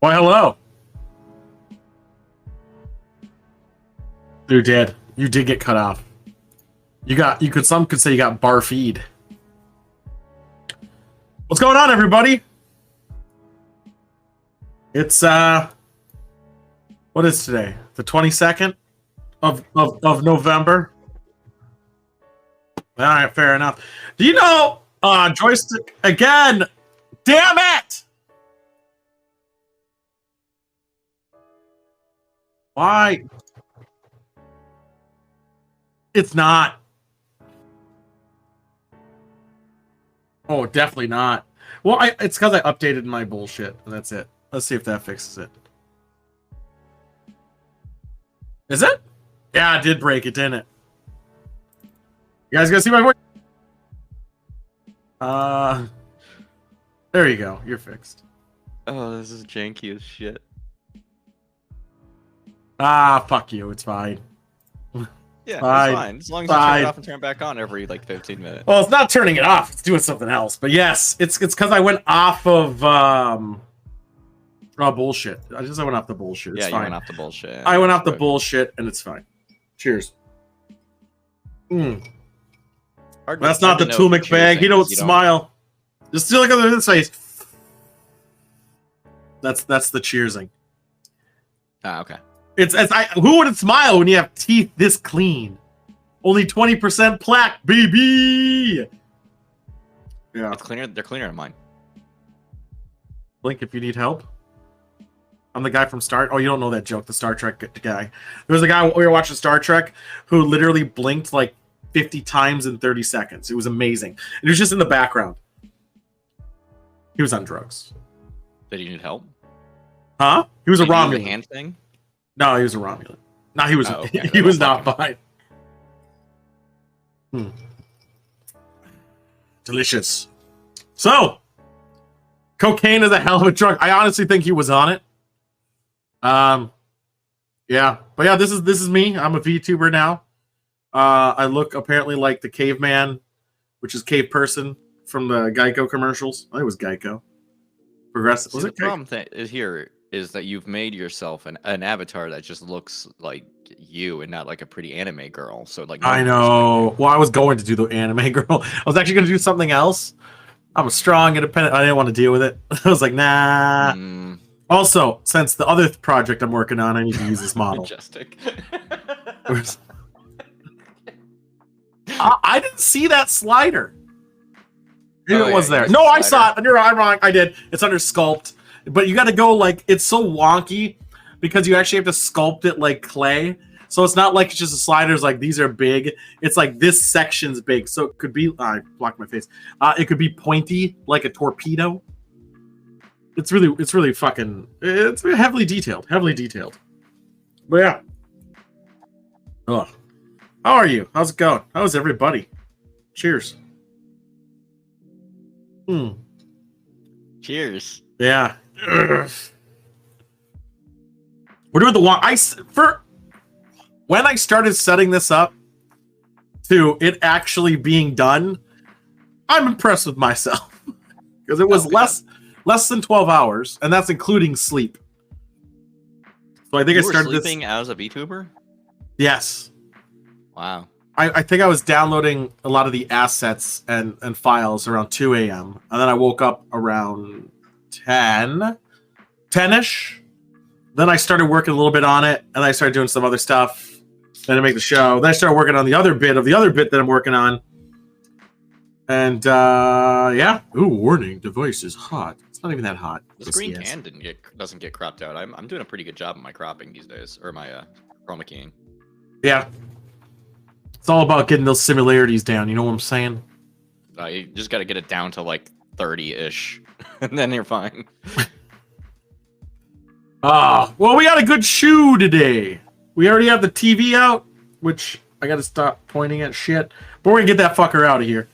Why, hello. You did. You did get cut off. Some could say you got barfeed. What's going on, everybody? It's what is today? The 22nd of November. All right, fair enough. Do you know joystick again? Damn it! Why? It's not. Oh, definitely not. Well, it's because I updated my bullshit, and that's it. Let's see if that fixes it. Is it? Yeah, I did break it, didn't it? You guys gonna see my voice? There you go. You're fixed. Oh, this is janky as shit. Ah, fuck you. It's fine. Yeah, fine. it's fine. As long as you turn it off and turn it back on every like 15 minutes. Well, it's not turning it off. It's doing something else. But yes, it's because I went off of bullshit. I went off the bullshit. It's yeah, fine. You went off the bullshit. I went off the bullshit, and it's fine. Cheers. That's not the Tool McBag. He don't smile. Just look at his face. That's the cheersing. Ah, okay. Who wouldn't smile when you have teeth this clean? Only 20% plaque, baby. Yeah, It's cleaner. They're cleaner than mine. Blink if you need help. I'm the guy from Star. Oh, you don't know that joke, the Star Trek guy. There was a guy we were watching Star Trek who literally blinked like 50 times in 30 seconds. It was amazing. It was just in the background. He was on drugs. Did you need help? Huh? He was a Did you do the Romulan. hand thing? No, he was a Romulan. No, he was. Oh, okay. He was not fine. Delicious. So, cocaine is a hell of a drug. I honestly think he was on it. Yeah, but yeah, this is me. I'm a VTuber now. I look apparently like the caveman, which is cave person from the Geico commercials. I think it was Geico. Progressive. Was See, it the problem here is that you've made yourself an avatar that just looks like you and not like a pretty anime girl. So like I know. Well, I was going to do the anime girl. I was actually going to do something else. I'm a strong, independent. I didn't want to deal with it. I was like, nah. Also, since the other project I'm working on, I need to use this model. Majestic. I didn't see that slider. Maybe it was there. No, slider. I saw it. I'm wrong. I did. It's under sculpt. But you got to go like, it's so wonky because you actually have to sculpt it like clay. So it's not like it's just a sliders like these are big. It's like this section's big. So it could be, I blocked my face. It could be pointy like a torpedo. It's really fucking, it's heavily detailed. But yeah. Oh, how are you? How's it going? How's everybody? Cheers. Cheers. Yeah. Ugh. We're doing the one. When I started setting this up to it actually being done, I'm impressed with myself because it was less than 12 hours, and that's including sleep. So I think I started sleeping as a VTuber. Yes. Wow. I think I was downloading a lot of the assets and files around 2 a.m. and then I woke up around 10-ish. Then I started working a little bit on it, and I started doing some other stuff. Then I make the show. Then I started working on the other bit that I'm working on. And yeah. Ooh, warning, device is hot. It's not even that hot. The screen can doesn't get cropped out. I'm doing a pretty good job of my cropping these days, or my chroma keying. Yeah. It's all about getting those similarities down, you know what I'm saying? You just got to get it down to like 30-ish, and then you're fine. Well, we got a good shoe today. We already have the TV out, which I got to stop pointing at shit. But we're going to get that fucker out of here.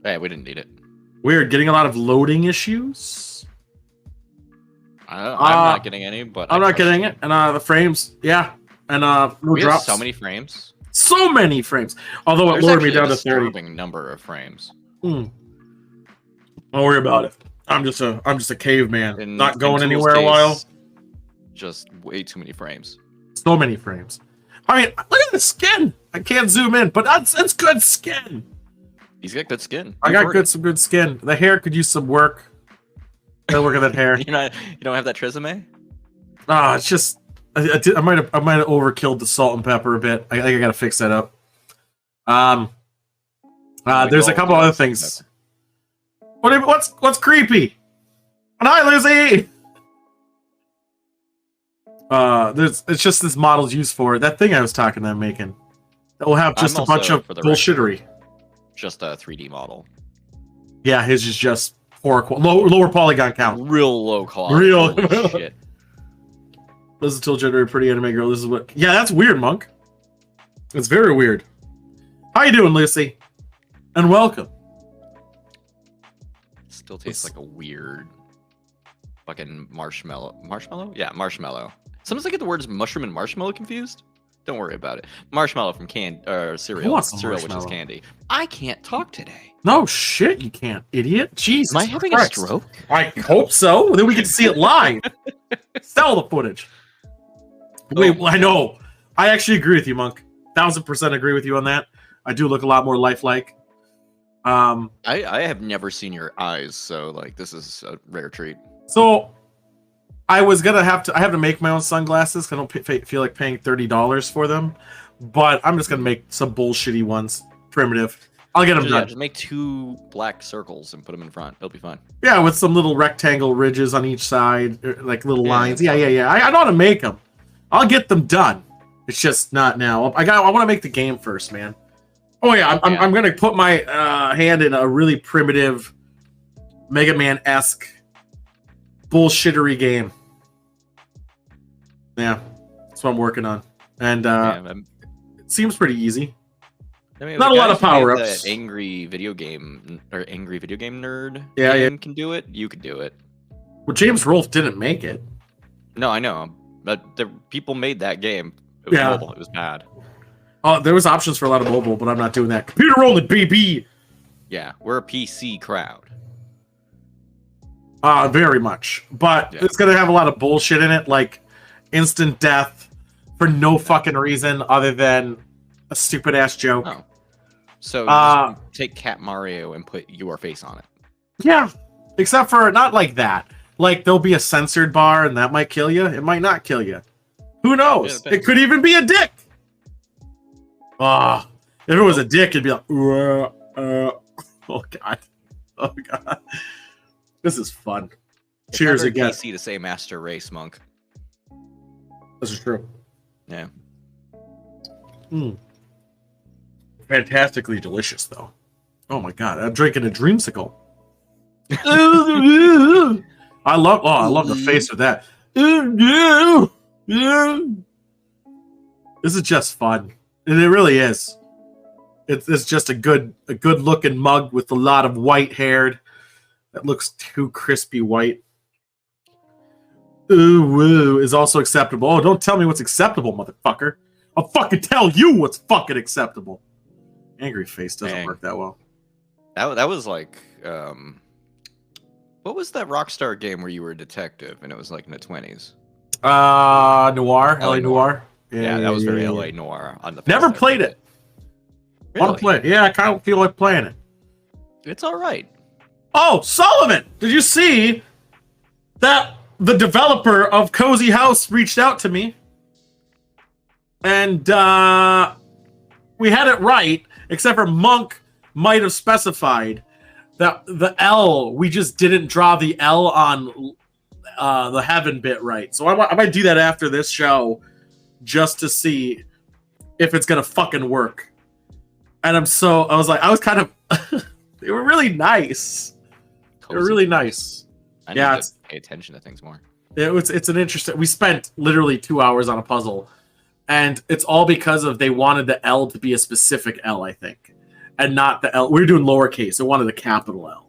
Hey, we didn't need it. We're getting a lot of loading issues. I'm not getting any, but I'm not getting it. And the frames, yeah. And no we drops. have so many frames. So many frames. Although it There's lowered me actually down a to 30. disturbing number of frames. Don't worry about it. I'm just a caveman, And not going in Tool's anywhere a while. case, just way too many frames. So many frames. I mean, look at the skin. I can't zoom in, but that's good skin. He's got good skin. I got some good skin. The hair could use some work. Gotta work on that hair. You don't have that tresemme? It's just I might have overkilled the salt and pepper a bit. I think I gotta fix that up. There's a couple other things. What's creepy? And hi, Lucy. It's just this model's used for that thing I was talking about making. That will have just a bunch of bullshittery. Just a 3D model. Yeah, his is just lower polygon count. Real low quality. Real shit. This is still generate pretty anime girl. This is what. Yeah, that's weird, Monk. It's very weird. How you doing, Lucy? And welcome. Still tastes like a weird fucking marshmallow. Marshmallow? Yeah, marshmallow. Sometimes I get the words mushroom and marshmallow confused. Don't worry about it. Marshmallow from cereal. Cereal, which is candy. I can't talk today. No shit, you can't, idiot. Jesus. Am I having Christ. a stroke? I hope so. Then we can see it live. Sell the footage. Wait, I know. I actually agree with you, Monk. 1000% agree with you on that. I do look a lot more lifelike. I have never seen your eyes, so like this is a rare treat. So I was gonna have to make my own sunglasses. I don't feel like paying $30 for them, but I'm just gonna make some bullshitty ones, primitive. I'll get them done. Just make 2 black circles and put them in front. It'll be fine. Yeah, with some little rectangle ridges on each side, like little lines. Yeah. I know how to make them. I'll get them done. It's just not now. I want to make the game first, man. Oh yeah, I'm gonna put my hand in a really primitive, Mega Man-esque, bullshittery game. Yeah, that's what I'm working on, and it seems pretty easy. I mean, not a lot of power-ups. Angry video game nerd. Yeah. Can do it. You could do it. Well, James Rolfe didn't make it. No, I know, but the people made that game. It was mobile. It was bad. Oh, there was options for a lot of mobile, but I'm not doing that. Computer only, baby. Yeah, we're a PC crowd. Very much, but it's gonna have a lot of bullshit in it, like instant death for no fucking reason other than a stupid ass joke. Oh. So just take Cat Mario and put your face on it. Yeah, except for not like that. Like there'll be a censored bar, and that might kill you. It might not kill you. Who knows? It could even be a dick. If it was a dick, it'd be like, oh god, this is fun. It's Cheers again. PC to say Master Race, Monk. This is true. Yeah. Fantastically delicious, though. Oh my god, I'm drinking a dreamsicle. I love the face of that. This is just fun. And it really is. It's just a good looking mug with a lot of white haired. That looks too crispy white. Ooh, woo is also acceptable. Oh, don't tell me what's acceptable, motherfucker. I'll fucking tell you what's fucking acceptable. Angry face doesn't work that well. That was like, what was that Rockstar game where you were a detective and it was like in the 20s? Noir, LA Noir. Yeah, that was very LA Noir on the. Never played it. Really? Want to play it? Yeah, I kind of feel like playing it. It's all right. Oh, Sullivan! Did you see that the developer of Cozy House reached out to me? And we had it right, except for Monk might have specified that the L, we just didn't draw the L on the heaven bit right. So I might do that after this show just to see if it's going to fucking work. And I was kind of, they were really nice. They were really nice. I need to pay attention to things more. It's an interesting, we spent literally 2 hours on a puzzle. And it's all because they wanted the L to be a specific L, I think. And not the L. We were doing lowercase. They wanted the capital L.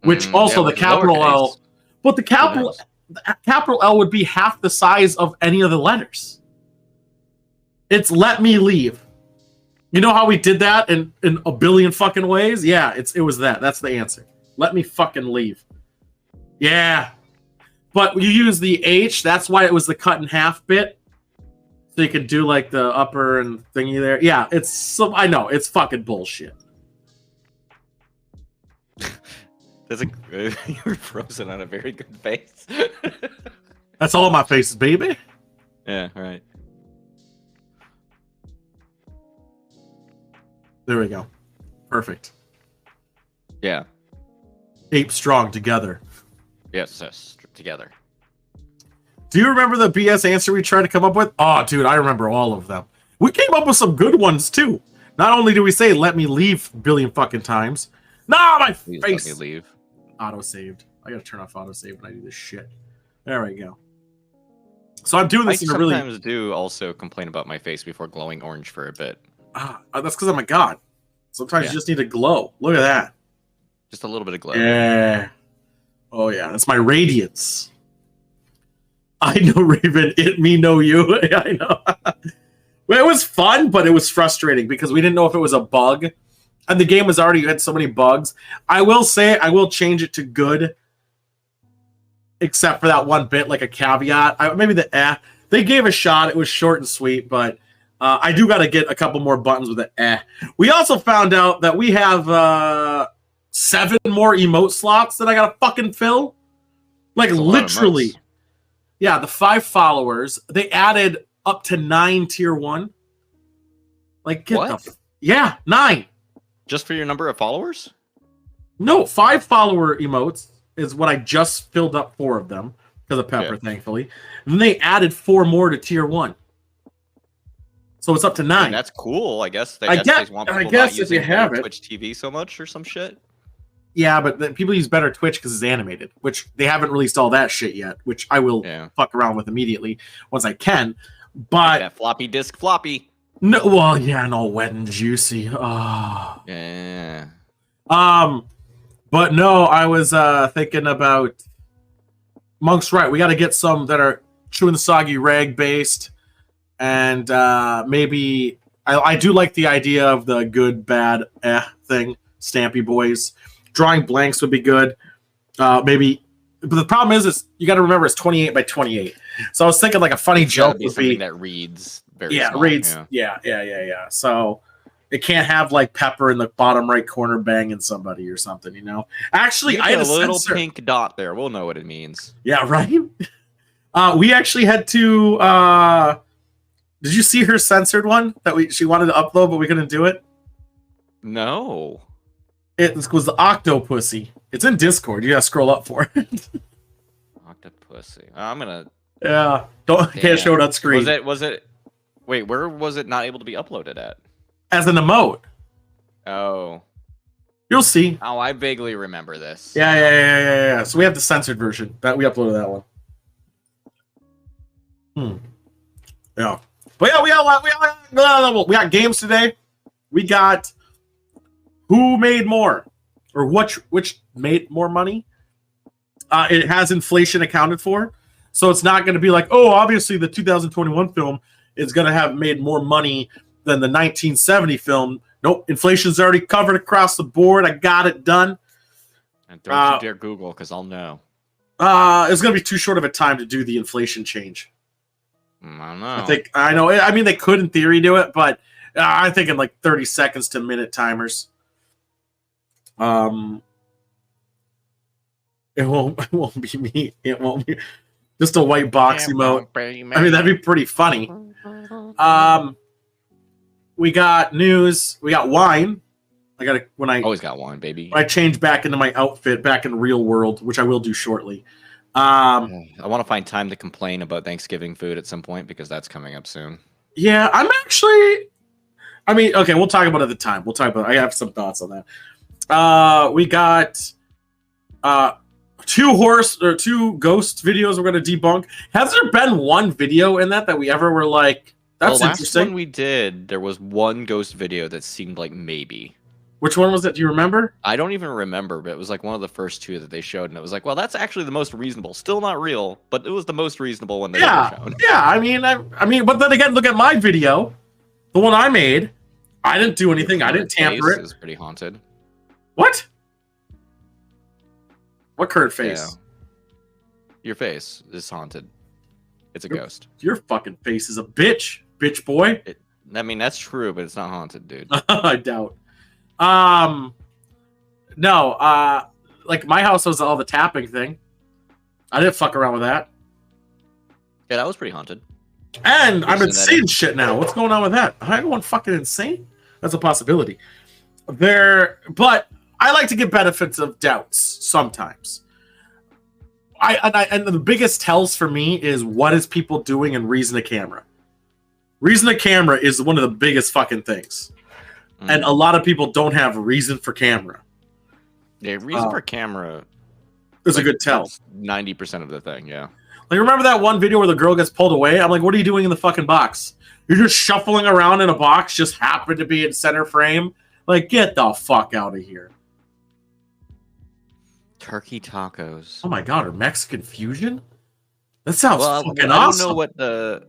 Which also the capital lowercase. L. But the capital L would be half the size of any of the letters. It's let me leave. You know how we did that in a billion fucking ways? Yeah, it was that. That's the answer. Let me fucking leave. Yeah. But you use the H. That's why it was the cut in half bit. So you could do like the upper and thingy there. Yeah, I know. It's fucking bullshit. You're frozen on a very good face. That's all my faces, baby. Yeah, right. There we go. Perfect. Yeah. Ape strong together. Yes, together. Do you remember the BS answer we tried to come up with? Oh, dude, I remember all of them. We came up with some good ones, too. Not only do we say, let me leave billion fucking times. Nah, my Please face. Let me leave. Auto-saved. I gotta turn off auto-save when I do this shit. There we go. So I'm doing this in a really... I sometimes do also complain about my face before glowing orange for a bit. That's because I'm a god. Sometimes you just need to glow. Look at that. Just a little bit of glow. Yeah. Oh, yeah. That's my radiance. I know, Raven. It, me, know you. I know. Well, it was fun, but it was frustrating because we didn't know if it was a bug. And the game was already had so many bugs. I will say I will change it to good. Except for that one bit, like a caveat. Maybe the They gave a shot. It was short and sweet, but I do got to get a couple more buttons with the We also found out that we have 7 more emote slots that I got to fucking fill. Like, literally. Yeah, the 5 followers. They added up to 9 tier 1. Like, get what? Yeah, 9. Just for your number of followers? No, 5 follower emotes is what I just filled up 4 of them because of Pepper, thankfully. And then they added 4 more to tier 1. So it's up to 9. I mean, that's cool, I guess. I guess if you have it. Twitch TV so much or some shit. Yeah, but people use better Twitch because it's animated, which they haven't released all that shit yet, which I will fuck around with immediately once I can. But that floppy disk floppy. No, well, yeah, and all wet and juicy. Oh. Yeah. But no, I was thinking about Monk's right. We got to get some that are chewing the soggy rag based, and maybe I do like the idea of the good bad thing. Stampy boys. Drawing blanks would be good. Maybe, but the problem is you got to remember it's 28 by 28. So I was thinking like a funny joke would be that reads very small. Reads. Yeah. So it can't have like Pepper in the bottom right corner banging somebody or something, you know. Actually, I had a little pink dot there. We'll know what it means. Yeah, right. We actually had to. Did you see her censored one that she wanted to upload, but we couldn't do it? No. It was the Octopussy. It's in Discord. You gotta scroll up for it. Octopussy. I'm gonna. Yeah. Can't show it on screen. Was it? Wait, where was it not able to be uploaded at? As an emote. Oh. You'll see. Oh, I vaguely remember this. Yeah. So we have the censored version. That we uploaded that one. Yeah. But yeah, we got games today. We got who made more, or which made more money. It has inflation accounted for, so it's not going to be like, oh, obviously the 2021 film is going to have made more money than the 1970 film. Nope, inflation's already covered across the board. I got it done. And don't you dare Google, because I'll know. It's going to be too short of a time to do the inflation change. I don't know. I know. I mean, they could in theory do it, but I think in like 30 seconds to minute timers. It won't be me. It won't be just a white box emote. I mean, that'd be pretty funny. We got news. We got wine. I always got wine, baby. When I change back into my outfit back in real world, which I will do shortly. I want to find time to complain about Thanksgiving food at some point because that's coming up soon. Yeah, I'm actually. I mean, okay, we'll talk about it at the time. We'll talk about. I have some thoughts on that. We got 2 ghost videos we're going to debunk. Has there been one video in that we ever were like, that's interesting? The last one we did, there was one ghost video that seemed like maybe. Which one was it? Do you remember? I don't even remember, but it was like one of the first 2 that they showed, and it was like, well, that's actually the most reasonable. Still not real, but it was the most reasonable one they ever shown. Yeah, I mean, but then again, look at my video, the one I made. I didn't do anything. I didn't tamper it. It's pretty haunted. What? What current face? Your face is haunted. It's a ghost. Your fucking face is a bitch boy. I mean, that's true, but it's not haunted, dude. I doubt. No, like my house was all the tapping thing. I didn't fuck around with that. Yeah, that was pretty haunted. And I'm insane shit now. What's going on with that? Am I going fucking insane? That's a possibility. But I like to give benefits of doubts sometimes. And the biggest tells for me is what is people doing and reason to camera. Reason to camera is one of the biggest fucking things. And a lot of people don't have reason for camera. Yeah, reason for camera is a good tell. 90% of the thing, yeah. Like, remember that one video where the girl gets pulled away? I'm like, what are you doing in the fucking box? You're just shuffling around in a box, just happen to be in center frame. Like, get the fuck out of here. Turkey tacos. Oh my god, or Mexican fusion? That sounds fucking awesome. I don't know what the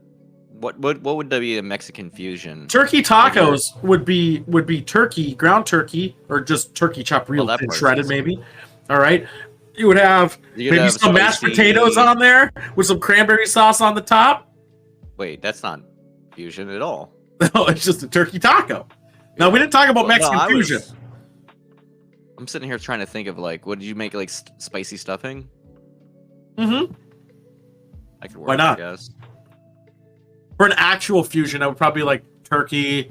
what would there be a Mexican fusion? Turkey tacos would be turkey, ground turkey, or just turkey chopped real thin, shredded maybe. All right. You would have maybe some mashed potatoes on there with some cranberry sauce on the top. Wait, that's not fusion at all. No, it's just a turkey taco. Now, we didn't talk about Mexican fusion. I'm sitting here trying to think of, like, what did you make, like, spicy stuffing? Mm-hmm. I could work, why not? I guess. For an actual fusion, I would probably like turkey,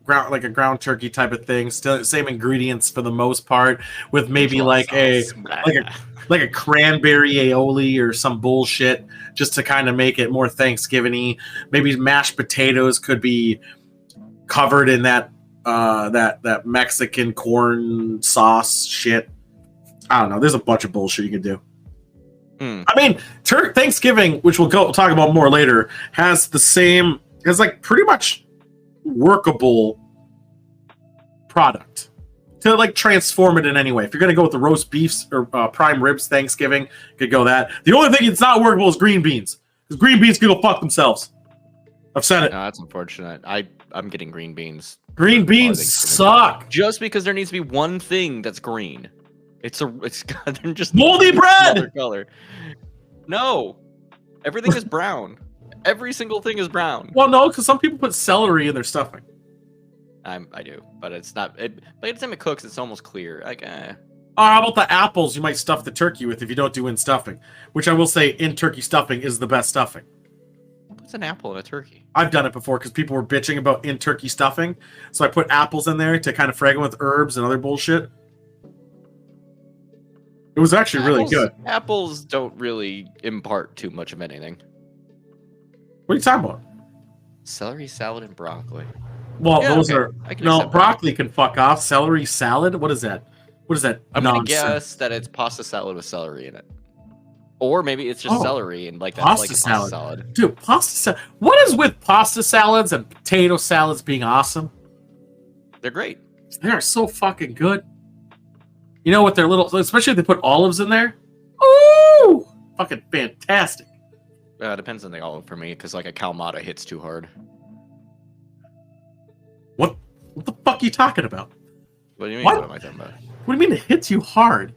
like a ground turkey type of thing. Still same ingredients for the most part, with maybe like a cranberry aioli or some bullshit, just to kind of make it more Thanksgiving-y. Maybe mashed potatoes could be covered in that Mexican corn sauce shit. I don't know. There's a bunch of bullshit you can do. I mean, Thanksgiving, which we'll talk about more later, has like pretty much workable product to like transform it in any way. If you're gonna go with the roast beefs or prime ribs Thanksgiving, you could go that. The only thing that's not workable is green beans, because green beans can go fuck themselves. I've said it. No, that's unfortunate. I'm getting green beans. Green beans suck. Just because there needs to be one thing that's green. They're just moldy bread color. No, everything is brown. Every single thing is brown. Well, no, because some people put celery in their stuffing. I do, but it's not. By the time it cooks, it's almost clear. Like, how about the apples you might stuff the turkey with if you don't do in stuffing? Which I will say, in turkey stuffing is the best stuffing. What's an apple in a turkey? I've done it before because people were bitching about in turkey stuffing, so I put apples in there to kind of frag them with herbs and other bullshit. It was actually really good. Apples don't really impart too much of anything. What are you talking about? Celery salad and broccoli. Well, yeah, those are no broccoli can fuck off. Celery salad? What is that? What is that? I'm gonna guess that it's pasta salad with celery in it, or maybe it's just celery and like that's pasta salad. Dude, pasta salad. What is with pasta salads and potato salads being awesome? They're great. They are so fucking good. You know what? They're little, especially if they put olives in there. Ooh, fucking fantastic. Depends on the olive for me, because like a Kalamata hits too hard. What the fuck are you talking about? What do you mean? What am I talking about? What do you mean it hits you hard?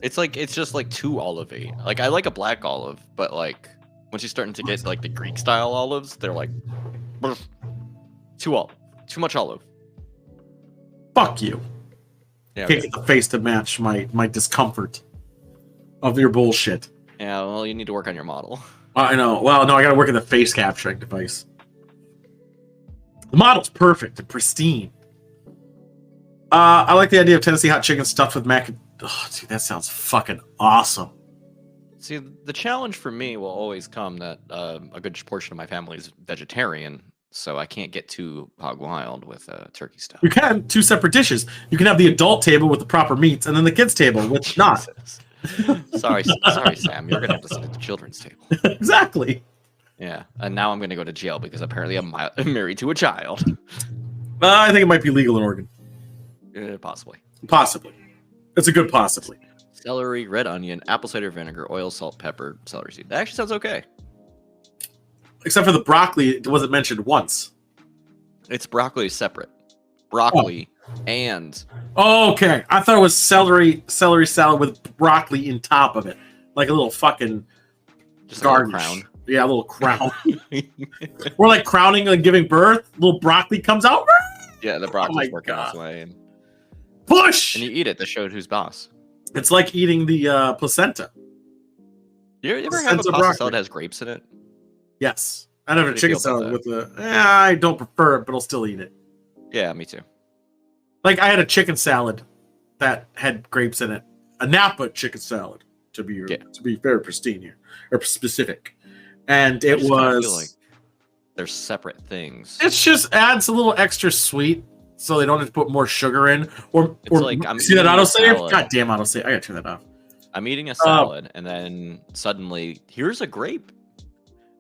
It's just like too olivey. Like I like a black olive, but like once you're starting to get like the Greek style olives, they're like too much olive. Fuck you. Yeah, can't get the face to match my discomfort of your bullshit. Yeah, well, you need to work on your model. I know. Well, no, I gotta work on the face capturing device. The model's perfect and pristine. I like the idea of Tennessee hot chicken stuffed with mac. Oh, dude, that sounds fucking awesome. See, the challenge for me will always come that a good portion of my family is vegetarian, so I can't get too hog wild with turkey stuff. You can two separate dishes. You can have the adult table with the proper meats, and then the kids' table with not. Sorry, Sam. You're gonna have to sit at the children's table. Exactly. Yeah, and now I'm gonna go to jail because apparently I'm married to a child. I think it might be legal in Oregon. Possibly. Possibly. It's a good possibly. Celery, red onion, apple cider vinegar, oil, salt, pepper, celery seed. That actually sounds okay. Except for the broccoli, it wasn't mentioned once. It's broccoli separate. Broccoli and... Oh, okay. I thought it was celery salad with broccoli in top of it. like a little fucking Just like a garnish. crown. Yeah, a little crown. Or like crowning and giving birth. Little broccoli comes out. Yeah, the my broccoli's working God. its way. And Push! you eat it to show who's boss. It's like eating the placenta. You ever have a Placenta pasta broccoli. salad that has grapes in it? Yes. I'd have a How do you chicken feel about salad with I don't prefer it, but I'll still eat it. Yeah, me too. Like I had a chicken salad that had grapes in it. A Napa chicken salad, to be very pristine here, or specific. And it was feel like they're separate things. It's just adds a little extra sweet, so they don't have to put more sugar in. Or like I'm see that eating a autosave? salad. God damn autosave! I gotta turn that off. I'm eating a salad, and then suddenly here's a grape,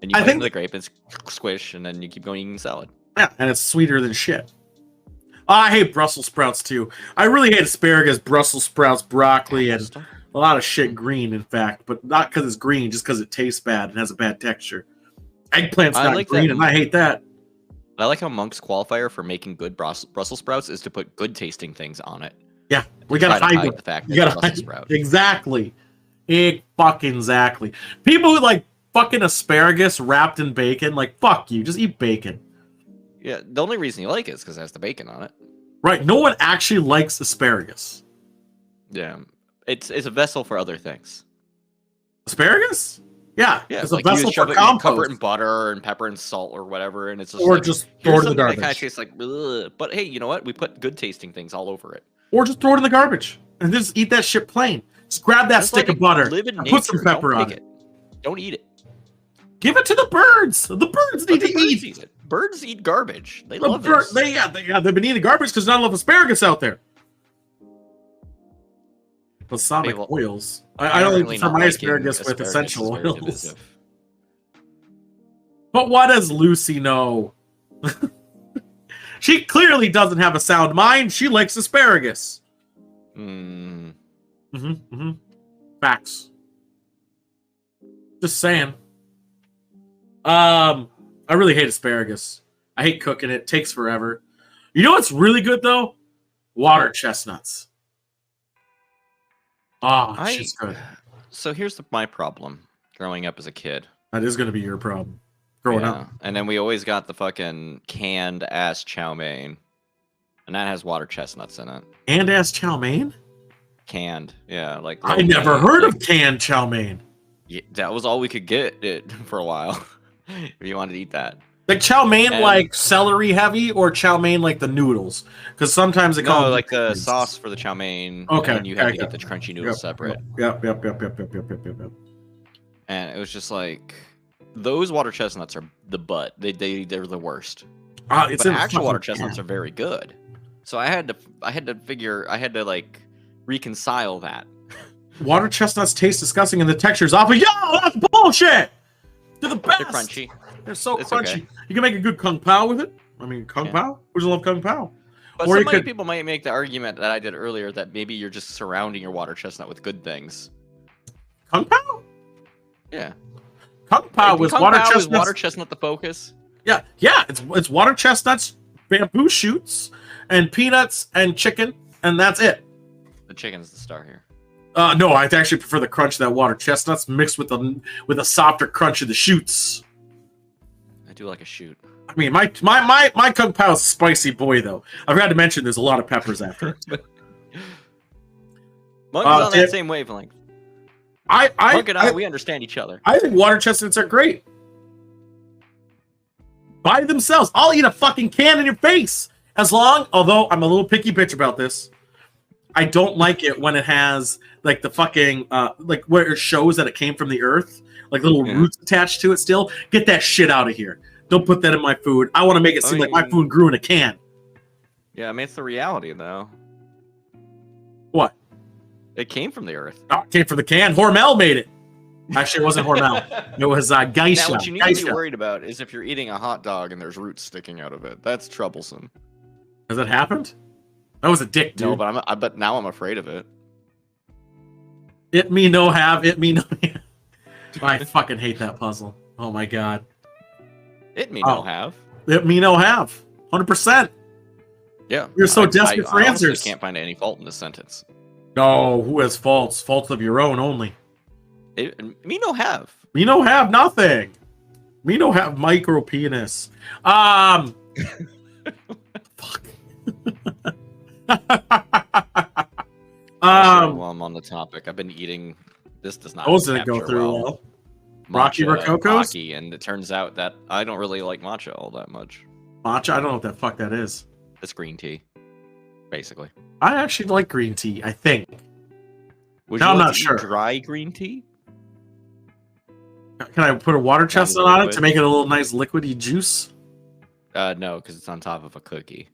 and you bite into the grape, and it's squish, and then you keep going eating salad. Yeah, and it's sweeter than shit. I hate Brussels sprouts too. I really hate asparagus, Brussels sprouts, broccoli, and a lot of shit green, in fact, but not because it's green, just because it tastes bad and has a bad texture. Eggplant's not like green, that. and I hate that. I like how Monk's qualifier for making good Brussels sprouts is to put good tasting things on it. Yeah, we gotta hide the fact you that gotta it's a Brussels sprout. Exactly. Exactly. People who like fucking asparagus wrapped in bacon, like fuck you, just eat bacon. Yeah, the only reason you like it is because it has the bacon on it. Right. No one actually likes asparagus. Yeah, it's a vessel for other things. Asparagus? Yeah, it's a like vessel for compost. Cover it in butter and pepper and salt or whatever, and it's just or like, just throw it in the garbage. That kind of tastes like, ugh. But hey, you know what? We put good tasting things all over it. Or just throw it in the garbage and just eat that shit plain. Just grab that stick of butter and put some pepper on it. Don't eat it. Give it to the birds. The birds need to eat it. Birds eat garbage. They love it. They've been eating garbage because not enough asparagus out there. Balsamic oils. I don't prefer my asparagus with essential oils. But what does Lucy know? She clearly doesn't have a sound mind. She likes asparagus. Facts. Just saying. I really hate asparagus. I hate cooking it. It takes forever. You know what's really good though? Water chestnuts. Oh, shit's good. So here's my problem growing up as a kid. That is going to be your problem. Growing up. And then we always got the fucking canned ass chow mein. And that has water chestnuts in it. Canned ass chow mein? Canned, yeah. Like I never heard of canned chow mein. Yeah, that was all we could get it for a while. If you wanted to eat that. Like chow mein, like celery heavy, or chow mein like the noodles? Because sometimes they call like the sauce for the chow mein. Okay, and you have to get the crunchy noodles separate. Yep. And it was just like those water chestnuts are the butt. They're the worst. But actual water chestnuts are very good. So I had to like reconcile that. Water chestnuts taste disgusting and the texture's awful. Yo, that's bullshit. They're the best. They're crunchy. They're so It's crunchy. okay. You can make a good kung pao with it. I mean, kung pao. Who doesn't love kung pao? But some people might make the argument that I did earlier that maybe you're just surrounding your water chestnut with good things. Kung pao? Yeah. Kung pao was water chestnuts. Is water chestnut the focus? Yeah. It's water chestnuts, bamboo shoots, and peanuts and chicken, and that's it. The chicken's the star here. No, I actually prefer the crunch of that water chestnuts mixed with a softer crunch of the shoots. I do like a shoot. I mean, my kung pao is a spicy boy though. I forgot to mention there's a lot of peppers after it. Monk's on that same wavelength. Monk and I, we understand each other. I think water chestnuts are great. By themselves. I'll eat a fucking can in your face. Although I'm a little picky bitch about this. I don't like it when it has like the fucking like where it shows that it came from the earth, like little roots attached to it still. Get that shit out of here. Don't put that in my food. I want to make it seem like my food grew in a can. Yeah, I mean it's the reality though. What? It came from the earth. Oh, it came from the can. Hormel made it. Actually, it wasn't Hormel. It was Geisha. Now, what you need to be worried about is if you're eating a hot dog and there's roots sticking out of it. That's troublesome. Has that happened? That was a dick, dude. No, but now I'm afraid of it. It me no have. I fucking hate that puzzle. Oh my god. It me no have. It me no have. 100%. Yeah. You're so desperate for answers. I can't find any fault in this sentence. No, who has faults? Faults of your own only. Me no have. Me no have nothing. Me no have micro penis. Fuck. While I'm on the topic, I've been eating. This does not those didn't go capture through well. well. Rocky Matcha and Rococos? Pocky, and it turns out that I don't really like matcha all that much. Matcha? I don't know what the fuck that is. It's green tea, basically. I actually like green tea, I think. Would No, you I'm like not to eat sure. dry green tea? Can I put a water chestnut on it to make it a little nice liquidy juice? No, because it's on top of a cookie.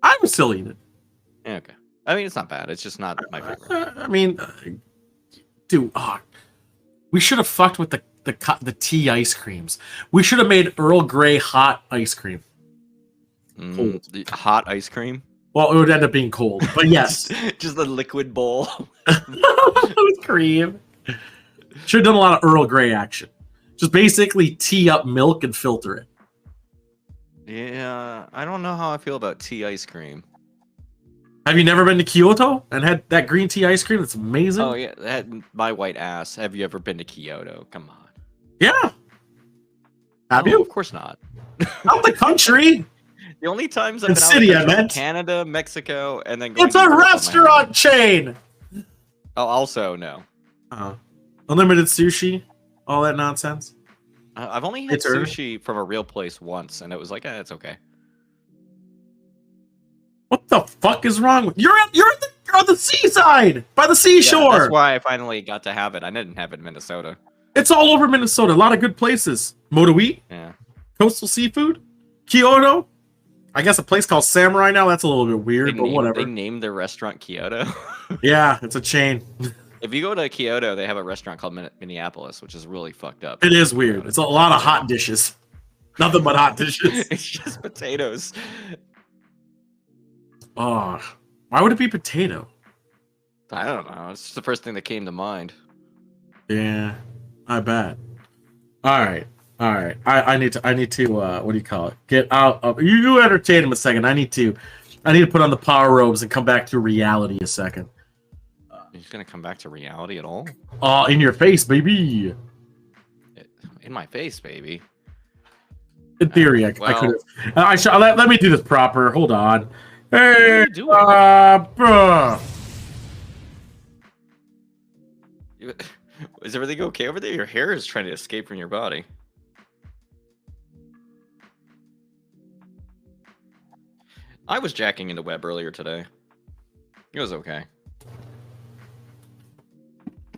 I would still eat it. Okay. I mean, it's not bad. It's just not my favorite. I mean, dude, we should have fucked with the tea ice creams. We should have made Earl Grey hot ice cream. The hot ice cream? Well, it would end up being cold, but yes. Just a liquid bowl. With cream. Should have done a lot of Earl Grey action. Just basically tea up milk and filter it. Yeah, I don't know how I feel about tea ice cream. Have you never been to Kyoto and had that green tea ice cream? It's amazing. Oh, yeah. My white ass. Have you ever been to Kyoto? Come on. Yeah. Have No, you? Of course not. Not the country. The only times I've The been city, out of the I country, meant. Canada, Mexico, and then going It's to a Europe on my restaurant chain. Oh, also no. Unlimited sushi, all that nonsense. I've only had It's early. sushi from a real place once, and it was like, it's okay. What the fuck is wrong with you're on the seaside by the seashore? Yeah, that's why I finally got to have it. I didn't have it in Minnesota. It's all over Minnesota. A lot of good places. Motowi, Yeah. Coastal Seafood, Kyoto. I guess a place called Samurai now. That's a little bit weird, but whatever. They named their restaurant Kyoto. Yeah, it's a chain. If you go to Kyoto, they have a restaurant called Minneapolis, which is really fucked up. It is weird. It's a lot of hot dishes. Nothing but hot dishes. It's just potatoes. Oh, why would it be potato? I don't know. It's just the first thing that came to mind. Yeah, I bet. All right. I need to. What do you call it? Get out of you. Entertain him a second. I need to put on the power robes and come back to reality a second. He's gonna come back to reality at all? In your face, baby. In my face, baby. In theory, I could have. Let me do this proper. Hold on. Hey, bruh. Is everything okay over there? Your hair is trying to escape from your body. I was jacking into web earlier today. It was okay.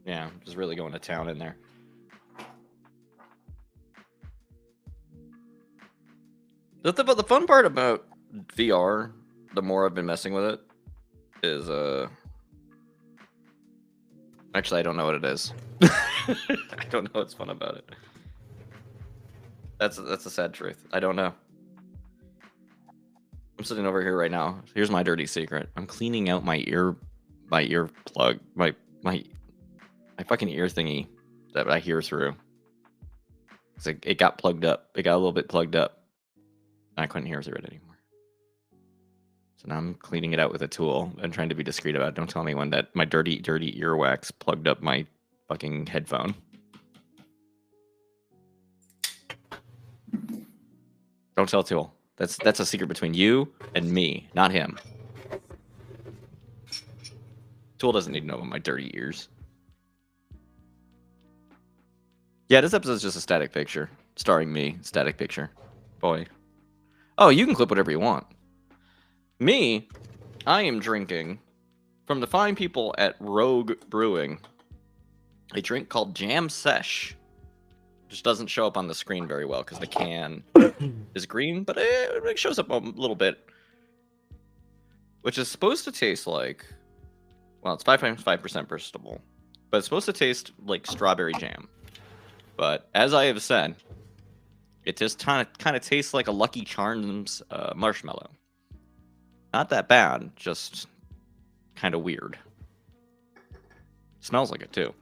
Yeah, just really going to town in there. The fun part about VR, the more I've been messing with it, is actually I don't know what it is. I don't know what's fun about it. That's a sad truth. I don't know. I'm sitting over here right now. Here's my dirty secret. I'm cleaning out my ear plug, my fucking ear thingy that I hear through. It got plugged up. It got a little bit plugged up. I couldn't hear through it anymore. So now I'm cleaning it out with a tool and trying to be discreet about it. Don't tell anyone that my dirty earwax plugged up my fucking headphone. Don't tell Tool. That's a secret between you and me, not him. Tool doesn't need to know about my dirty ears. Yeah, this episode is just a static picture. Starring me, static picture. Boy. Oh, you can clip whatever you want. Me, I am drinking from the fine people at Rogue Brewing a drink called Jam Sesh. Just doesn't show up on the screen very well because the can is green, but it shows up a little bit. Which is supposed to taste like, well, it's 5.5% vegetable, but it's supposed to taste like strawberry jam. But as I have said, it just kind of tastes like a Lucky Charms marshmallow. Not that bad, just kind of weird. Smells like it too.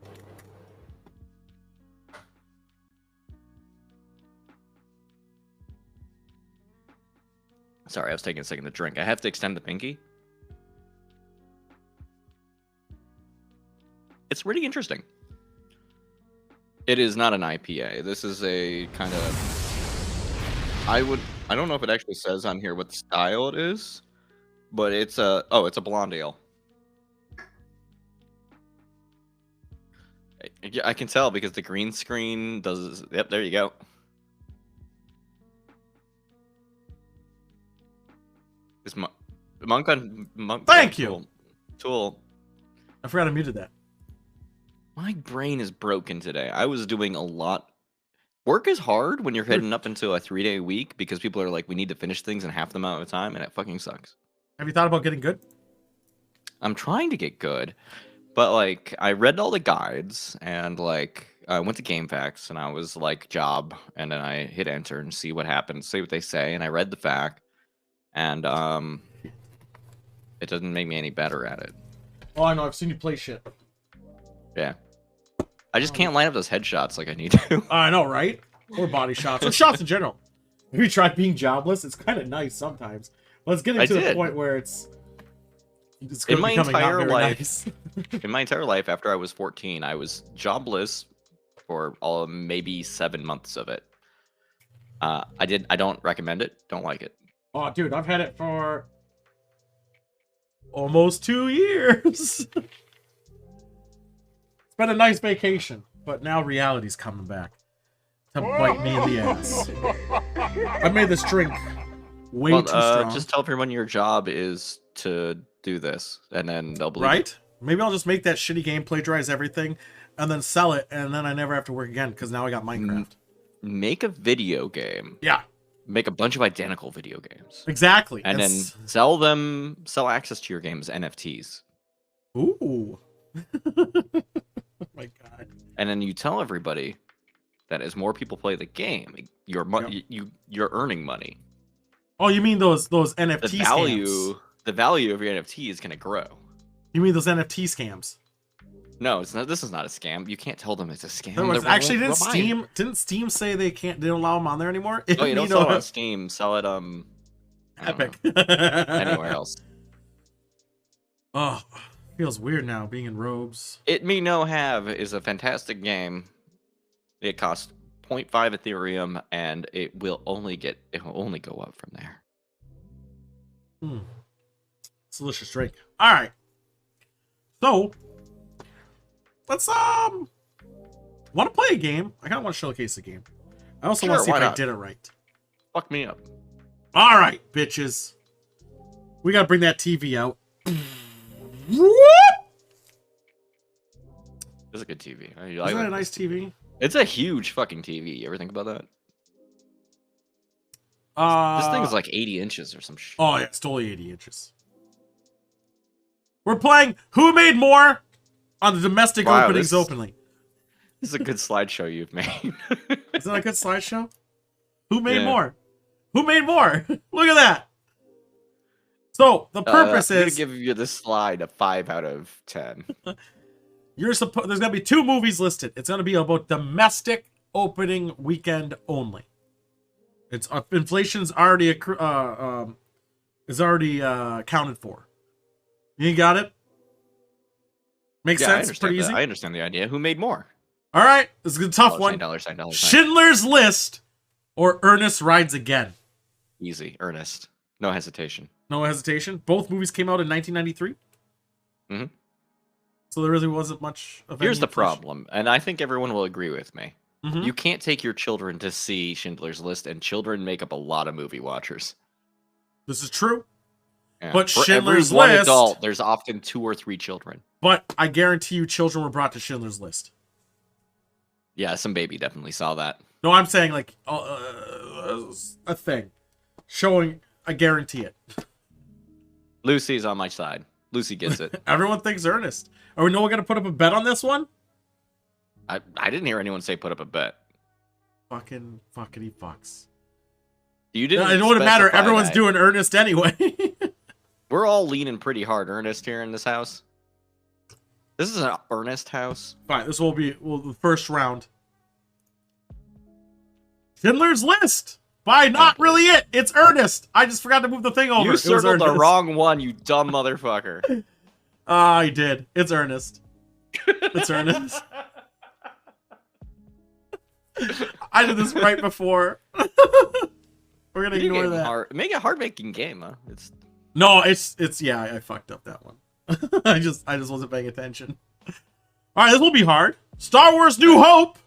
Sorry, I was taking a second to drink. I have to extend the pinky. It's really interesting. It is not an IPA. This is a kind of. I don't know if it actually says on here what style it is, but it's a. Oh, it's a blonde ale. I can tell because the green screen does. Yep, there you go. Is Monk on Monk? Thank you. Tool. I forgot I muted that. My brain is broken today. I was doing a lot. Work is hard when you're heading up into a 3-day week because people are like, we need to finish things in half the amount of time, and it fucking sucks. Have you thought about getting good? I'm trying to get good, but like I read all the guides and like I went to GameFAQs and I was like job, and then I hit enter and see what happens, see what they say, and I read the fact, and it doesn't make me any better at it. Oh, I know. I've seen you play shit. Yeah. I just can't line up those headshots like I need to. I know, right? Or body shots. Or shots in general. Have you tried being jobless? It's kind of nice sometimes. But it's getting to the point where it's in my entire life. Nice. In my entire life, after I was 14, I was jobless for maybe 7 months of it. I don't recommend it. Don't like it. Oh, dude, I've had it for almost 2 years. It's been a nice vacation, but now reality's coming back to bite me in the ass. I made this drink way too strong. Just tell everyone your job is to do this, and then they'll believe right? it. Maybe I'll just make that shitty game, plagiarize everything, and then sell it, and then I never have to work again because now I got Minecraft. Make a video game. Yeah. Make a bunch of identical video games. Exactly. And then sell access to your games NFTs. Ooh. Oh my god. And then you tell everybody that as more people play the game, you're earning money. Oh, you mean those NFT scams? The value of your NFT is going to grow. You mean those NFT scams? No, it's not. This is not a scam. You can't tell them it's a scam. Actually, didn't Steam say they don't allow them on there anymore? Oh, you don't sell it on Steam. Sell it Epic. Anywhere else. Oh, feels weird now being in robes. It Me No Have is a fantastic game. It costs 0.5 Ethereum, and it will only go up from there. It's a delicious drink. All right. So let's want to play a game. I kind of want to showcase a game. I also want to see if I did it right. Fuck me up. All right, bitches. We got to bring that TV out. It's a good TV. Isn't that a nice TV? It's a huge fucking TV. You ever think about that? This thing is like 80 inches or some shit. Oh, yeah, it's totally 80 inches. We're playing Who Made More on the domestic openings openly. This is a good slideshow you've made. Isn't that a good slideshow? Who made more? Who made more? Look at that. So the purpose is I'm gonna give you this slide a 5 out of 10. There's gonna be 2 movies listed. It's gonna be about domestic opening weekend only. It's inflation's already accounted for. You got it? Makes sense? Pretty easy? I understand the idea. Who made more? All right. This is a tough one. Schindler's List or Ernest Rides Again? Easy. Ernest. No hesitation. No hesitation? Both movies came out in 1993? Mm-hmm. So there really wasn't much of Here's the problem, and I think everyone will agree with me. Mm-hmm. You can't take your children to see Schindler's List, and children make up a lot of movie watchers. This is true. Yeah. But for Schindler's every one List, adult, there's often 2 or 3 children. But I guarantee you children were brought to Schindler's List. Yeah, some baby definitely saw that. No, I'm saying like a thing. Showing, I guarantee it. Lucy's on my side. Lucy gets it. Everyone thinks Ernest. Are we going to put up a bet on this one? I didn't hear anyone say put up a bet. Fucking fuckity fucks. You didn't. It wouldn't matter. Everyone's doing Ernest anyway. We're all leaning pretty hard Ernest here in this house. This is an Ernest house. Fine. This will be the first round. Schindler's List. By not really it. It's Ernest. I just forgot to move the thing over. You circled the wrong one, you dumb motherfucker. I did. It's Ernest. It's Ernest. I did this right before. We're gonna ignore that. Make a hard making game, huh? No, it's yeah, I fucked up that one. I just wasn't paying attention. All right, this will be hard. Star Wars: New Hope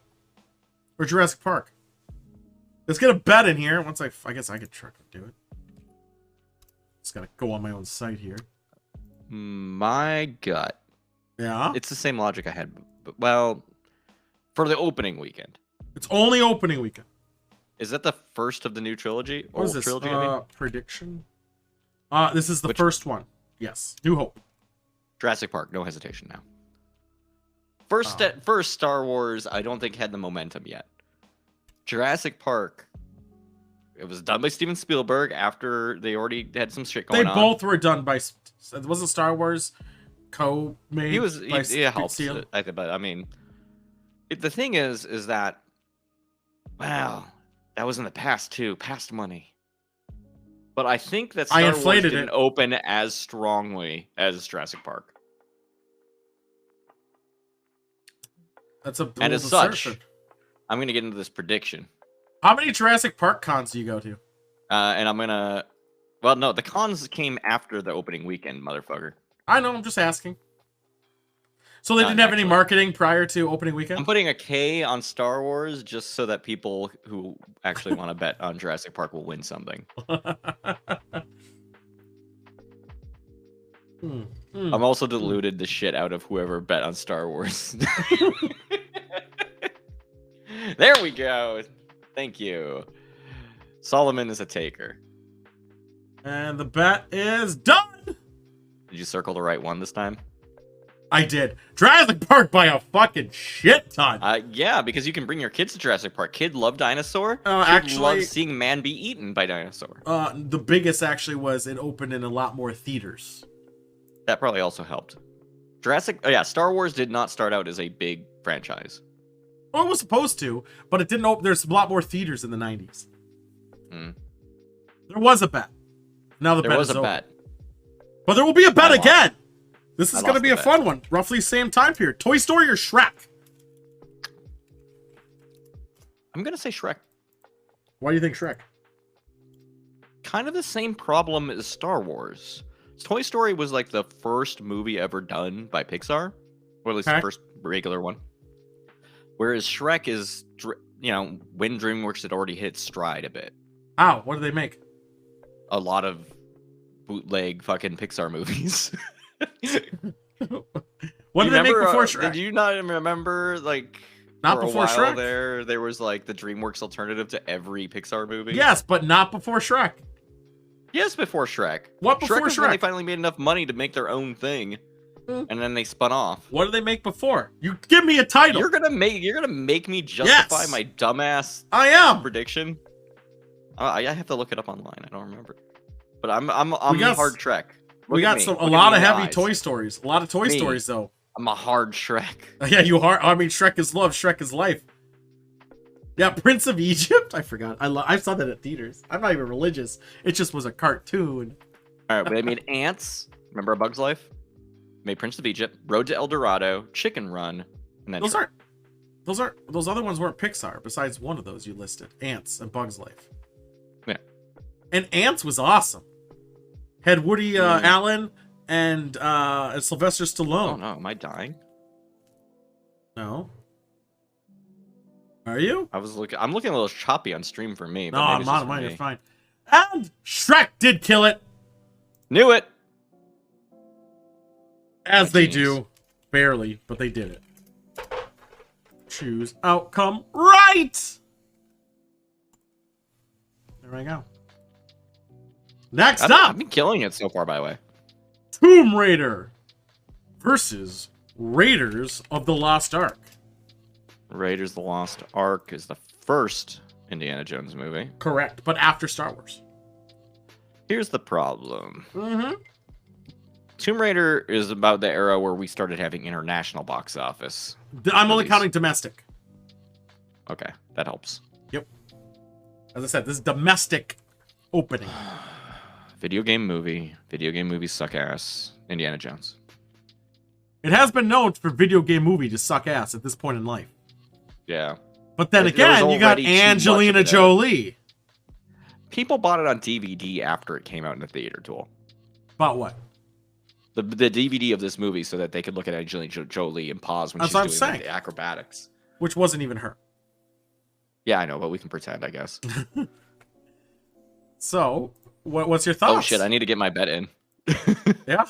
or Jurassic Park. Let's get a bet in here. Once I guess I could try to do it. Just gotta go on my own site here. My gut. Yeah. It's the same logic I had, but well, for the opening weekend. It's only opening weekend. Is that the first of the new trilogy? What is this? Trilogy, I mean? Prediction. This is the first one. Yes. New Hope. Jurassic Park, no hesitation now. First Star Wars, I don't think had the momentum yet. Jurassic Park, it was done by Steven Spielberg after they already had some shit going on. They both were done by. It wasn't Star Wars co-made. He helped. But I mean, the thing is that, wow, that was in the past too, past money. But I think that Star Wars didn't open as strongly as Jurassic Park. That's a bold and as assertion. Such, I'm going to get into this prediction. How many Jurassic Park cons do you go to? And I'm going to... Well, no, the cons came after the opening weekend, motherfucker. I know, I'm just asking. So they didn't have any marketing prior to opening weekend? I'm putting a K on Star Wars just so that people who actually want to bet on Jurassic Park will win something. I'm also deluded the shit out of whoever bet on Star Wars. There we go. Thank you. Solomon is a taker. And the bet is done. Did you circle the right one this time? I did. Jurassic Park by a fucking shit ton. Yeah, because you can bring your kids to Jurassic Park. Kid love dinosaur. Actually, love seeing man be eaten by dinosaur. The biggest actually was it opened in a lot more theaters. That probably also helped. Star Wars did not start out as a big franchise. Well, it was supposed to, but it didn't open. There's a lot more theaters in the 90s. There was a bet. Now the bet is over. Bet. But there will be a bet again. This is going to be a fun one. Roughly same time period. Toy Story or Shrek? I'm going to say Shrek. Why do you think Shrek? Kind of the same problem as Star Wars. Toy Story was like the first movie ever done by Pixar. Or at least the first regular one. Whereas Shrek is, when DreamWorks had already hit stride a bit. Ow, what did they make? A lot of bootleg fucking Pixar movies. What did they make before Shrek? Did you not remember, not before Shrek? There was the DreamWorks alternative to every Pixar movie? Yes, but not before Shrek. Yes, before Shrek. What before Shrek? When they finally made enough money to make their own thing. And then they spun off. What did they make before? You give me a title. You're gonna make me justify my dumbass prediction. I have to look it up online. I don't remember. But I'm hard Shrek. We got a lot of heavy Toy Stories. A lot of Toy Stories though. I'm a hard Shrek. Yeah, you are. I mean, Shrek is love. Shrek is life. Yeah, Prince of Egypt. I forgot. I saw that at theaters. I'm not even religious. It just was a cartoon. All right, but they made Ants. Remember A Bug's Life? Made Prince of Egypt, Road to El Dorado, Chicken Run, and then those other ones weren't Pixar. Besides one of those you listed, Ants and Bug's Life. Yeah, and Ants was awesome. Had Woody Allen and Sylvester Stallone. Oh no, am I dying? No. Are you? I'm looking a little choppy on stream for me. No, I'm on mine. You're fine. And Shrek did kill it. Knew it. As they do. Barely, but they did it. Choose outcome right! There we go. Next up! I've been killing it so far, by the way. Tomb Raider versus Raiders of the Lost Ark. Raiders of the Lost Ark is the first Indiana Jones movie. Correct, but after Star Wars. Here's the problem. Tomb Raider is about the era where we started having international box office. I'm only counting domestic. Okay, that helps. Yep. As I said, this is domestic opening. Video game movie. Video game movies suck ass. Indiana Jones. It has been known for video game movie to suck ass at this point in life. Yeah. But then There again, was you got already too much of Angelina it out. Jolie. People bought it on DVD after it came out in the theater, Tool. About what? The DVD of this movie so that they could look at Angelina Jolie and pause when That's she's what I'm doing saying. like, the acrobatics. Which wasn't even her. Yeah, I know, but we can pretend, I guess. So, what's your thoughts? Oh shit, I need to get my bet in. Yeah?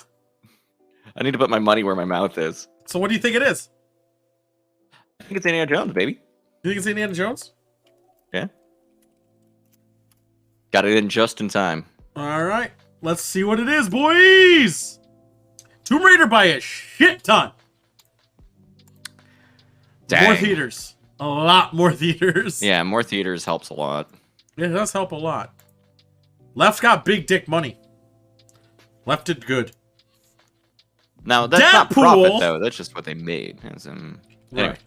I need to put my money where my mouth is. So what do you think it is? I think it's Indiana Jones, baby. You think it's Indiana Jones? Yeah. Got it in just in time. All right. Let's see what it is, boys. Tomb Raider by a shit ton. Dang. More theaters. A lot more theaters. Yeah, more theaters helps a lot. It does help a lot. Left got big dick money. Left did good. Now, that's not profit, though. That's just what they made. Anyway. Right.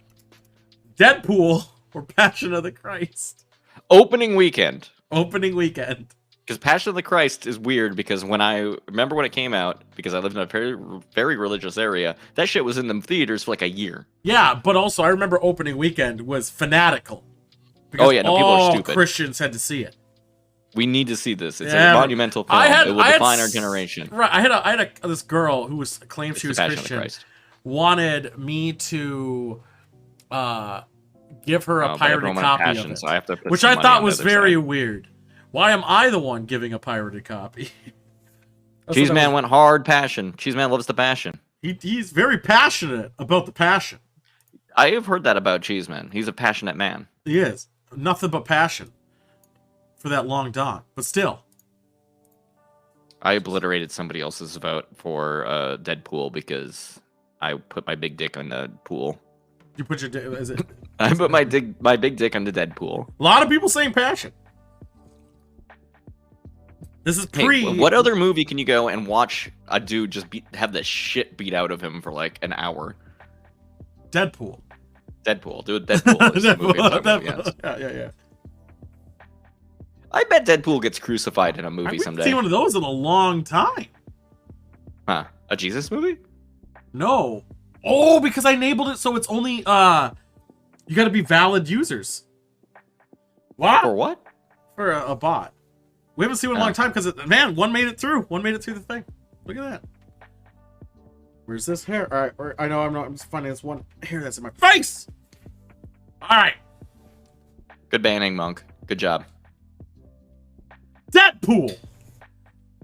Deadpool or Passion of the Christ. Opening weekend. Opening weekend. Because Passion of the Christ is weird because when I remember when it came out, because I lived in a very, very religious area, that shit was in the theaters for like a year. Yeah, but also I remember opening weekend was fanatical. Oh yeah, no, people are all stupid. Christians had to see it. We need to see this. It's Yeah, a monumental film. It will define our generation. Right, I had this girl who claimed she was Passion of the Christian. Christ. Wanted me to give her a Oh, but I have pirated no copy passion, of it, so I have to put which some I money thought on the was other very side. weird. Why am I the one giving a pirated copy? Cheese Man went hard passion. Cheese Man loves the passion. He's very passionate about the passion. I have heard that about Cheese Man. He's a passionate man. He is. Nothing but passion for that long dawn. But still. I obliterated somebody else's vote for Deadpool because I put my big dick on the pool. You put your dick... Is it... I put my big dick on the Deadpool. A lot of people saying passion. This is pre... Hey, what other movie can you go and watch a dude just have the shit beat out of him for like an hour? Deadpool. Deadpool. Dude, Deadpool is the movie I'm talking about, yes. Yeah. I bet Deadpool gets crucified in a movie I haven't someday. seen one of those in a long time. Huh? A Jesus movie? No. Oh, because I enabled it so it's only you got to be valid users. Wow. For what? For a bot. We haven't seen one in a long time because man, one made it through. One made it through the thing. Look at that. Where's this hair? All right, I know I'm just finding this one hair that's in my face. All right. Good banning, Monk. Good job. Deadpool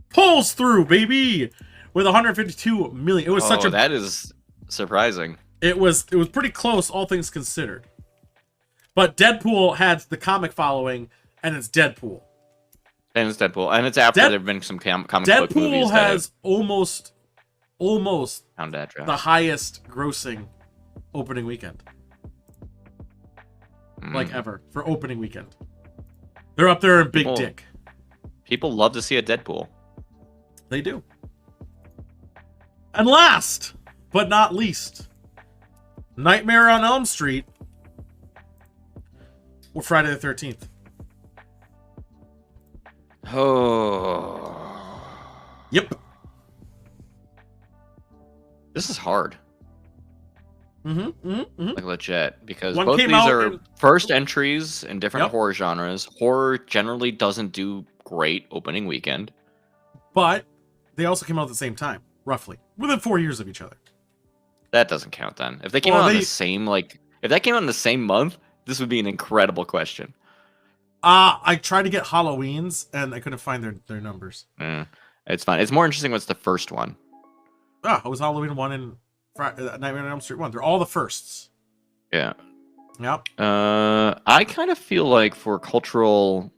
pulls through, baby, with 152 million. It was such a that is surprising. It was pretty close, all things considered. But Deadpool had the comic following, and it's Deadpool. And it's Deadpool, and it's after there've been some comic book movies. Deadpool has almost found that the highest grossing opening weekend, like ever for opening weekend. They're up there in big dick. People love to see a Deadpool. They do. And last but not least, Nightmare on Elm Street or Friday the 13th. Oh. Yep. This is hard. Like legit, because One both came these out are in- first entries in different Yep. horror genres. Horror generally doesn't do great opening weekend. But they also came out at the same time, roughly, within 4 years of each other. That doesn't count then. If they came out in the same if that came out in the same month, this would be an incredible question. I tried to get Halloween's and I couldn't find their numbers. It's fine. It's more interesting what's the first one. It was Halloween 1 and Nightmare on Elm Street 1. They're all the firsts. Yeah. Yep. I kind of feel like for cultural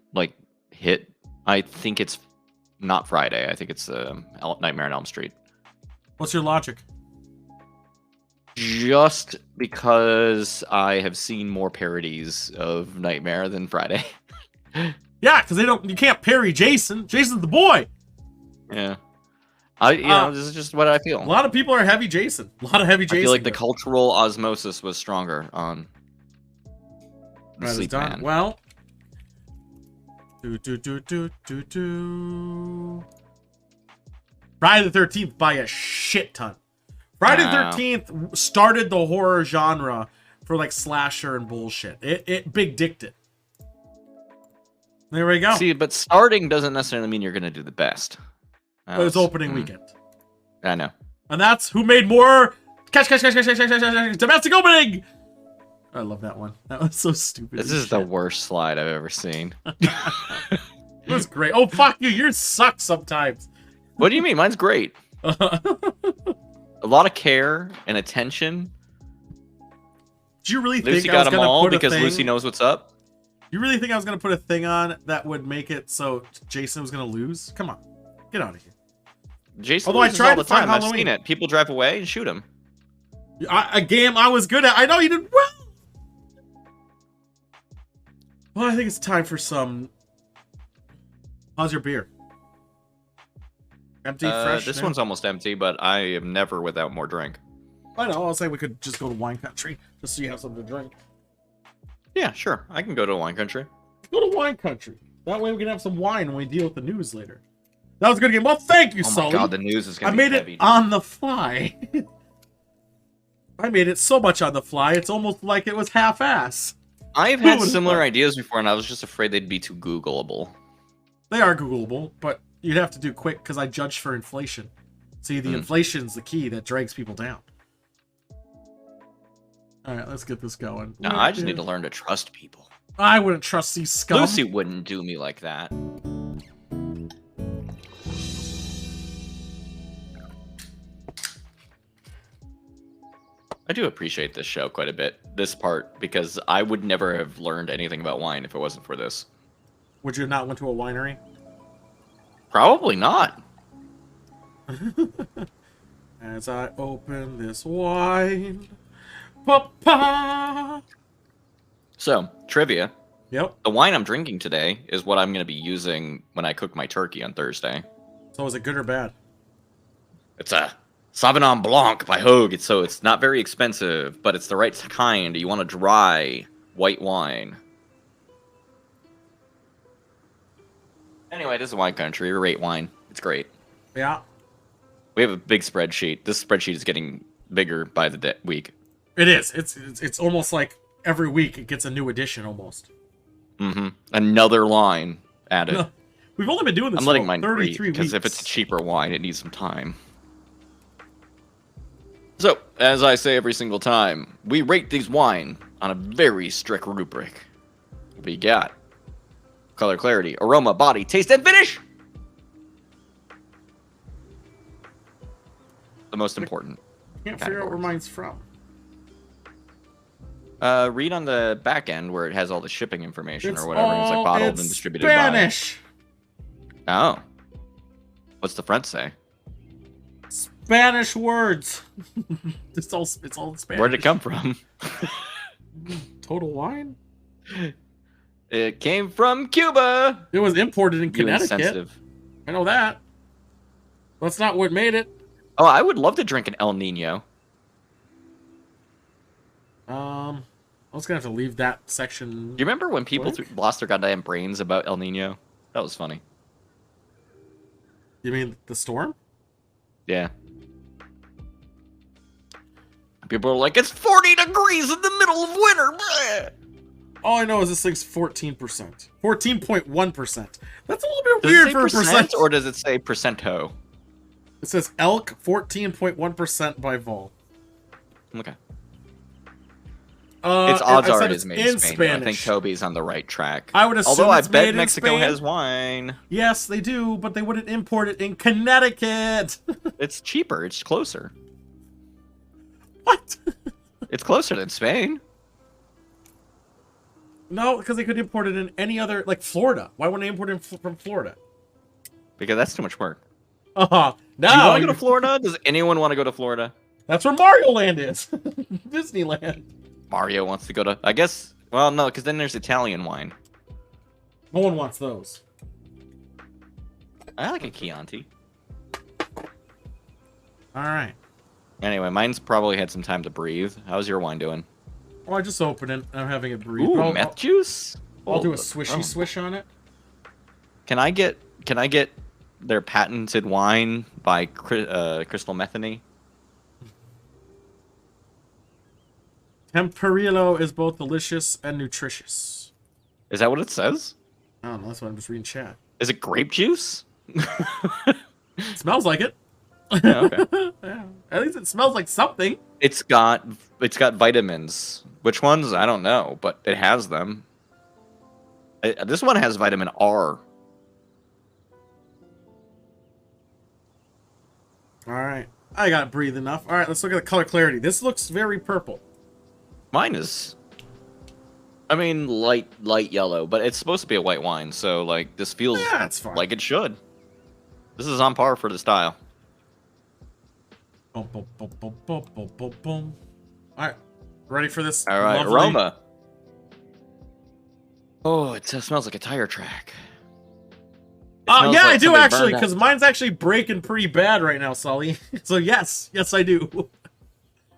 hit, I think it's not Friday. I think it's Nightmare on Elm Street. What's your logic? Just because I have seen more parodies of Nightmare than Friday. Yeah, because you can't parry Jason. Jason's the boy. Yeah. This is just what I feel. A lot of people are heavy Jason. A lot of heavy Jason. I feel like the cultural osmosis was stronger on the Right, Sleep Man. Well, Friday the 13th by a shit ton. Friday the 13th started the horror genre for like slasher and bullshit. It big dicked it. There we go. See, but starting doesn't necessarily mean you're going to do the best. But it's opening weekend. I know. And that's who made more cash, domestic opening. I love that one. That was so stupid. This is the worst slide I've ever seen. It was great. Oh, fuck you. Yours sucks sometimes. What do you mean? Mine's great. A lot of care and attention. Do you really Lucy think got I was them gonna all put a because thing? Lucy knows what's up? You really think I was gonna put a thing on that would make it so Jason was gonna lose? Come on, get out of here. Jason Although I loses tried all to the find time. I've Halloween. seen it. People drive away and shoot him. A game I was good at. I know you did well. Well, I think it's time for some. How's your beer? Empty, fresh? This new? one's almost empty, but I am never without more drink. I know. I was saying we could just go to Wine Country just so you have something to drink. Yeah, sure. I can go to wine country. Go to Wine Country. That way we can have some wine when we deal with the news later. That was a good game. Well, thank you, Oh my Sully. god, the news is I gonna be made heavy. it on the fly. I made it so much on the fly, it's almost like it was half-ass. I've had would've similar thought? ideas before, and I was just afraid they'd be too Googleable. They are Googleable, but you'd have to do quick because I judge for inflation. See, the inflation's the key that drags people down. All right, let's get this going. No, I just need to learn to trust people. I wouldn't trust these scum. Lucy wouldn't do me like that. I do appreciate this show quite a bit, this part, because I would never have learned anything about wine if it wasn't for this. Would you have not went to a winery? Probably not. As I open this wine, Papa. So, trivia. Yep. The wine I'm drinking today is what I'm going to be using when I cook my turkey on Thursday. So is it good or bad? It's a Sauvignon Blanc by Hogue. It's not very expensive, but it's the right kind. You want a dry white wine. Anyway, this is Wine Country. We rate wine. It's great. Yeah. We have a big spreadsheet. This spreadsheet is getting bigger by the week. It is. It's almost like every week it gets a new edition almost. Mm-hmm. Another line added. No, we've only been doing this I'm for letting mine 33 breathe, because weeks. if it's a cheaper wine, it needs some time. So, as I say every single time, we rate these wine on a very strict rubric. We got color, clarity, aroma, body, taste, and finish! The most important. Can't figure out where mine's from. Read on the back end where it has all the shipping information It's or whatever. And it's like bottled it's and distributed Spanish. by. Oh. What's the front say? Spanish words. it's all Spanish. Where did it come from? Total Wine? It came from Cuba. It was imported in You Connecticut. insensitive. I know that. That's not what made it. Oh, I would love to drink an El Nino. I was gonna have to leave that section. Do you remember when people lost their goddamn brains about El Nino? That was funny. You mean the storm? Yeah. People are like, it's 40 degrees in the middle of winter. Bleh. All I know is this thing's 14%. 14.1%. That's a little bit Does weird it say for a percent. or does it say percento? It says elk 14.1% by vol. Okay. and Its odds I are said it it's is made in in Spain. Spanish. I think Toby's on the right track. I would assume Although I it's bet made in Mexico Spain. has wine. Yes, they do, but they wouldn't import it in Connecticut. It's cheaper. It's closer. What? It's closer than Spain. No, because they could import it in any other, like Florida. Why wouldn't they import it from Florida? Because that's too much work. No. Do you want to go to Florida? Does anyone want to go to Florida? That's where Mario Land is. Disneyland. Mario wants to go to... I guess... Well, no, because then there's Italian wine. No one wants those. I like a Chianti. All right. Anyway, mine's probably had some time to breathe. How's your wine doing? Well, I just opened it. I'm having it breathe. Ooh, meth juice? I'll do a swishy swish on it. Can I get their patented wine by Crystal Metheny? Temperillo is both delicious and nutritious. Is that what it says? I don't know. That's what I'm just reading chat. Is it grape juice? It smells like it. Yeah, okay. Yeah. At least it smells like something. It's got vitamins. Which ones? I don't know, but it has them. This one has vitamin R. All right. I got to breathe enough. All right, let's look at the color clarity. This looks very purple. Mine is, I mean, light yellow, but it's supposed to be a white wine, so like this feels like it should. This is on par for the style. Boom, boom, boom, boom, boom, boom, boom, boom. All right, ready for this? All right, lovely... aroma. Oh, it smells like a tire track. Yeah, like I do actually, out. because mine's actually breaking pretty bad right now, Sully. So yes, I do.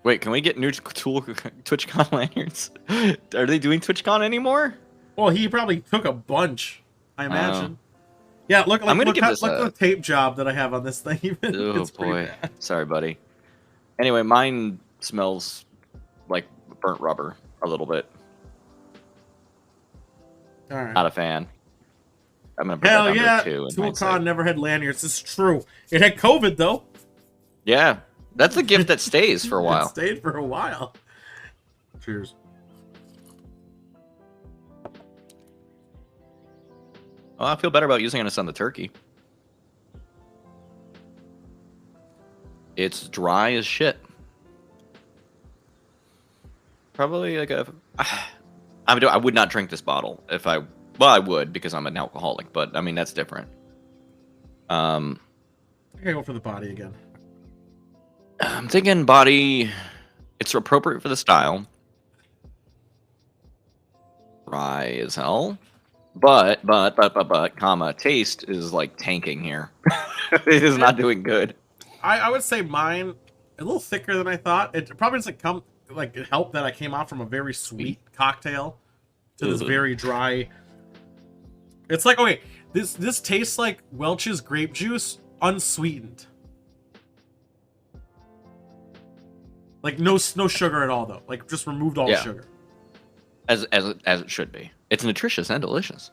Wait, can we get new TwitchCon lanyards? Are they doing TwitchCon anymore? Well, he probably took a bunch, I imagine. Yeah, look at the tape job that I have on this thing. Oh boy, sorry, buddy. Anyway, mine smells like burnt rubber a little bit. All right. Not a fan. I'm gonna put Hell that yeah, two. ToolCon never had lanyards. This is true. It had COVID though. Yeah, that's a gift that stays for a while. It stayed for a while. Cheers. Well, I feel better about using this on the turkey. It's dry as shit. Probably like a. I would not drink this bottle if I. Well, I would because I'm an alcoholic, but I mean that's different. I gotta go for the body again. I'm thinking body. It's appropriate for the style. Dry as hell. But, comma, taste is like tanking here. It is not doing good. I would say mine a little thicker than I thought. It probably doesn't come like it helped that I came out from a very sweet cocktail to this very dry. It's like, okay, this tastes like Welch's grape juice unsweetened. Like no sugar at all though. Like just removed all the sugar. As it should be. It's nutritious and delicious.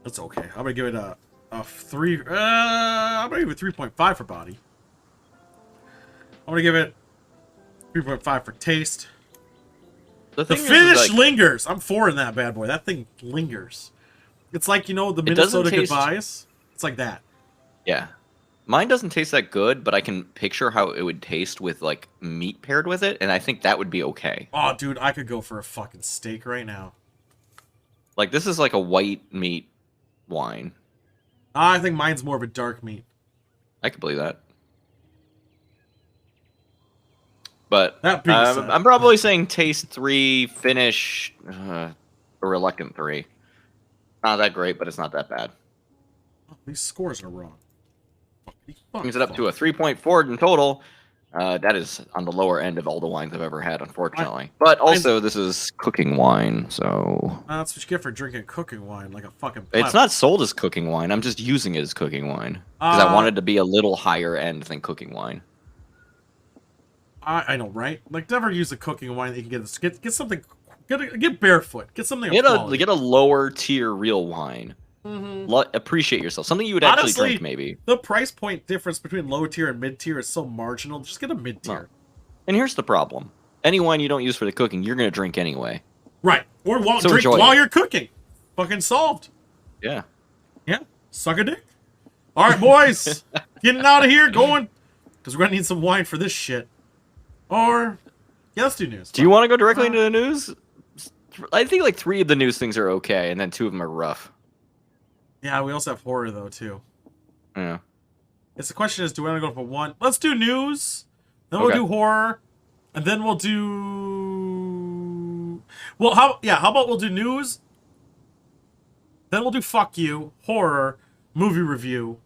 That's okay. I'm gonna give it a 3. I'm gonna give it 3.5 for body. I'm gonna give it 3.5 for taste. The finish lingers. I'm 4 in that bad boy. That thing lingers. It's like, you know, the Minnesota Goodbyes. It's like that. Yeah. Mine doesn't taste that good, but I can picture how it would taste with like meat paired with it, and I think that would be okay. Oh, dude, I could go for a fucking steak right now. Like this is like a white meat wine. I think mine's more of a dark meat. I could believe that. But I'm probably saying taste 3, finish a reluctant 3. Not that great, but it's not that bad. Oh, these scores are wrong. Brings it up to a 3.4 in total. That is on the lower end of all the wines I've ever had, unfortunately. But also, this is cooking wine, so... That's what you get for drinking cooking wine, like a fucking... It's not sold as cooking wine. I'm just using it as cooking wine. Because I wanted to be a little higher end than cooking wine. I know, right? Like, never use a cooking wine that you can get something... Get barefoot. Get something get a lower tier real wine. Mm-hmm. Appreciate yourself. Something you would actually drink, maybe. The price point difference between low tier and mid tier is so marginal. Just get a mid tier. No. And here's the problem: any wine you don't use for the cooking, you're gonna drink anyway. Right. Or drink while you're cooking. Fucking solved. Yeah. Yeah. Suck a dick. All right, boys, getting out of here, going, because we're gonna need some wine for this shit. Or yeah, let's do news. Do you want to go directly into the news? I think like 3 of the news things are okay, and then 2 of them are rough. Yeah, we also have horror, though, too. Yeah. It's the question is, do we want to go for 1? Let's do news. Then we'll do horror. And then we'll do... Well, how about we'll do news? Then we'll do fuck you, horror, movie review,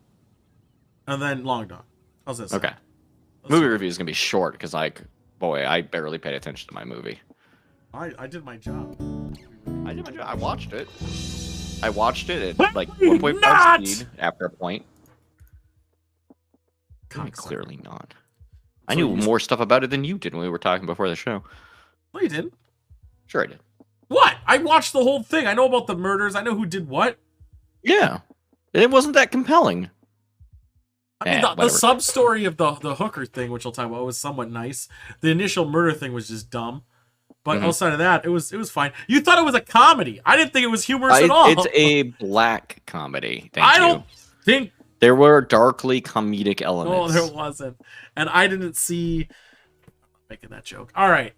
and then long dog. How's this? Okay. Movie review is going to be short, because, like, boy, I barely paid attention to my movie. I did my job. I watched it. I watched it at like 1.5 speed after a point. Clearly not. I knew more stuff about it than you did when we were talking before the show. No, you didn't. Sure I did. What? I watched the whole thing. I know about the murders. I know who did what. Yeah. It wasn't that compelling. I mean, the sub-story of the hooker thing, which I'll talk about, was somewhat nice. The initial murder thing was just dumb. But outside of that, it was fine. You thought it was a comedy. I didn't think it was humorous at all. It's a black comedy. I don't think... There were darkly comedic elements. No, there wasn't. And I didn't see... Making that joke. All right.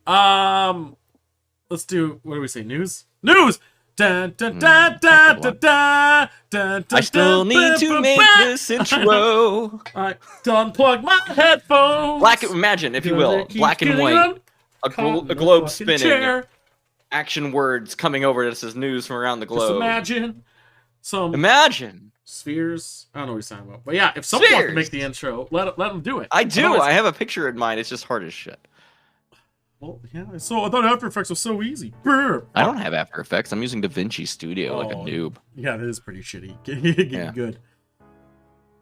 Let's do... What do we say? News? News! Dun, dun, dun, dun, dun, dun, dun, I still need to make this intro. I unplug my headphones. Imagine, if you will, black and white. A globe spinning. Chair. Action words coming over. This is news from around the globe. Just imagine some... Imagine. Spheres. I don't know what he's talking about. But yeah, if someone wants to make the intro, let them do it. I do. Otherwise, I have a picture in mind. It's just hard as shit. Well, yeah. So I thought After Effects was so easy. I don't have After Effects. I'm using DaVinci Studio like a noob. Yeah, that is pretty shitty. Get good.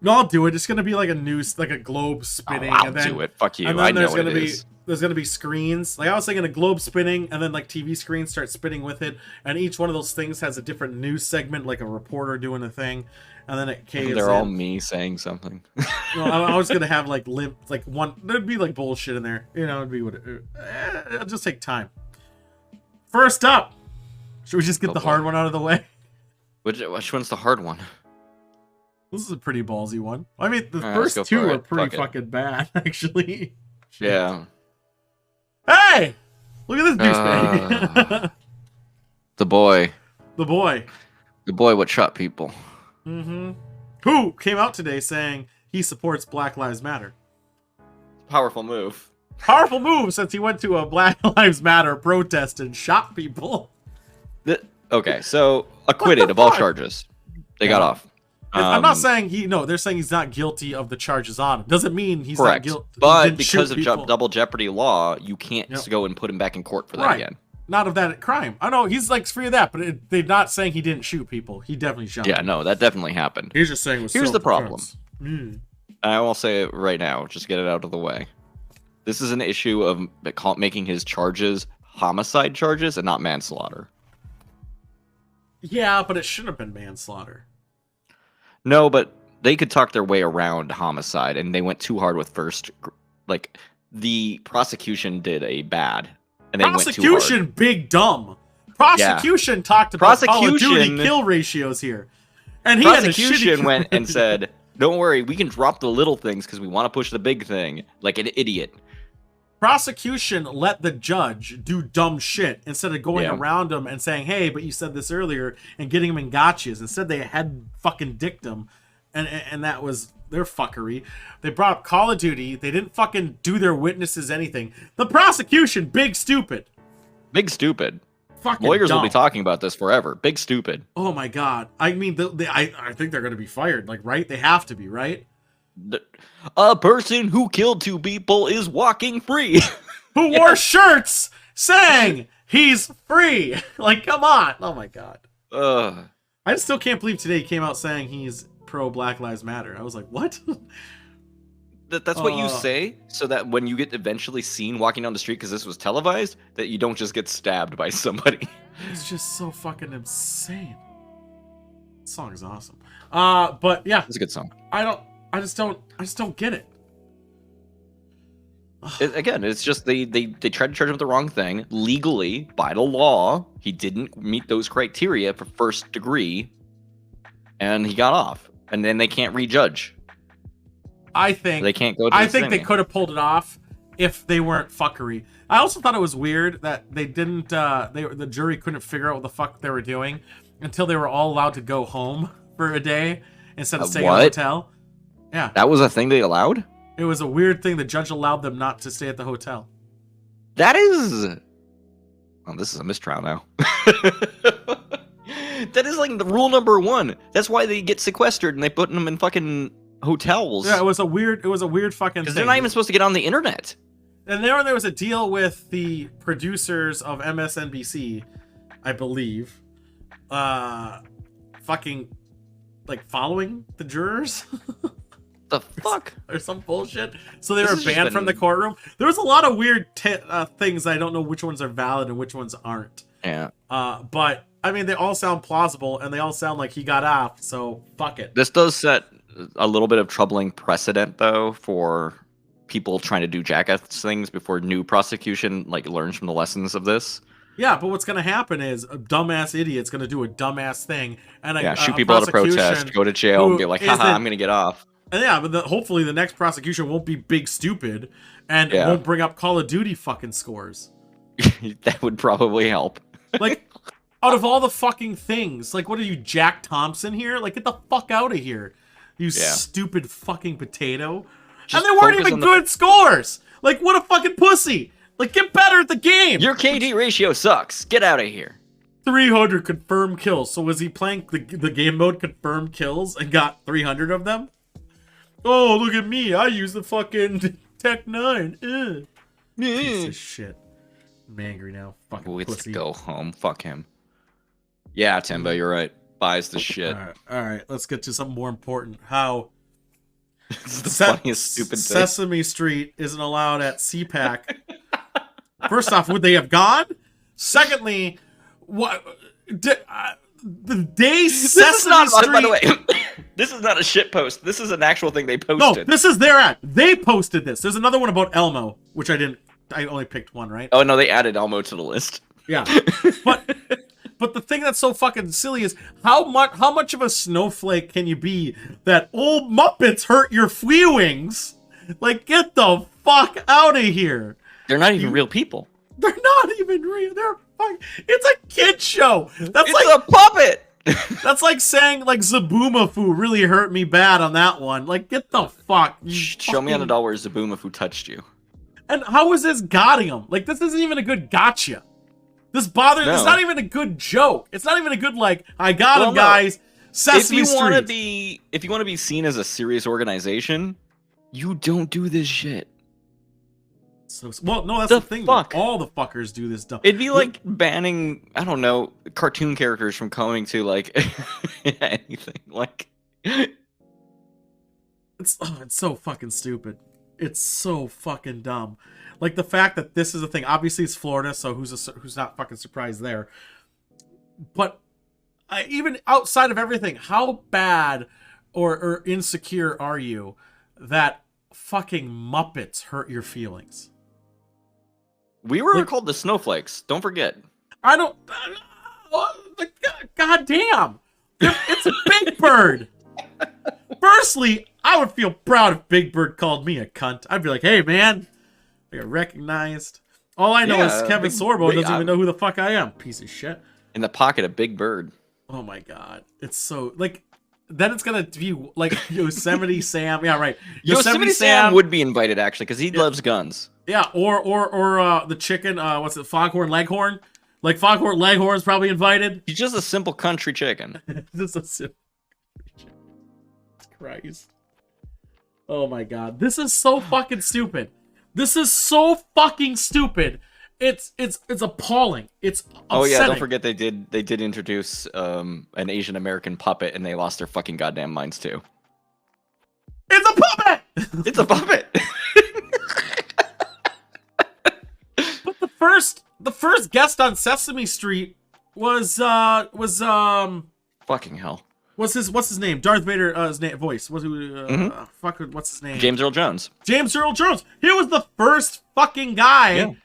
No, I'll do it. It's gonna be like a news, like a globe spinning. I'll do it. Fuck you. And then I know what it is. There's gonna be screens. Like I was thinking, a globe spinning, and then like TV screens start spinning with it, and each one of those things has a different news segment, like a reporter doing a thing, and then it caves. They're all me saying something. No, I was gonna have like one. There'd be like bullshit in there. You know, it'd be it'll just take time. First up, should we just get the hard one out of the way? Which one's the hard one? This is a pretty ballsy one. I mean, the first two are pretty fucking bad, actually. Yeah. Hey! Look at this douchebag. The boy. The boy. The boy what shot people. Mm-hmm. Who came out today saying he supports Black Lives Matter. Powerful move. Powerful move, since he went to a Black Lives Matter protest and shot people. Okay, so acquitted of all charges. They got off. I'm not saying they're saying he's not guilty of the charges on him. Doesn't mean he's not guilty. But because of double jeopardy law, you can't go and put him back in court for that again. Not of that crime. I know he's like free of that, but they're not saying he didn't shoot people. He definitely shot. Yeah, no, that definitely happened. He's just saying. Here's the problem. I will say it right now. Just get it out of the way. This is an issue of making his charges homicide charges and not manslaughter. Yeah, but it shouldn't have been manslaughter. No, but they could talk their way around homicide, and they went too hard with first. Like, the prosecution did a bad, and they went too hard. Prosecution, big dumb. Prosecution talked about Call of Duty kill ratios here, and he prosecution went and said, "Don't worry, we can drop the little things because we want to push the big thing." Like an idiot. Prosecution let the judge do dumb shit instead of going around him and saying, "Hey, but you said this earlier," and getting him in gotchas. Instead, they had fucking dictum, and that was their fuckery. They brought up Call of Duty. They didn't fucking do their witnesses anything. The prosecution, big stupid. Big stupid. Fucking lawyers dumb. will be talking about this forever. Big stupid. Oh my god. I mean, I think they're gonna be fired. Like, right? They have to be, right? A person who killed 2 people is walking free. Who wore shirts saying he's free. Like, come on. Oh my god. I still can't believe today he came out saying he's pro Black Lives Matter. I was like, what? That's what you say, so that when you get eventually seen walking down the street, because this was televised, that you don't just get stabbed by somebody. It's just so fucking insane. The song is awesome. But yeah. It's a good song. I just don't get it. Again, it's just they tried to charge him with the wrong thing. Legally, by the law, he didn't meet those criteria for first degree, and he got off. And then they can't rejudge. I think they can't go. I think they could have pulled it off if they weren't fuckery. I also thought it was weird that they didn't. The jury couldn't figure out what the fuck they were doing until they were all allowed to go home for a day instead of staying in a hotel. Yeah, that was a thing they allowed. It was a weird thing. The judge allowed them not to stay at the hotel. That is. Well, this is a mistrial now. That is like the rule number 1. That's why they get sequestered and they put them in fucking hotels. Yeah, it was a weird fucking thing. Because they're not even supposed to get on the internet. And there was a deal with the producers of MSNBC, I believe, fucking like following the jurors. The fuck? Or some bullshit. So they This were has just banned from the been- courtroom. There was a lot of weird things. I don't know which ones are valid and which ones aren't. Yeah. But I mean, they all sound plausible and they all sound like he got off. So fuck it. This does set a little bit of troubling precedent, though, for people trying to do jackass things before new prosecution like learns from the lessons of this. Yeah, but what's gonna happen is a dumbass idiot's gonna do a dumbass thing and Shoot people at a protest, go to jail, and be like, haha, I'm gonna get off. And yeah, but hopefully the next prosecution won't be big stupid and won't bring up Call of Duty fucking scores. That would probably help. Like, out of all the fucking things, like, what are you, Jack Thompson here? Like, get the fuck out of here, you stupid fucking potato. Just and they weren't even good scores. Like, what a fucking pussy. Like, get better at the game. Your KD ratio sucks. Get out of here. 300 confirmed kills. So was he playing the game mode confirmed kills and got 300 of them? Oh, look at me. I use the fucking Tech 9. Piece of shit. I'm angry now. Fucking Let's pussy. go home. Fuck him. Yeah, Timbo, you're right. Buys the shit. All right. Let's get to something more important. How This is the funniest stupid thing. Sesame Street isn't allowed at CPAC. First off, would they have gone? Secondly, what the day Sesame Street? By the way, this is not a shit post. This is an actual thing they No, posted. this is their ad. They posted this. There's another one about Elmo, which I didn't. I only picked one, right? Oh no, they added Elmo to the list. Yeah, but the thing that's so fucking silly is how much of a snowflake can you be that old Muppets hurt your feelings? Like, get the fuck out of here. They're not even real people. They're not even real. They're fucking. It's a kid show. That's It's like a puppet. that's like saying like Zaboomafoo really hurt me bad on that one. Like, get the fuck. Show me on a doll where Zaboomafoo touched you. And how is this gotting him? Like, this isn't even a good gotcha. This bothers. No. It's not even a good joke. It's not even a good like. I got him, guys. Sesame If you want to Street. be seen as a serious organization, you don't do this shit. So, well, no, that's the thing. Fuck? All the fuckers do this dumb. It'd be like banning, I don't know, cartoon characters from going to like anything. Like, It's so fucking stupid. It's so fucking dumb. Like the fact that this is a thing. Obviously, it's Florida, so who's not fucking surprised there? But even outside of everything, how bad or insecure are you that fucking Muppets hurt your feelings? we were called the Snowflakes. Don't forget. I don't. God damn! It's Big Bird. Firstly, I would feel proud if Big Bird called me a cunt. I'd be like, hey, man, I got recognized. All I know is Kevin Sorbo doesn't even know who the fuck I am. Piece of shit. In the pocket of Big Bird. Oh, my God. It's so, like, then it's going to be, like, Yosemite Sam. Yeah, right. Yosemite Sam would be invited, actually, because he loves guns. Yeah, or the chicken, what's it, Foghorn Leghorn? Like, Foghorn Leghorn's probably invited. He's just a simple country chicken. This is a simple Christ. Oh my God. This is so fucking stupid. This is so fucking stupid. It's appalling. It's upsetting. Oh yeah, don't forget they did introduce an Asian American puppet and they lost their fucking goddamn minds too. It's a puppet. It's a puppet. But the first guest on Sesame Street was fucking hell. What's his name? Darth Vader his voice. What's his name? James Earl Jones. James Earl Jones. He was the first fucking guy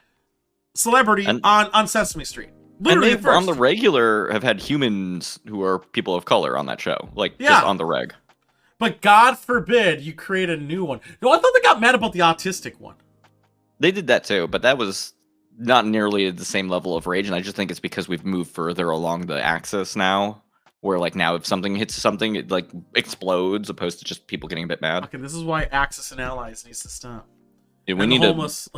celebrity on Sesame Street. Literally and they on the regular have had humans who are people of color on that show. Like just on the reg. But God forbid you create a new one. No, I thought they got mad about the autistic one. They did that too, but that was not nearly at the same level of rage, and I just think it's because we've moved further along the axis now. Where like now if something hits something, it like explodes opposed to just people getting a bit mad. Okay, this is why Axis and Allies needs to stop. Yeah, we need homeless.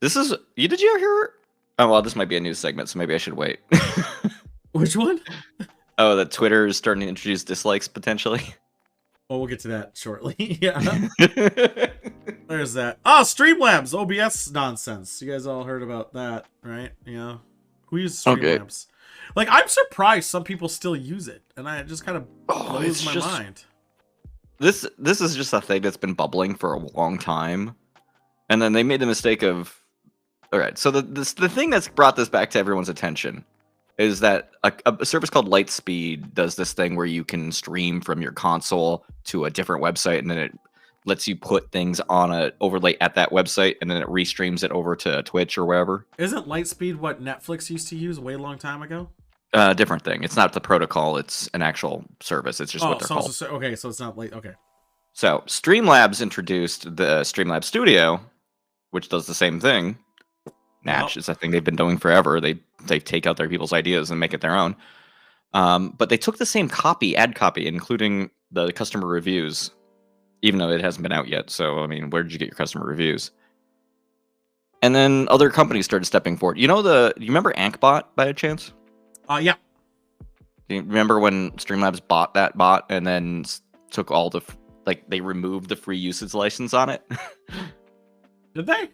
This is did you hear? Oh well, this might be a news segment, so maybe I should wait. Which one? Oh, that Twitter is starting to introduce dislikes potentially. Oh, we'll get to that shortly. Yeah. There's that. Oh, Streamlabs, OBS nonsense. You guys all heard about that, right? Yeah. Who uses Streamlabs? Like, I'm surprised some people still use it, and it just kind of blows my mind. this is just a thing that's been bubbling for a long time, and then they made the mistake of. All right, so the thing that's brought this back to everyone's attention is that a service called Lightspeed does this thing where you can stream from your console to a different website, and then it lets you put things on a overlay at that website, and then it restreams it over to Twitch or wherever. Isn't Lightspeed what Netflix used to use way long time ago? Different thing. It's not the protocol. It's an actual service. It's just what they're called. Okay, so it's not like okay. So Streamlabs introduced the Streamlabs Studio, which does the same thing. Natch is a thing they've been doing forever. They take out their people's ideas and make it their own. But they took the same ad copy, including the customer reviews, even though it hasn't been out yet. So, I mean, where did you get your customer reviews? And then other companies started stepping forward. You remember Ankbot by a chance? Yeah. Do you remember when Streamlabs bought that bot and then took all they removed the free usage license on it? Did they?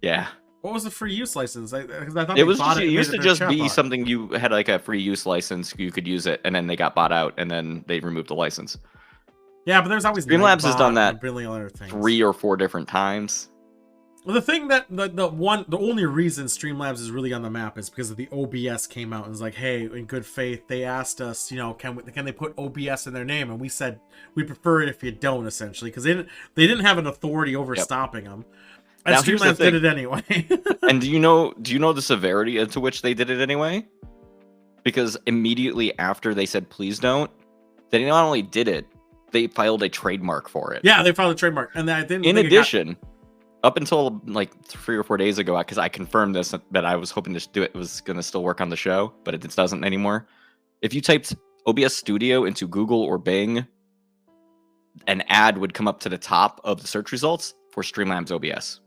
Yeah. What was the free use license? I thought it used to just be something you had like a free use license, you could use it, and then they got bought out, and then they removed the license. Yeah, but there's always Streamlabs has done that other things. 3 or 4 different times. Well, the thing that the only reason Streamlabs is really on the map is because of the OBS came out and was like, hey, in good faith, they asked us, can they put OBS in their name, and we said we prefer it if you don't, essentially, because they didn't have an authority over stopping them. And Streamlabs did it anyway. And do you know the severity to which they did it anyway? Because immediately after they said please don't, they not only did it, they filed a trademark for it. Yeah, they filed a trademark, and I didn't. In addition, up until like 3 or 4 days ago, because I confirmed this, that I was hoping to do it was going to still work on the show, but it doesn't anymore. If you typed OBS Studio into Google or Bing, an ad would come up to the top of the search results for Streamlabs OBS.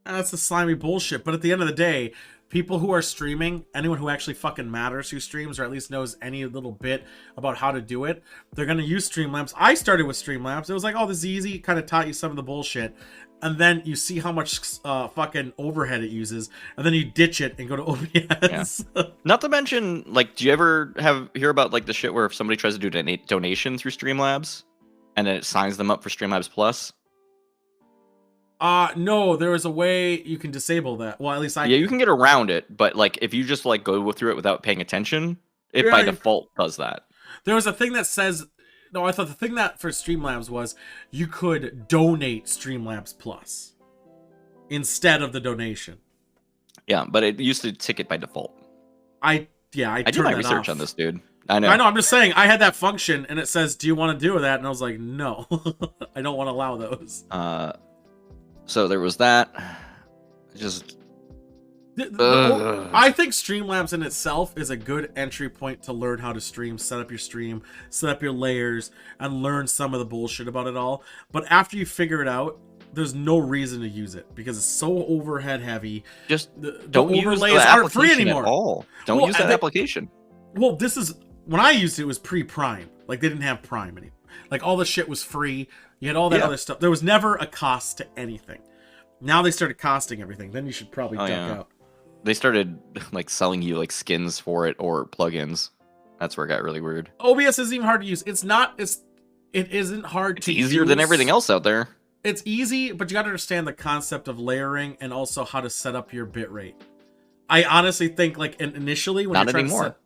That's the slimy bullshit. But at the end of the day, people who are streaming, anyone who actually fucking matters who streams, or at least knows any little bit about how to do it, they're going to use Streamlabs. I started with Streamlabs. It was like, oh, this is easy. Kind of taught you some of the bullshit. And then you see how much fucking overhead it uses. And then you ditch it and go to OBS. Yeah. Not to mention, do you ever hear about the shit where if somebody tries to do donation through Streamlabs and then it signs them up for Streamlabs Plus? No, there is a way you can disable that. Well, at least Yeah, you can get around it, but if you just go through it without paying attention, it by default does that. There was a thing that says, no, I thought the thing that for Streamlabs was you could donate Streamlabs Plus instead of the donation. Yeah, but it used to tick it by default. I did my research on this, dude. I know. I'm just saying, I had that function and it says, do you want to do that? And I was like, no, I don't want to allow those. So there was that. I think Streamlabs in itself is a good entry point to learn how to stream, set up your stream, set up your layers, and learn some of the bullshit about it all. But after you figure it out, there's no reason to use it because it's so overhead heavy. Just don't use the application aren't free anymore. At all. Don't use that application. Well, this is when I used it was pre-Prime. They didn't have Prime anymore. All the shit was free. You had all that other stuff. There was never a cost to anything. Now they started costing everything. Then you should probably duck out. They started selling you skins for it or plugins. That's where it got really weird. OBS isn't even hard to use. It isn't hard to use. It's easier than everything else out there. It's easy, but you got to understand the concept of layering and also how to set up your bitrate. I honestly think initially when you're trying to set...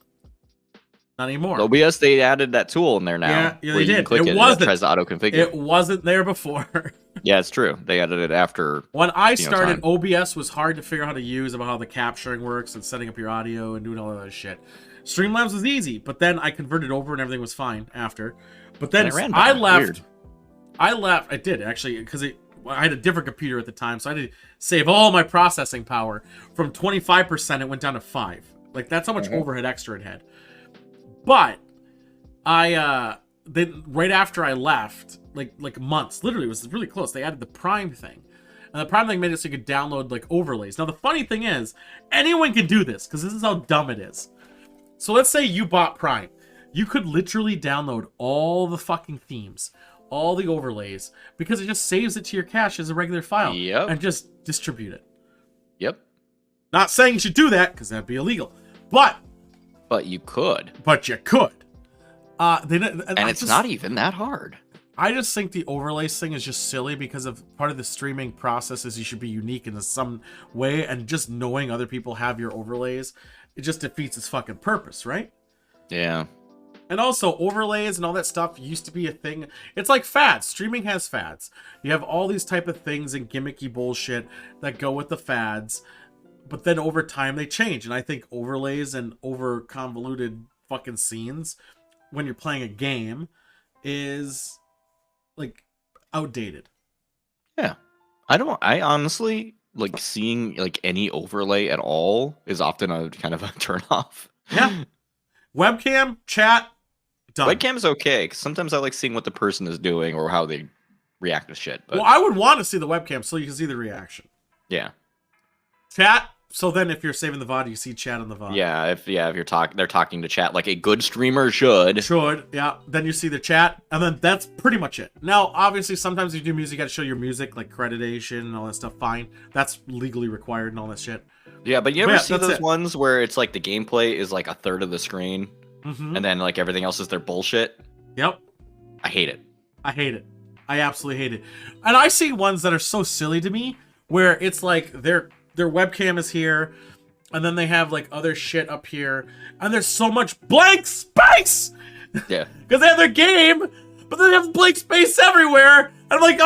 Not anymore. OBS, they added that tool in there now. Yeah, they did. Click it tries to auto-configure. It wasn't there before. Yeah, it's true. They added it after. When I started, OBS was hard to figure out how to use, about how the capturing works and setting up your audio and doing all that other shit. Streamlabs was easy, but then I converted over and everything was fine after. But then I left. I did, actually, because I had a different computer at the time, so I had to save all my processing power. From 25%, it went down to 5%. That's how much overhead extra it had. But right after I left, months, literally, it was really close. They added the Prime thing, and the Prime thing made it so you could download overlays. Now the funny thing is, anyone can do this because this is how dumb it is. So let's say you bought Prime, you could literally download all the fucking themes, all the overlays, because it just saves it to your cache as a regular file, and just distribute it. Yep. Not saying you should do that because that'd be illegal, but you could. But you could. And it's not even that hard. I just think the overlays thing is just silly because of part of the streaming process is you should be unique in some way, and just knowing other people have your overlays, it just defeats its fucking purpose, right? Yeah. And also, overlays and all that stuff used to be a thing. It's like fads. Streaming has fads. You have all these type of things and gimmicky bullshit that go with the fads, but then over time they change. And I think overlays and over convoluted fucking scenes when you're playing a game is like outdated. Yeah. I honestly like seeing like any overlay at all is often a kind of a turn off. Yeah. Webcam, chat, done. Webcam is okay, because sometimes I like seeing what the person is doing or how they react to shit. But... Well, I would want to see the webcam so you can see the reaction. Yeah. Chat. So then, if you're saving the VOD, you see chat on the VOD. Yeah, if you're they're talking to chat like a good streamer should. Yeah. Then you see the chat, and then that's pretty much it. Now, obviously, sometimes you do music, you got to show your music, like accreditation and all that stuff. Fine, that's legally required and all that shit. Yeah, but you ever see those ones where it's like the gameplay is like a third of the screen, and then like everything else is their bullshit? Yep. I hate it. I hate it. I absolutely hate it. And I see ones that are so silly to me, where it's like their webcam is here, and then they have like other shit up here, and there's so much blank space. Yeah. Because they have their game, but they have blank space everywhere. And I'm like,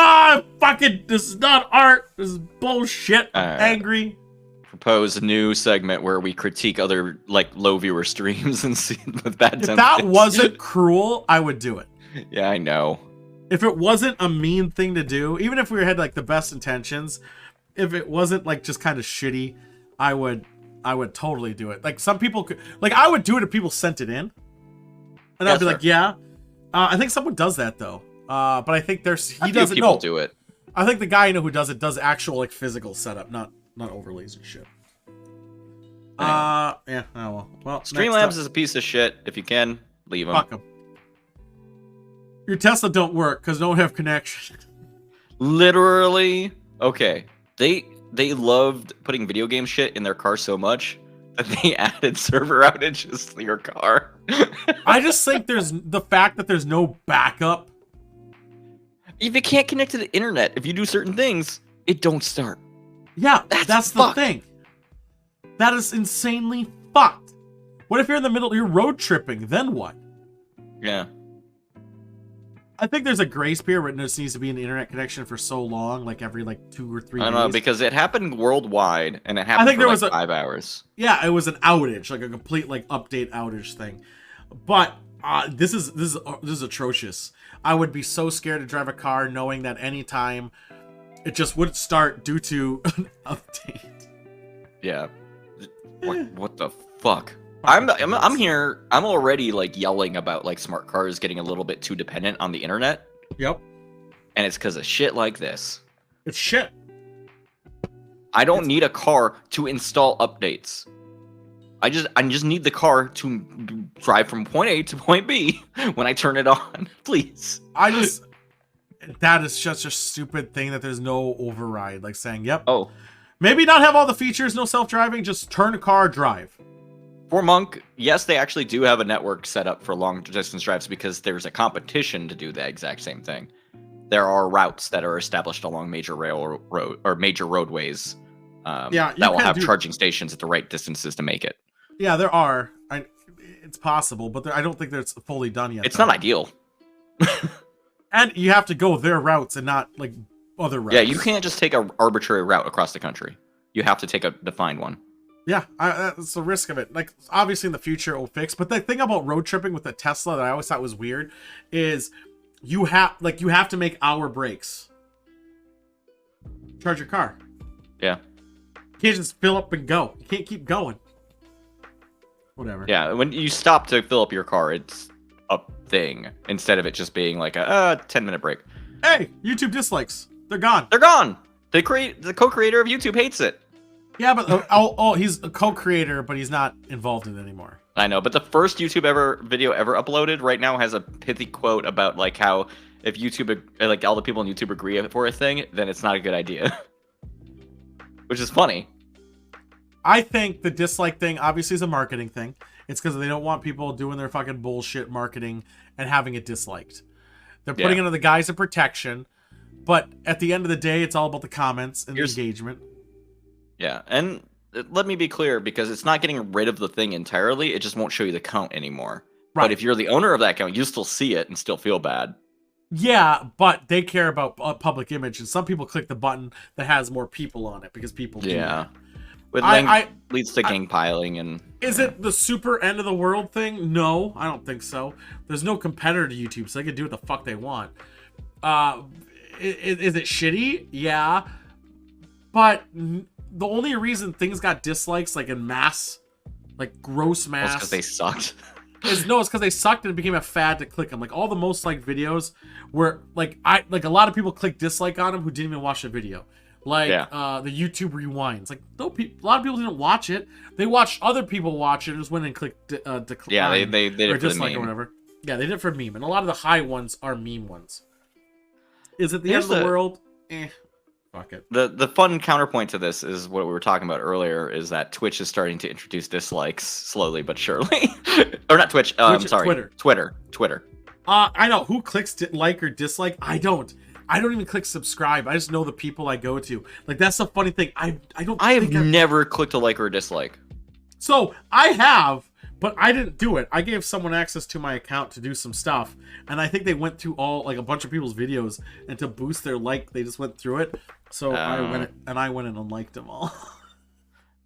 fucking, this is not art. This is bullshit. Angry. Propose a new segment where we critique other like low viewer streams and see with bad. If that wasn't cruel, I would do it. Yeah, I know. If it wasn't a mean thing to do, even if we had like the best intentions, if it wasn't like just kind of shitty, I would totally do it. Like some people could, like I would do it if people sent it in, and I'd be like, yeah. I think someone does that though. But I think he doesn't know. Do it. I think the guy I know who does it does actual like physical setup, not overlays and shit. Yeah. Oh well. Streamlabs is a piece of shit. If you can, leave them. Fuck them. Your Tesla don't work because don't have connection. Literally. Okay. They loved putting video game shit in their car so much that they added server outages to your car. I just think there's the fact that there's no backup. If it can't connect to the internet, if you do certain things, it don't start. Yeah, that's the thing. That is insanely fucked. What if you're in the middle, you're road tripping, then what? Yeah. I think there's a grace period where there needs to be an internet connection for so long, like every 2 or 3 days. I don't know, because it happened worldwide, and it happened for 5 hours. Yeah, it was an outage, like a complete update outage thing. But this is atrocious. I would be so scared to drive a car knowing that anytime it just wouldn't start due to an update. Yeah. What the fuck? I'm here. I'm already yelling about smart cars getting a little bit too dependent on the internet. Yep. And it's because of shit like this. It's shit. I don't need a car to install updates. I just need the car to drive from point A to point B when I turn it on. Please. That is just a stupid thing that there's no override. Like saying, yep. Oh. Maybe not have all the features, no self-driving, just turn a car, drive. For Monk, yes, they actually do have a network set up for long distance drives because there's a competition to do the exact same thing. There are routes that are established along major major roadways that will have charging stations at the right distances to make it. Yeah, there are. It's possible, but I don't think that it's fully done yet. It's not ideal. And you have to go their routes and not other routes. Yeah, you can't just take an arbitrary route across the country. You have to take a defined one. Yeah, that's the risk of it. Obviously in the future it will fix. But the thing about road tripping with the Tesla that I always thought was weird is you have to make hour breaks. Charge your car. Yeah. You can't just fill up and go. You can't keep going. Whatever. Yeah, when you stop to fill up your car, it's a thing instead of it just being like a 10-minute break. Hey, YouTube dislikes. They're gone. They're gone. The co-creator of YouTube hates it. Yeah, but he's a co-creator, but he's not involved in it anymore. I know, but the first YouTube video ever uploaded right now has a pithy quote about how if YouTube all the people on YouTube agree for a thing, then it's not a good idea. Which is funny. I think the dislike thing obviously is a marketing thing. It's because they don't want people doing their fucking bullshit marketing and having it disliked. They're putting it under the guise of protection. But at the end of the day, it's all about the comments and the engagement. Yeah, and let me be clear, because it's not getting rid of the thing entirely. It just won't show you the count anymore. Right. But if you're the owner of that account, you still see it and still feel bad. Yeah, but they care about public image, and some people click the button that has more people on it because people do that. Which leads to gang piling. And is it the super end of the world thing? No, I don't think so. There's no competitor to YouTube, so they can do what the fuck they want. Is it shitty? Yeah. But the only reason things got dislikes, like in mass, like gross mass, because they sucked. It's because they sucked and it became a fad to click them. Like all the most liked videos were like a lot of people click dislike on them who didn't even watch the video. Like the YouTube rewinds. Like a lot of people didn't watch it. They watched other people watch it and just went and clicked decline. Yeah, they did it for the meme or whatever. Yeah, they did it for meme, and a lot of the high ones are meme ones. Is it the end of the world? Fuck it. The fun counterpoint to this is what we were talking about earlier, is that Twitch is starting to introduce dislikes slowly but surely. Or not Twitch, I'm sorry. Twitter. I know. Who clicks like or dislike? I don't even click subscribe. I just know the people I go to. Like, that's the funny thing. I have never clicked a like or a dislike. So I have, but I didn't do it. I gave someone access to my account to do some stuff, and I think they went through a bunch of people's videos, and to boost their like, they just went through it. So I went in and unliked them all.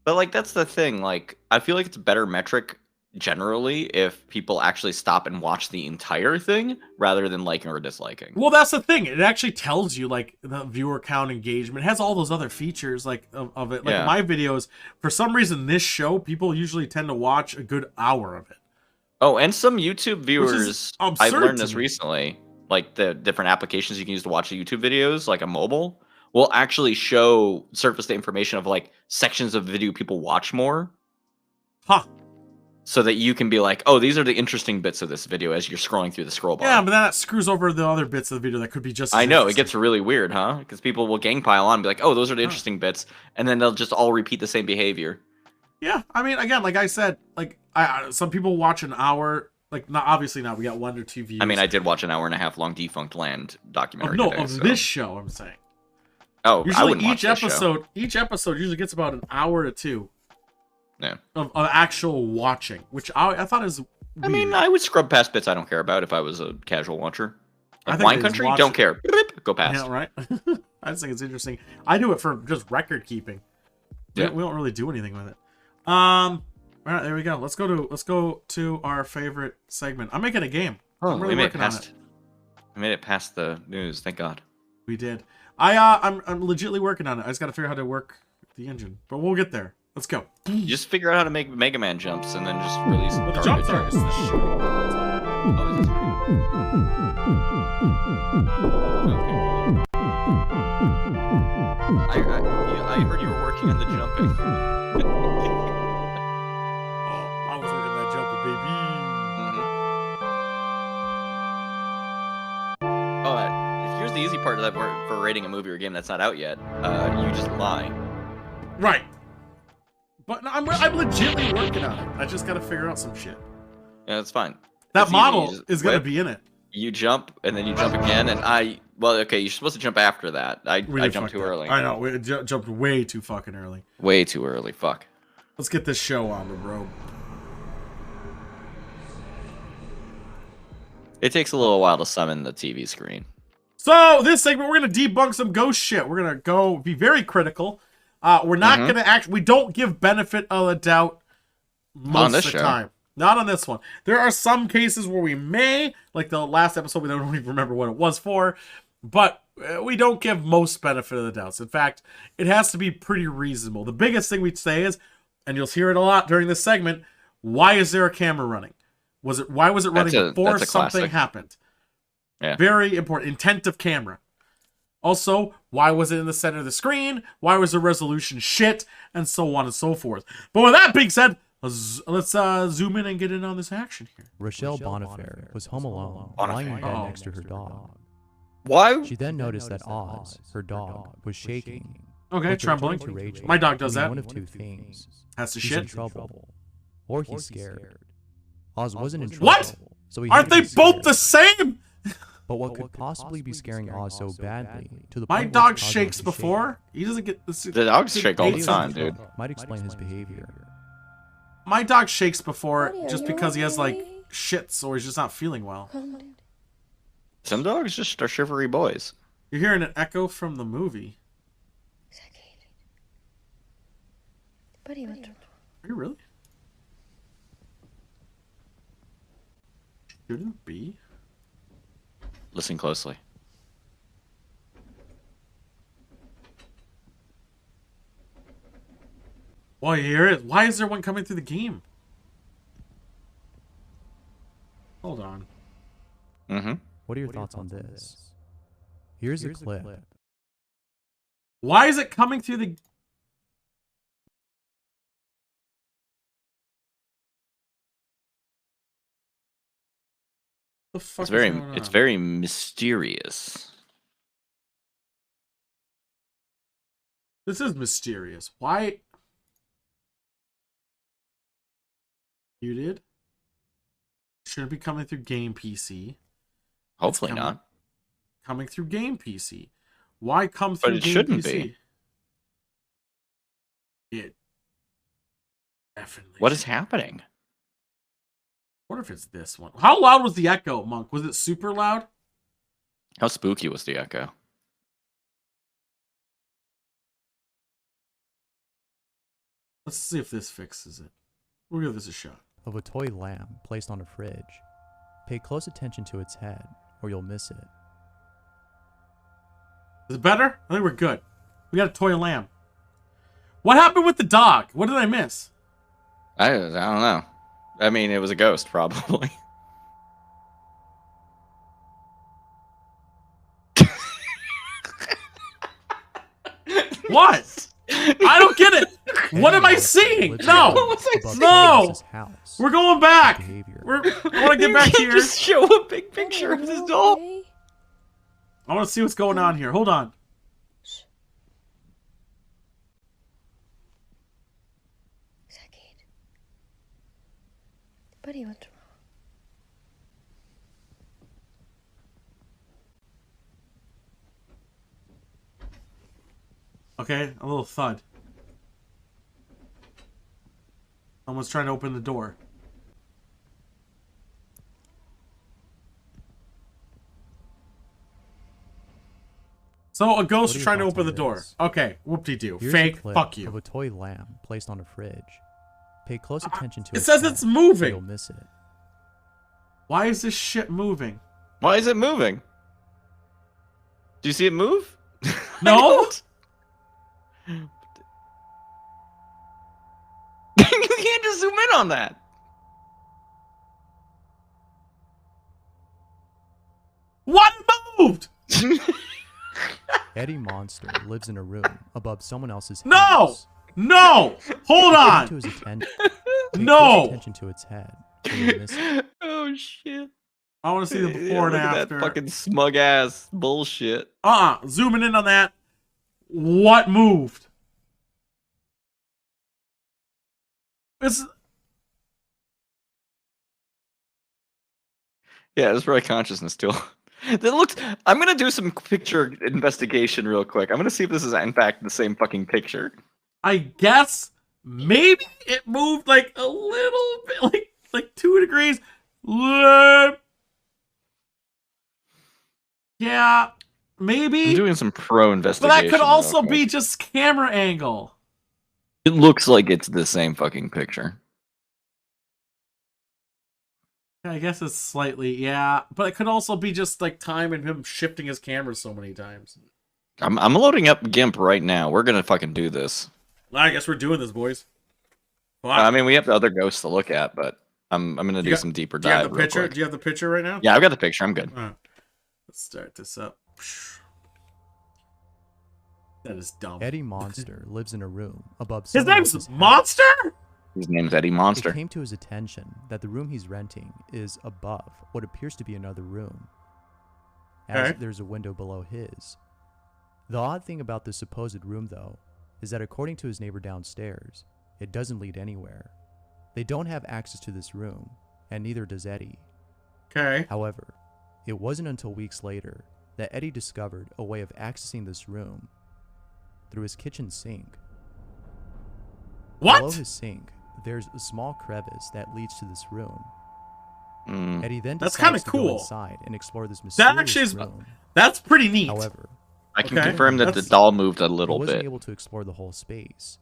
But like, that's the thing. Like, I feel like it's a better metric generally if people actually stop and watch the entire thing rather than liking or disliking. Well, that's the thing. It actually tells you like the viewer count, engagement. It has all those other features like of it. Like my videos, for some reason, this show, people usually tend to watch a good hour of it. Oh, and some YouTube viewers, I've learned this recently, like the different applications you can use to watch the YouTube videos, like a mobile, will actually surface the information of like sections of video people watch more. Huh. So that you can be like, oh, these are the interesting bits of this video as you're scrolling through the scroll bar. Yeah, but then that screws over the other bits of the video that could be just I know, it gets really weird, huh? Because people will gang pile on and be like, oh, those are the interesting bits. And then they'll just all repeat the same behavior. Yeah, I mean, again, like I said, like some people watch an hour, like obviously not. We got 1 or 2 views. I mean, I did watch an 1.5-hour long Defunct Land documentary. This show, I'm saying. Oh, usually I wouldn't watch this show. Each episode usually gets about an hour to 2. Yeah. Of actual watching, which I thought is weird. I mean, I would scrub past bits I don't care about if I was a casual watcher. Like Wine Country, don't care. Go past. Yeah, right. I just think it's interesting. I do it for just record keeping. Yeah. We don't really do anything with it. All right, there we go. Let's go to our favorite segment. I'm making a game. Oh, I'm really working on it. I made it past the news. Thank God. We did. I'm legitimately working on it. I just got to figure out how to work the engine, but we'll get there. Let's go. You just figure out how to make Mega Man jumps and then just release the jump starts. I heard you were working on the jumping. I was working that jumping, baby. Mm-hmm. Oh, here's the easy part of that for rating a movie or game that's not out yet. You just lie. Right. But no, I'm legitimately working on it. I just got to figure out some shit. Yeah, that's fine. That model is going to be in it. You jump, and then you jump again, and well, okay, you're supposed to jump after that. I jumped too early. I know, we jumped way too fucking early. Way too early, fuck. Let's get this show on, bro. It takes a little while to summon the TV screen. So, this segment, we're going to debunk some ghost shit. We're going to go be very critical. We're not going to we don't give benefit of the doubt most of the time. Not on this one. There are some cases where we may, like the last episode, we don't even remember what it was for, but we don't give most benefit of the doubts. In fact, it has to be pretty reasonable. The biggest thing we'd say is, and you'll hear it a lot during this segment, why is there a camera running? Why was it running before something happened? Yeah. Very important. Intent of camera. Also, why was it in the center of the screen? Why was the resolution shit? And so on and so forth. But with that being said, let's zoom in and get in on this action here. Rochelle Bonifaire was home alone, lying in bed next to her dog. Why? She then noticed that Oz, her dog, was shaking. Okay, trembling. My dog does that. One of two things. Has to he's shit. In trouble, or he's scared. Oz wasn't in trouble. What? So he aren't they both the same? But what could possibly be scaring Oz so badly to the My point where dog it's causing shakes him to shake before. He doesn't get this. The dogs shake all the time, dude. might explain his behavior. My dog shakes before Buddy, are just you because he has like okay? shits or he's just not feeling well. Come on. Some dogs just are shivery boys. You're hearing an echo from the movie. Soggy. Buddy, what's wrong? Are you really? Shouldn't be. Listen closely. Well, you hear it. Why is there one coming through the game? Hold on. Mm-hmm. What are your thoughts on this? Here's a clip. Why is it coming through the... The fuck It's very, is going it's on? very mysterious. This is mysterious. Why? You did? Shouldn't be coming through game PC. Hopefully coming, not. Coming through game PC. Why come through But it game shouldn't PC? be. It definitely. What is happening? What if it's this one? How loud was the echo, Monk? Was it super loud? How spooky was the echo? Let's see if this fixes it. We'll give this a shot. Of a toy lamb placed on a fridge. Pay close attention to its head, or you'll miss it. Is it better? I think we're good. We got a toy lamb. What happened with the dog? What did I miss? I don't know. I mean, it was a ghost, probably. What? I don't get it. What am I seeing? No. No. We're going back. I want to get back here. Just show a big picture of this doll. Okay? I want to see what's going on here. Hold on. Soggy. Buddy, what's wrong? Okay, a little thud. Someone's trying to open the door. So a ghost trying to open the door. Okay, whoop-de-doo. Here's Fake, a clip fuck you. Of a toy lamb placed on a fridge. Pay close attention to It its says head, it's or moving. you'll miss it. Why is this shit moving? Why is it moving? Do you see it move? No? You can't just zoom in on that. What moved? Eddie Monster lives in a room above someone else's No! house. No! Hold Pay on! to his attention. No! Close attention to its head. or you'll miss it. Oh shit. I want to see the before and look at after. that fucking smug ass bullshit. Zooming in on that. What moved? It's... Yeah, it's probably consciousness too. That looks. I'm gonna do some picture investigation real quick. I'm gonna see if this is in fact the same fucking picture. I guess maybe it moved like a little bit, like 2 degrees. Yeah, maybe. I'm doing some pro But investigation. that could also real be quick. just camera angle. It looks like it's the same fucking picture. I guess it's slightly, yeah. But it could also be just like time and him shifting his camera so many times. I'm loading up GIMP right now. We're gonna fucking do this. I guess we're doing this, boys. I mean, we have the other ghosts to look at, but I'm gonna do some deeper Do you have dive. the real picture? quick. Do you have the picture right now? Yeah, I've got the picture. I'm good. Let's start this up. That is dumb. Eddie Monster lives in a room above His someone name's else's house. Monster? His name's Eddie It Monster. came to his attention that the room he's renting is above what appears to be another room, as Okay. there's a window below his. The odd thing about this supposed room, though, is that according to his neighbor downstairs, it doesn't lead anywhere. They don't have access to this room, and neither does Eddie. Okay. However, It wasn't until weeks later that Eddie discovered a way of accessing this room through his kitchen sink. What? Below his sink, there's a small crevice that leads to this room. Mm. Eddie then That's decides kinda to go cool. inside and explore this mysterious actually is- room. That's pretty neat. However, I can Okay, confirm that the that's- doll moved a he little wasn't bit. able to explore the whole space.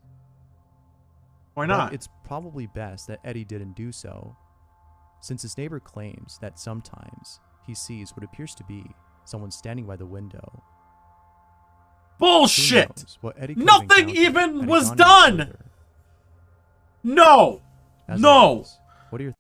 Why But not? it's probably best that Eddie didn't do so, since his neighbor claims that sometimes he sees what appears to be someone standing by the window. Who Bullshit. knows what Eddie could have Nothing encountered even had he was gone any done. further. No. As No. always, what are your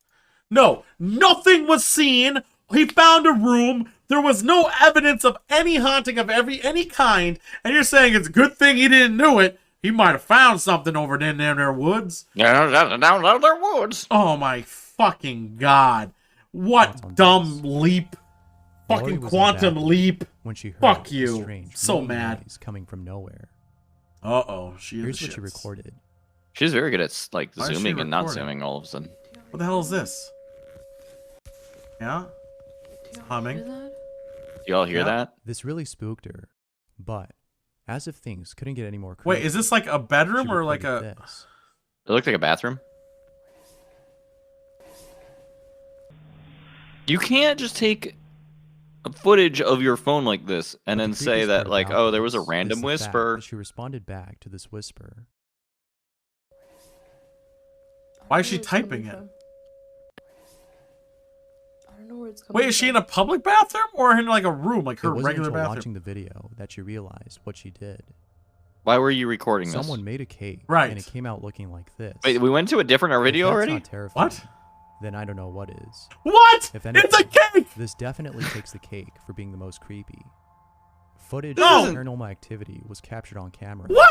No. Nothing was seen. He found a room. There was no evidence of any haunting of any kind. And you're saying it's a good thing he didn't do it. He might have found something over in their woods. Yeah, down their woods. Oh my fucking god. What dumb leap. Lori Fucking was in the quantum bathroom leap. when she heard Fuck a you. strange So ringing mad. noise coming from nowhere. Uh-oh. She is Here's the what she shits. recorded. She's very good at like Why is she zooming and not recording? zooming all of a sudden. What the hell is this? Yeah? Humming. Do y'all hear Yeah. that? This really spooked her, but as if things couldn't get any more creepy, Wait, is this like a she bedroom or like a... recorded this. It looked like a bathroom. You can't just take a footage of your phone like this and But then the say creepiest that part like, about oh, there was a this is random the fact whisper. that she responded back to this whisper. Why is she typing it? I don't know where it's coming Wait, is she in from. a public bathroom or in like a room, like It her wasn't regular until bathroom? watching the video that she realized what she did. Why were you recording this? Someone made a cake, Right. and it came out looking like this. Wait, we went to a different If video that's already? not terrifying, What? Then I don't know what is. What? If It's a anything, cake! This definitely takes the cake for being the most creepy. Footage No! of paranormal activity was captured on camera. What?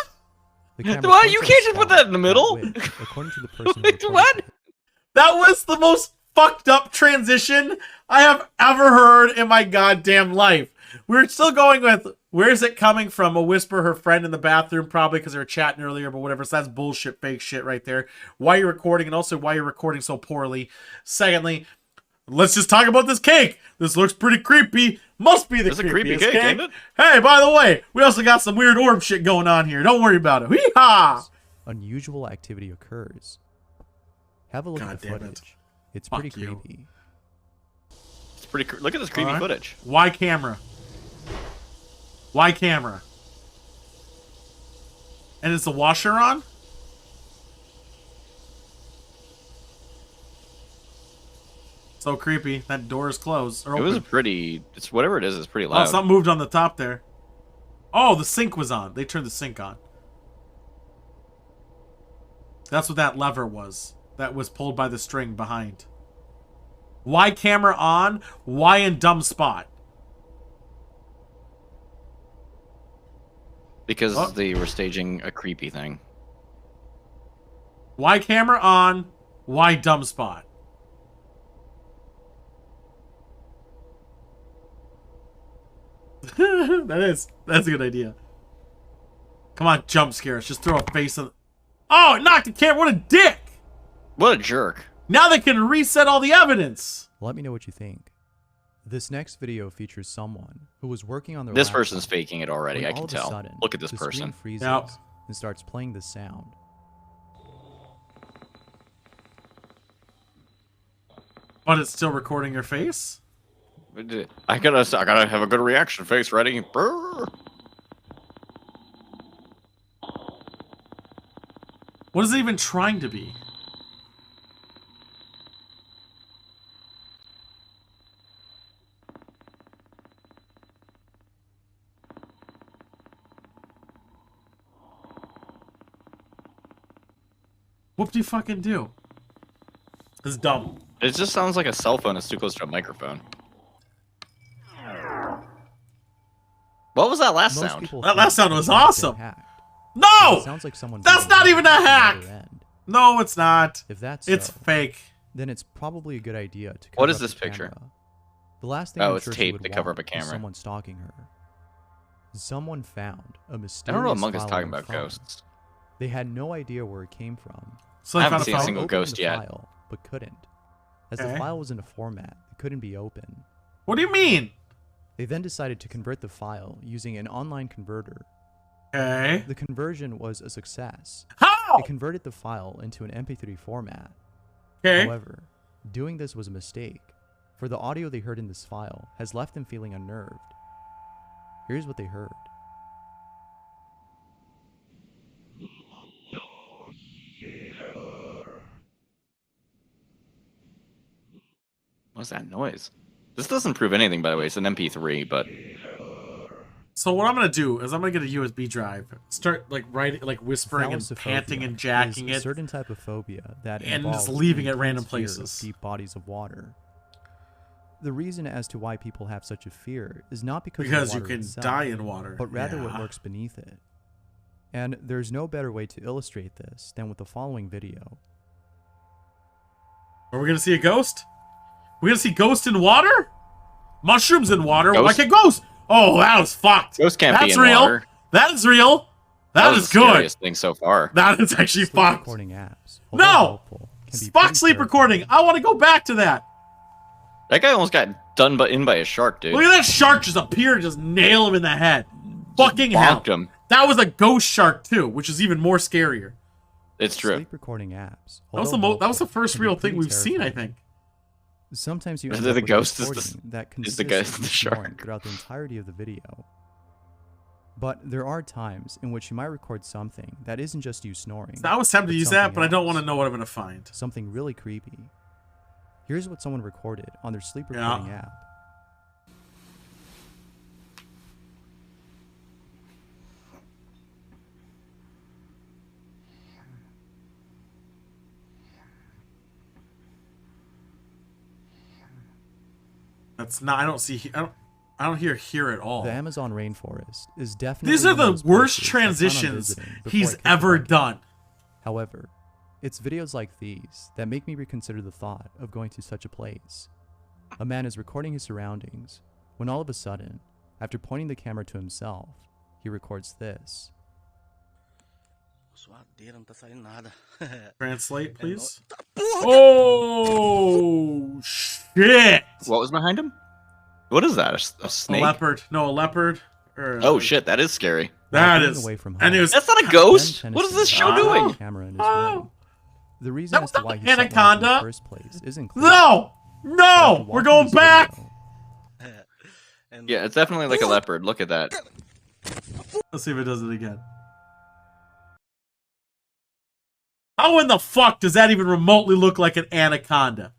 The camera What? points You at a can't just put spot that in the middle? which, according to the person who Wait, reported what? it, That was the most fucked up transition I have ever heard in my goddamn life. We're still going with, where's it coming from? A whisper, her friend in the bathroom, probably because they were chatting earlier, but whatever. So that's bullshit, fake shit right there. Why you're recording, and also why you're recording so poorly. Secondly, let's just talk about this cake. This looks pretty creepy. Must be the It's a creepiest creepy cake, ain't it? Hey, by the way, we also got some weird orb shit going on here. Don't worry about it. Hee-haw! unusual activity occurs. Have a look God at the damn it. footage. It's Fuck pretty you. creepy. It's pretty. Look at this creepy Alright. footage. Why camera? Why camera? And is the washer on? So creepy. That door is closed. Or It was open. pretty. It's whatever it is. It's pretty Oh, loud. something moved on the top there. Oh, the sink was on. They turned the sink on. That's what that lever was. That was pulled by the string behind. Why camera on? Why in dumb spot? Because Oh. they were staging a creepy thing. Why camera on? Why dumb spot? That's a good idea. Come on, jump scare us. Just throw a face in. Oh, it knocked the camera. What a dick! What a jerk. Now they can reset all the evidence. Let me know what you think. This next video features someone who was working on their This laptop person's faking it already. when I all can of a tell. sudden, Look at this the screen person. freezes Yep. and starts playing this sound. But it's still recording your face? I gotta have a good reaction face ready. Brrr. What is it even trying to be? What do you fucking do? This is dumb. It just sounds like a cell phone is too close to a microphone. What was that last Most sound? people That think last sound was it's been awesome. hacked. No! It sounds like someone That's being not even a hacked on the hack! other end. No, it's not. If that's It's so, fake. then it's probably a good idea to. What cover is up this the picture? camera. The last thing Oh, I'm it's sure she tape would to cover up want a is camera. someone stalking her. Someone found a I mysterious. don't know what Monk is file talking on her about phone. ghosts. They had no idea where it came from. So I they haven't found a seen a phone? single Opened ghost the yet. File, but couldn't, as Okay. the file was in a format that couldn't be opened. What do you mean? They then decided to convert the file using an online converter. Okay. The conversion was a success. How? It converted the file into an MP3 format. Okay. However, doing this was a mistake, for the audio they heard in this file has left them feeling unnerved. Here's what they heard. What's that noise? This doesn't prove anything, by the way. It's an MP3, but So what I'm gonna do is I'm gonna get a USB drive, start like writing, like whispering and Thalassophobia panting and jacking is a it, certain type of phobia that and involves just leaving an at random intense fear of places. deep bodies of water. The reason as to why people have such a fear is not because because of you the water can itself, die in water. but rather what Yeah. lurks beneath it. And there's no better way to illustrate this than with the following video. Are we gonna see a ghost? We're gonna see ghost in water? Mushrooms in water? Ghost? Like a ghost? Oh, that was fucked. ghosts can't That's be in real. water. That is real. That was is the good. scariest thing so far. That is actually Sleep fucked. recording apps, although No! helpful, can be Fuck pretty sleep terrifying. recording. I want to go back to that. That guy almost got done in by a shark, dude. Look at that shark just appear and just nail him in the head. Fucking hell. Bonked him. That was a ghost shark too, which is even more scarier. It's true. Sleep recording apps. That was although that was the helpful, first can be real thing pretty we've seen, I terrifying. think. Sometimes you Is end it up the with a ghost is the- recording that is the consists ghost of the you snoring shark? throughout the entirety of the video. But there are times in which you might record something that isn't just you snoring. I was tempted to but use that, something but I don't else. want to know what I'm gonna find. Something really creepy. Here's what someone recorded on their sleep Yeah. recording app. That's not. I don't see. I don't hear here at all. The Amazon rainforest is definitely These are one of the those worst places I plan on transitions visiting before he's I kick the ever bucket. done. However, it's videos like these that make me reconsider the thought of going to such a place. A man is recording his surroundings when all of a sudden, after pointing the camera to himself, he records this. Translate, please. Oh shit! What was behind him? What is that? A A snake? leopard? No, a leopard. Or Oh shit, that is scary. That While is. being away from And it home, was. That's not a Ben ghost. Tennyson What is this show had doing? a camera in his Oh. room. The reason That as to was why not he shut one up in Anaconda. the first place isn't clear. No, But no, after we're watching going this back. video, Yeah, it's definitely like a leopard. Look at that. Let's see if it does it again. How in the fuck does that even remotely look like an anaconda?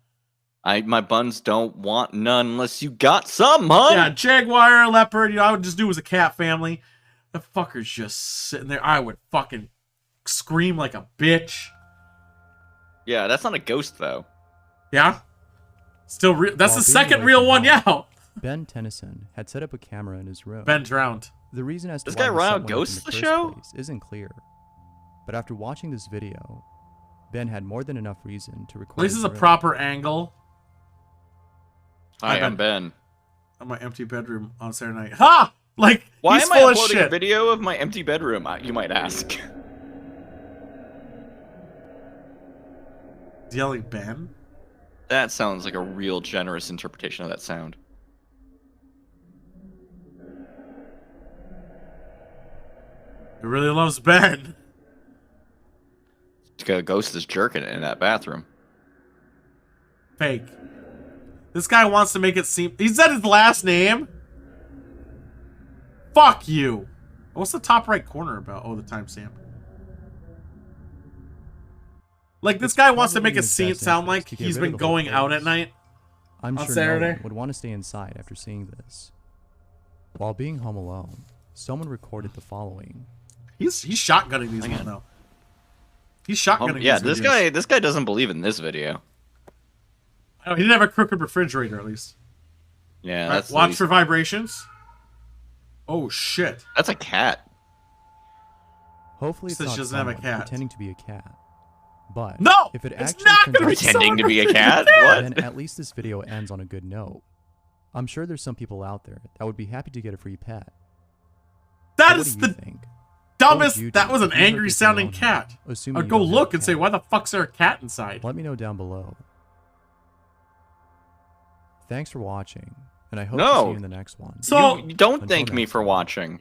My buns don't want none unless you got some, huh? Yeah, jaguar, leopard. You know, I would just do it as a cat family. The fucker's just sitting there. I would fucking scream like a bitch. Yeah, that's not a ghost though. Yeah, still real. That's While the being second away real from one. home. Yeah, Ben Tennyson had set up a camera in his room. Ben drowned. The reason as to This why guy he run set out one up ghosts in the first show? place isn't clear. But after watching this video, Ben had more than enough reason to record. This his is a room. proper angle Hi, Hi, I'm Ben. of my empty bedroom on Saturday night. Ha! Like Why he's am I full of uploading a shit. video of my empty bedroom? You might ask. He's yelling Ben. That sounds like a real generous interpretation of that sound. He really loves Ben. A ghost is jerking it in that bathroom. Fake. This guy wants to make it seem. He said his last name. Fuck you. What's the top right corner about? Oh, the timestamp. Like this It's guy wants to probably make in it his seem best sound interest like to get he's rid of been the whole going out at place. night. I'm on sure Saturday. no one would want to stay inside after seeing this. While being home alone, someone recorded the following. He's shotgunning these ones now. He's shotgunning Yeah, these this videos. guy doesn't believe in this video. Oh, he didn't have a crooked refrigerator at least. Yeah, All right, that's watch for vibrations. Oh shit. that's a cat. Hopefully, it's Says not she doesn't have a someone cat. pretending to be a cat. But No! if it It's actually not turns gonna out be Pretending to be a someone cat? then What? at least this video ends on a good note. I'm sure there's some people out there that would be happy to get a free pet. That But what is do you the think? dumbest. What would you That do was an if you heard angry this in your sounding own cat. home, assuming I'd you go don't have look a and say, cat? why the fuck's there a cat inside? Let me know down below. Thanks for watching, and I hope to see you in the next one. So you don't Until thank me next for time. watching.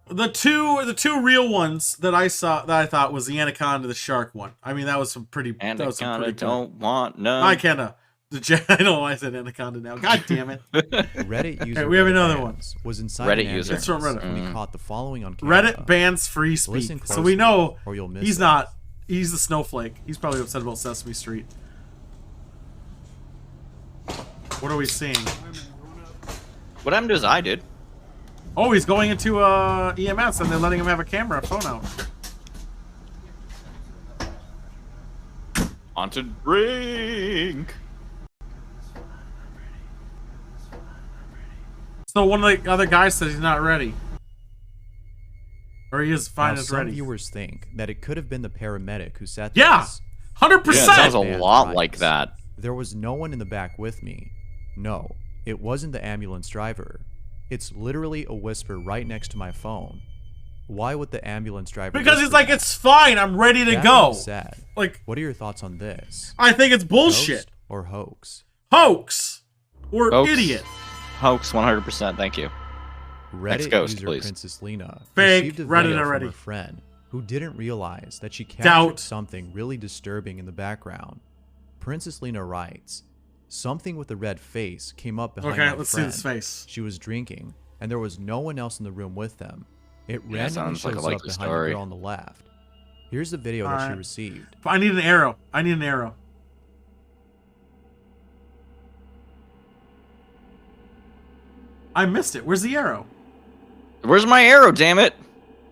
the two real ones that I saw that I thought was the anaconda, the shark one. I mean, that was some pretty. That was some Anaconda pretty good. don't want none. I can't. I don't know why I said anaconda now. God damn it. Reddit user we have Reddit another Bans was inside Reddit an user. ambulance It's from Reddit. when he caught the following on camera. Reddit bans free Listen speak, so we closely, know or you'll miss he's it. not. He's the snowflake. He's probably upset about Sesame Street. What are we seeing? What happened to his eye, dude? Oh, he's going into EMS and they're letting him have a camera, a phone out. Haunted drink. So one of the other guys says he's not ready. Or he is fine Now, as some ready. viewers think that it could have been the paramedic who said Yeah! this. 100%! Yeah, it sounds a Bans lot rights. like that. There was no one in the back with me. No, it wasn't the ambulance driver. It's literally a whisper right next to my phone. Why would the ambulance driver? Because he's whisper like, that? it's fine, I'm ready to That go. being said, Like, what are your thoughts on this? I think it's bullshit. Ghost or hoax? Hoax. Or Hoax. idiot. Hoax 100%, thank you. Reddit ghost, user please. Princess Lena Fake. received a Reddit video already. from her friend who didn't realize that she captured Doubt. something really disturbing in the background. Princess Lena writes, "Something with a red face came up behind Okay, my let's see friend. this face. She was drinking, and there was no one else in the room with them. It Yeah, randomly sounds like a shows up likely behind story. the girl on the left. Here's the video that she Alright. received. I need an arrow. I need an arrow. I missed it. Where's the arrow? Where's my arrow, damn it?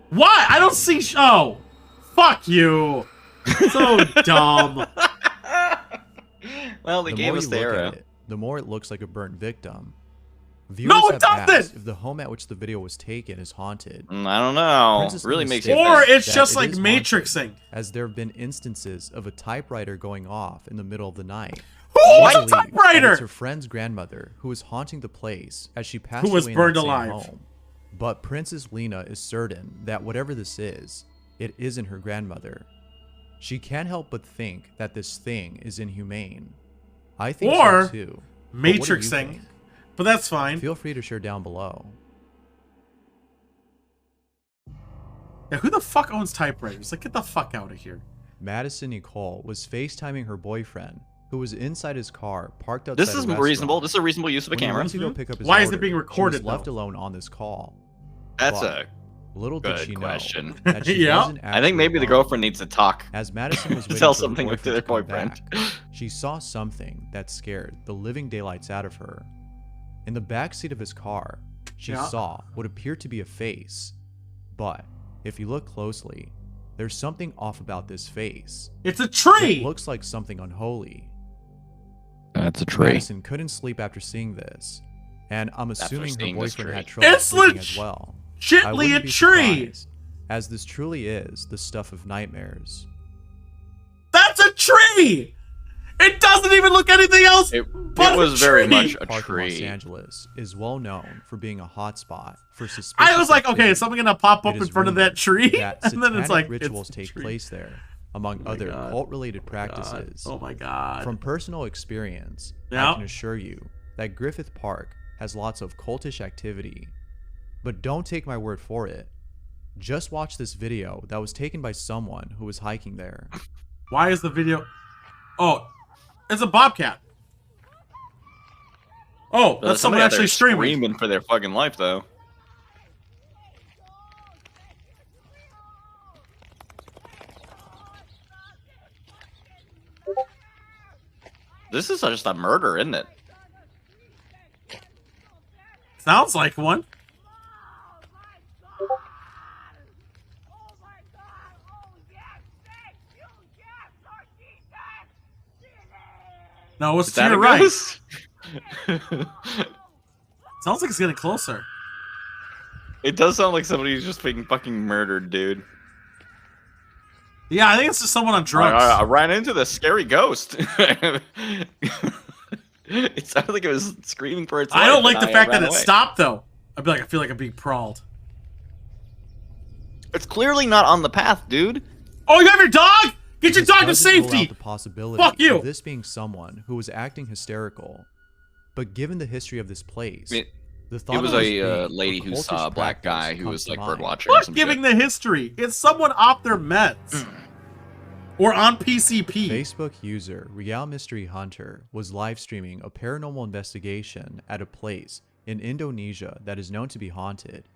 What? I don't see. Oh, fuck you. So dumb. Well, they The gave more us you the look arrow. at it, the more it looks like a burnt victim. No, Viewers it have doesn't! asked if the home at which the video was taken is haunted. I don't know. Princess Really Lena makes states you Or think. it's that just it like is haunted, matrixing. as there have been instances of a typewriter going off in the middle of the night. What's a She believes that typewriter? It's her friend's grandmother who is haunting the place as she passed Who was away burned in that same alive. home. But Princess Lena is certain that whatever this is, it isn't her grandmother. She can't help but think that this thing is inhumane. I think Or so too. But what do you Matrixing. think? But that's fine. Feel free to share down below. Yeah, who the fuck owns typewriters? Like, get the fuck out of here. Madison Nicole was FaceTiming her boyfriend, who was inside his car, parked outside This is a restaurant. reasonable. This is a reasonable use of a When he camera. went to go pick up his Why is it order, being recorded, she was left though? alone on this call. That's But a little did good she know question. that she Yeah. wasn't I think maybe the actually alone. girlfriend needs to talk. As Madison was waiting Tell for her something to boyfriend their to come boyfriend. back, she saw something that scared the living daylights out of her. In the back seat of his car, she Yeah. saw what appeared to be a face. But if you look closely, there's something off about this face. It's a It tree. looks like something unholy. That's a Madison couldn't sleep after seeing this, and I'm assuming her seeing this boyfriend had tree. trouble It's sleeping as well. I Shitly a wouldn't be tree. surprised, as this truly is the stuff of nightmares. That's a tree. It doesn't even look anything else. It But was a very tree. much a Park in Los tree. Angeles is well known for being a hotspot for suspicious I was like, okay, activity. is something gonna pop up It in is front of that rumored tree? that And then it's satanic like rituals it's a take tree. place there, among my other God. cult-related practices. Oh my god. From personal experience, Yeah. I can assure you that Griffith Park has lots of cultish activity. But don't take my word for it. Just watch this video that was taken by someone who was hiking there. Why is the video? Oh, it's a bobcat. Oh, that's someone Somebody out there actually streaming. screaming for their fucking life, though. This is just a murder, isn't it? Sounds like one. No, it's Is to that your a right. ghost? Sounds like it's getting closer. It does sound like somebody's just being fucking murdered, dude. Yeah, I think it's just someone on drugs. I ran into the scary ghost. It sounded like it was screaming for its life. I don't like and the fact ran that it away. stopped though. I'd be like, I feel like I'm being prawled. It's clearly not on the path, dude. Oh, you have your dog? Get your This dog to doesn't rule out safety. the possibility Fuck you. of this being someone who was acting hysterical. But given the history of this place, It the thought was of this a being lady who cultish saw a black practice guy who comes was to like mind. bird watching or Fuck some giving shit. the history. It's someone off their meds. Or on PCP. Facebook user Real Mystery Hunter was live streaming a paranormal investigation at a place in Indonesia that is known to be haunted.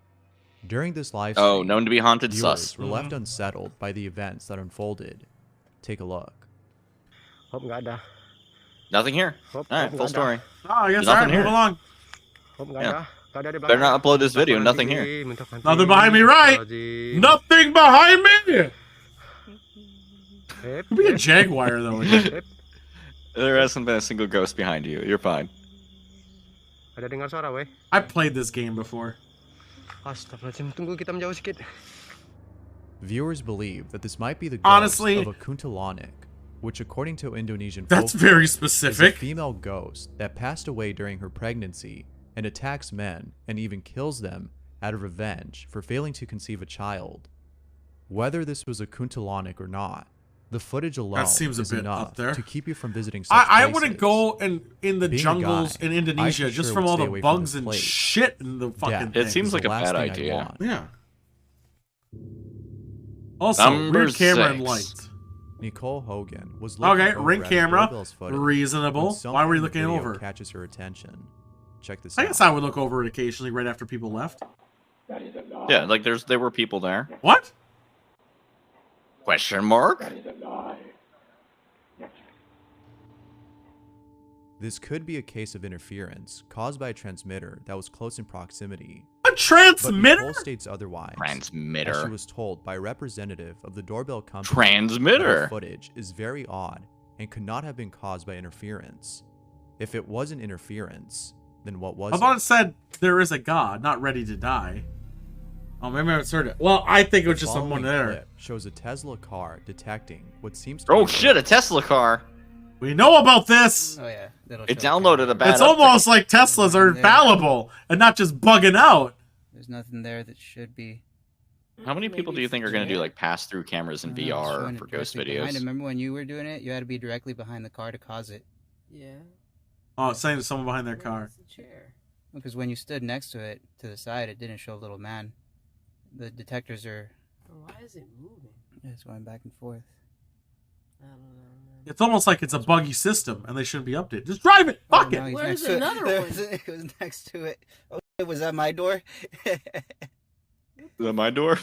During this live stream, Oh, known to be haunted, viewers sus. were left unsettled by the events that unfolded. Take a look. Hope nggak ada. Nothing here. Hope All right, nggak full ada. story. Oh, I guess There's all right, nothing move here. along. Hope nggak Yeah. ada. Nggak ada di Better not belakang. upload this video. Astagfirullahaladzim, Nothing here. Nothing behind me, right? Astagfirullahaladzim. Nothing behind me. Hep, Could be a hep, jaguar though. hep. There hasn't been a single ghost behind you. You're fine. Ada dengar suara, weh? I played this game before. Astagfirullahaladzim, tunggu kita menjauh sedikit. Viewers believe that this might be the ghost Honestly, of a kuntilanak, which according to Indonesian That's folklore, very is a specific. female ghost that passed away during her pregnancy and attacks men and even kills them out of revenge for failing to conceive a child. Whether this was a kuntilanak or not, the footage alone seems a is bit enough up there. to keep you from visiting such I places. wouldn't go in the Being a jungles guy, in I Indonesia for just sure from would all stay the away from bugs this and place. shit in the fucking Death thing. It seems is the like a last bad thing I'd idea. want. Yeah. Also, Number weird camera and 6. light. Nicole Hogan was looking Okay, over ring at camera. doorbell's footage when Reasonable. something Why were you in the looking video over? catches her attention. Check this I out. guess I would look over it occasionally right after people left. Yeah, like there were people there. What? Question mark? This could be a case of interference caused by a transmitter that was close in proximity. A But transmitter? Nicole states otherwise. As she Transmitter. was told by a representative of the doorbell company. that Transmitter. the footage is very odd and could not have been caused by interference. If it wasn't interference, then what was I thought it? it said there is a god not ready to die. Oh, maybe I misheard it. Well, I think it was just Following someone there. clip shows a Tesla car detecting what seems to Oh be shit, a Tesla car. We know about this. Oh yeah, that'll It show downloaded a bad It's update. almost like Teslas are infallible and not just bugging out. There's nothing there that should be. How many people do you think are going to do like pass-through cameras in I don't know, it's VR showing it for ghost directly behind videos? it. Remember when you were doing it? You had to be directly behind the car to cause it. Yeah. Oh, it's saying there's someone behind their car. It's a chair. Because when you stood next to it, to the side, it didn't show a little man. The detectors are Why is it moving? just going back and forth. I don't know, man. It's almost like it's a buggy system and they shouldn't be updated. Just drive it. Fuck no, it. he's Where's next to it. another There one? was- It was next to it. Oh, was that my door? Is that my door?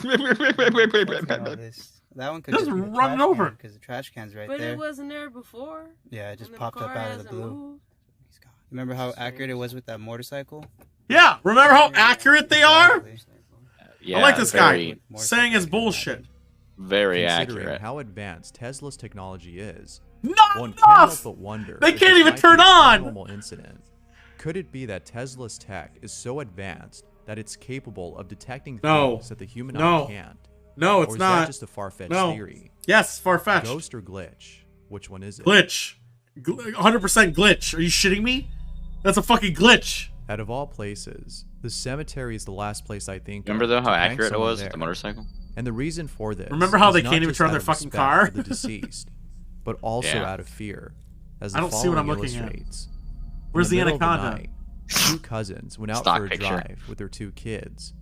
That one could Just run it over. because the trash can's right But there. it wasn't there before. Yeah, it just and the popped up car out of the hasn't blue. moved. He's gone. Remember how accurate it was with that motorcycle? Yeah, remember how accurate they are? Exactly. Yeah, I like this very, guy saying his bullshit. Very Considering accurate. how advanced Tesla's technology is, Not one can't help enough. but wonder. They if can't this even might turn be a on! paranormal incident. Could it be that Tesla's tech is so advanced that it's capable of detecting No. things that the human No. eye can't? No, Or it's is that not. just a far-fetched No. theory? Yes, far-fetched. Ghost or glitch? Which one is it? Glitch. 100% glitch. Are you shitting me? That's a fucking glitch. Out of all places, the cemetery is the last place I think. Remember of though to how prank accurate it someone was there. with the motorcycle? And the reason for this. Remember how is they not can't even just turn out their of fucking respect car? for the deceased, but also Yeah. out of fear, as the I don't see what I'm following looking at. illustrates. Where's In the middle of anaconda? night, two cousins went out Stock for a picture. drive with their two kids.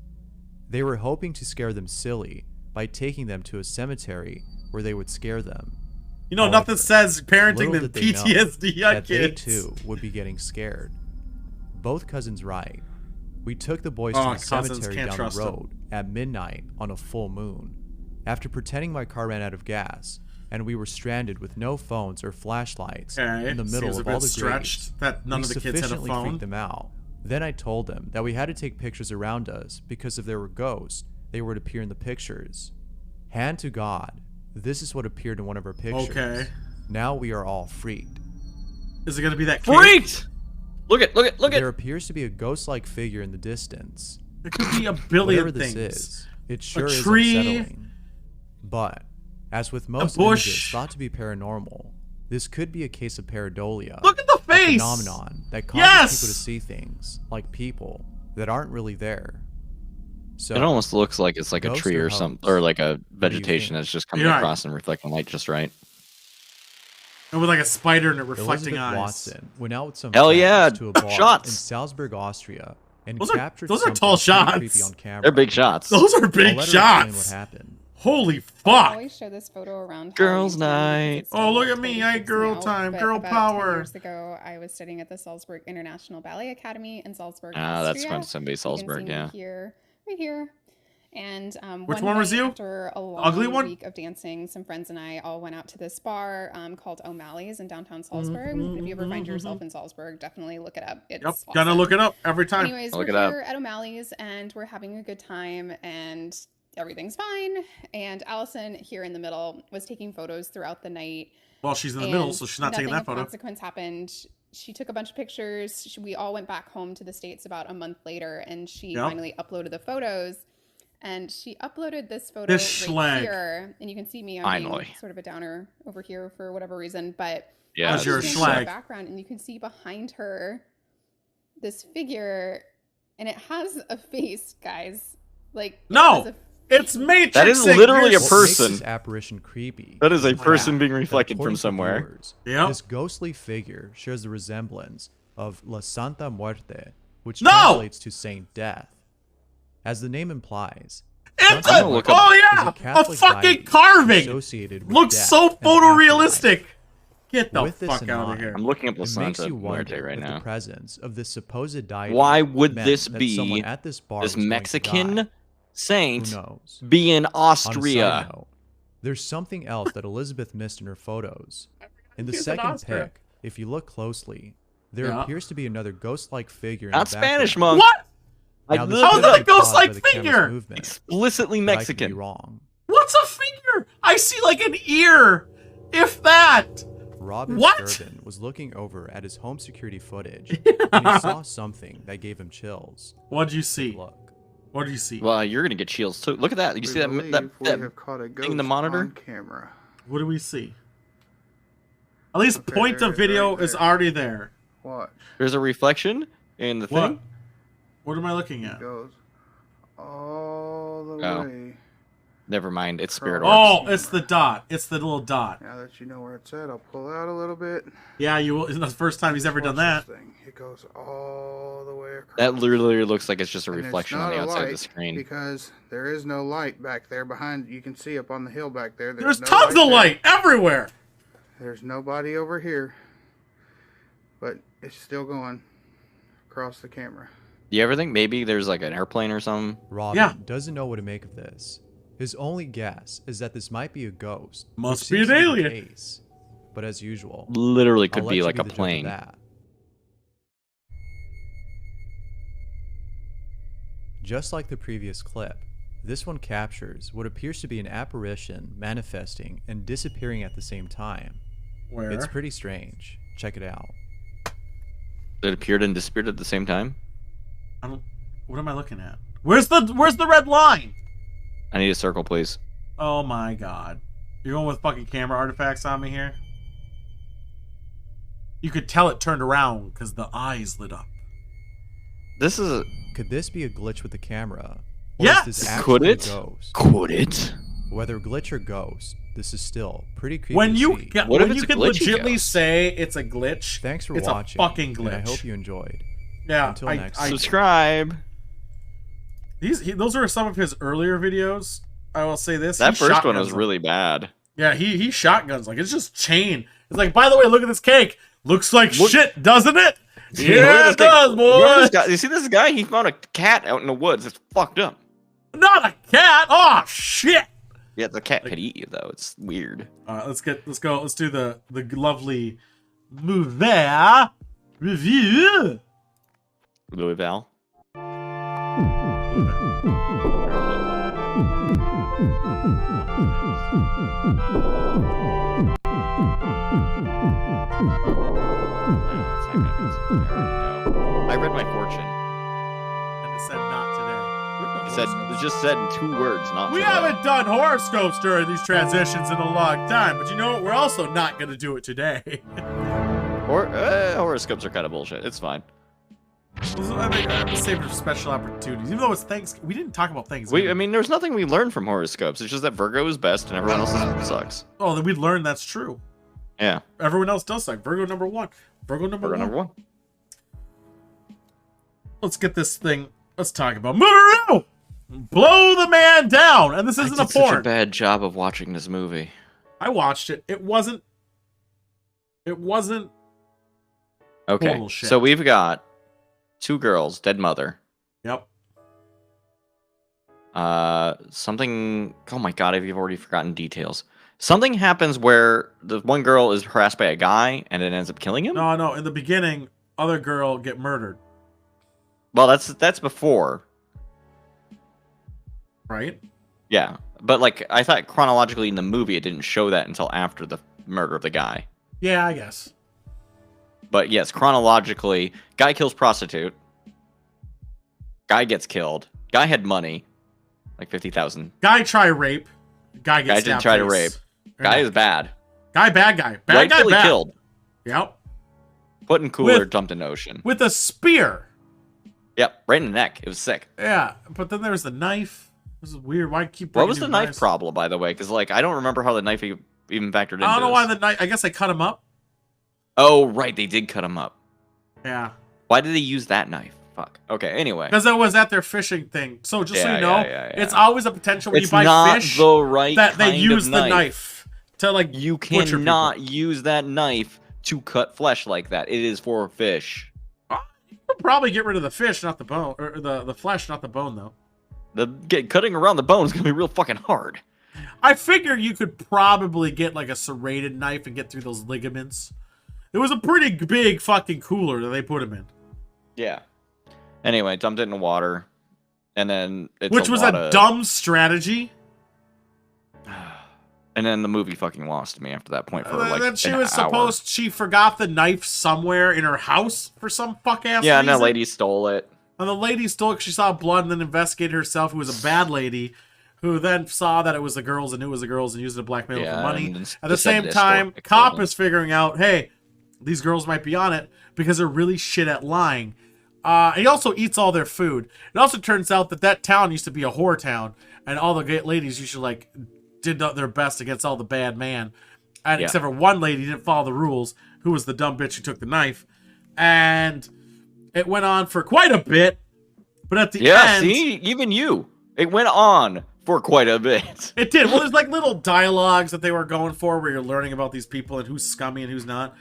They were hoping to scare them silly by taking them to a cemetery where they would scare them. You know, However, nothing says parenting little than did they know PTSD on that they kids. too would be getting scared. Both cousins right. We took the boys Oh, to the cousins, cemetery can't down trust the 'em. road at midnight on a full moon. After pretending my car ran out of gas and we were stranded with no phones or flashlights Okay, in the middle seems a of bit all the stretched graves, that none we of the kids had a sufficiently phone. freaked them out. Then I told them that we had to take pictures around us because if there were ghosts, they would appear in the pictures. Hand to God, this is what appeared in one of our pictures. Okay. Now we are all freaked. Is it gonna be that kid? Freaked! Look at There appears to be a ghost-like figure in the distance. It could be a billion Whatever things. this is, it sure is tree, unsettling. But, as with most bush. images thought to be paranormal, this could be a case of pareidolia. Look at the a face! phenomenon that causes Yes! people to see things, like people, that aren't really there. So, It almost looks like it's like a Ghost tree or or something, hoax? or like a do you vegetation think? that's just coming You're right. across and reflecting light just right. And with like a spider and a reflecting Elizabeth eyes. Watson went out with some Hell friends yeah, to a bar shots. in Salzburg, Austria, and Those are captured tall something shots. pretty creepy on camera. They're big shots. Those are I'll big let her explain what shots. happened. Holy I fuck. always show this photo around Girls' Halloween time because night. it's Oh, still look at totally me. I freaks me girl out, time, but girl about power. 10 years ago, I was studying at the Salzburg International Ballet Academy in Salzburg, Ah, that's Austria. fun. Somebody You Salzburg, can see yeah. me here, right here. And Which one one was night you? after a long Ugly one? week of dancing, some friends and I all went out to this bar called O'Malley's in downtown Salzburg. If you ever find yourself in Salzburg, definitely look it up. It's Yep, awesome. gonna look it up every time. Anyways, I'll we're look it up. here at O'Malley's and we're having a good time and everything's fine. And Allison here in the middle was taking photos throughout the night. Well, she's in the middle, and so she's not taking nothing that of photo. consequence happened. She took a bunch of pictures. We all went back home to the States about a month later and she Yep. finally uploaded the photos. And she uploaded this photo This right schlag. here. And you can see me on Finally. being sort of a downer over here for whatever reason. But Yeah, Because you're a she's in the schlag. background and you can see behind her this figure and it has a face, guys. Like it No! has a It's Matrix. That is literally a You're- What person. makes this apparition creepy? That is a the fact person being that reflected from according to somewhere. viewers, Yep. This ghostly figure shares the resemblance of La Santa Muerte, which No! translates to Saint Death. As the name implies, It's Santa a, I'm gonna look Muerte up- oh is yeah, a Catholic fucking deity carving. associated with Looks death so and the afterlife. photorealistic. Get the With this fuck in out of mind, here. I'm looking up La It makes Santa you wonder Muerte right if the now. presence of this supposed deity Why would meant this that be someone at this bar This was going to Mexican die. Who saint knows? be in On a Austria? side note, there's something else that Elizabeth missed in her photos. In the She's in second Austria. pic, if you look closely, there Yeah. appears to be another ghost-like figure in Not the Spanish, background. monk. What? I Now, this literally- How's could that be a ghost-like caused by the camera's figure? movement, explicitly but I could Mexican. be wrong. What's a figure? I see like an ear, if that. Robin What? Durbin was looking over at his home security footage, and he saw something that gave him chills. What'd you see? Look. What do you see? Well, you're gonna get chills too. Look at that. You see that thing in the monitor? On camera. What do we see? At least Okay, point there of it is, video right is there. already there. Watch. There's a reflection in the What? thing. What am I looking at? It goes all the Oh. way. Never mind. It's spirit Oh, orbs. it's the dot. It's the little dot. Now that you know where it's at, I'll pull out a little bit. Yeah, you will. It's the first time he's ever done Watch that. this thing. It goes all the way across. That literally looks like it's just a And it's reflection on not the a outside of the light screen. Because there is no light back there behind. You can see up on the hill back there. There's no tons of there. light everywhere. There's nobody over here. But it's still going across the camera. Do you ever think maybe there's like an airplane or something? Robin Yeah. doesn't know what to make of this. His only guess is that this might be a ghost. Must which be seems an to the alien. case. But as usual, Literally I'll could let be you like a the judge of plane. that. Just like the previous clip, this one captures what appears to be an apparition manifesting and disappearing at the same time. Where? It's pretty strange. Check it out. It appeared and disappeared at the same time. I don't. What am I looking at? Where's the red line? I need a circle, please. Oh my god. You're going with fucking camera artifacts on me here? You could tell it turned around because the eyes lit up. This is a... Could this be a glitch with the camera? Or Yes! is this Could actually a it? ghost? Could it? Whether glitch or ghost, this is still pretty creepy When to you see. got, What if when it's you a can glitchy legitly ghost? say it's a glitch, Thanks for it's watching. a fucking glitch. And I hope you enjoyed. Yeah, Until next time. Subscribe. Those are some of his earlier videos. I will say this. That he first one shotguns was them. really bad. Yeah, he shotguns like it's just chain. It's like, by the way, look at this cake. Looks like Look- shit, doesn't it? Look Yeah, at it this guy. does, Look at boy. this guy. You see this guy? He found a cat out in the woods. It's fucked up. Not a cat. Oh shit. Yeah, the cat could eat you though. It's weird. All right, let's go. Let's do the lovely movie review. Louis Val. I read my fortune. And it said not today. It said it just said in 2 words, not We today. haven't done horoscopes during these transitions in a long time, but you know what? We're also not going to do it today. Or horoscopes are kind of bullshit. It's fine. I think I'm saving for special opportunities. Even though it's Thanksgiving, we didn't talk about Thanksgiving. I mean, there's nothing we learned from horoscopes. It's just that Virgo is best and everyone else sucks. Oh, then we'd learn that's true. Yeah. Everyone else does suck. Virgo number one. Virgo number Virgo one. number one. Let's get this thing. Let's talk about Murderow. Blow the man down. And this isn't I a did such porn. a bad job of watching this movie. I watched it. It wasn't. Okay. Total shit. So we've got 2 girls, dead mother. Yep. Something. Oh my god, I've already forgotten details. Something happens where the one girl is harassed by a guy and it ends up killing him. No. In the beginning, other girl get murdered. Well, that's before. Right. Yeah, but like I thought chronologically in the movie it didn't show that until after the murder of the guy. Yeah, I guess. But yes, chronologically, guy kills prostitute. Guy gets killed. Guy had money, like 50,000. Guy try rape. Guy gets Guy didn't stabbed try to face. rape. Guy is bad. Guy bad guy. Bad guy Rightfully bad. killed. Yep. Put in cooler, With- dumped in ocean. With a spear. Yep, right in the neck. It was sick. Yeah, but then there was the knife. This is weird. Why keep? What bringing was the new knife knives? problem, by the way? Because like I don't remember how the knife even factored into I don't know why this. the knife. I guess they cut him up. Oh, right, they did cut him up. Yeah, Why did they use that knife? Fuck. Okay, anyway. because it was at their fishing thing. So just so Yeah, you know, yeah. it's always a potential when It's you buy not fish the right that they kind use of the knife to like You butcher cannot use that knife to cut flesh like that. It is for fish. people. You could probably get rid of the fish, not the bone, or the flesh, not the bone, though. Cutting around the bone is gonna be real fucking hard. I figure you could probably get like a serrated knife and get through those ligaments. It was a pretty big fucking cooler that they put him in, Yeah. Anyway, dumped it in the water, and then it's which was lot a of- dumb strategy. And then the movie fucking lost me after that point for like Then she an was hour. supposed. She forgot the knife somewhere in her house for some fuck ass Yeah, reason. and that lady stole it. And the lady stole it 'cause she saw blood and then investigated herself, who was a bad lady, who then saw that it was the girls and knew it was the girls and used it to blackmail Yeah, for money. and then At the same decided to time, extort- cop exploit is figuring out, hey, these girls might be on it because they're really shit at lying. He also eats all their food. It also turns out that town used to be a whore town, and all the ladies usually like did their best against all the bad man, and Yeah. except for one lady didn't follow the rules, who was the dumb bitch who took the knife, and it went on for quite a bit. But at the Yeah, end, see, even you. It went on for quite a bit. it did. Well, there's like little dialogues that they were going for where you're learning about these people and who's scummy and who's not.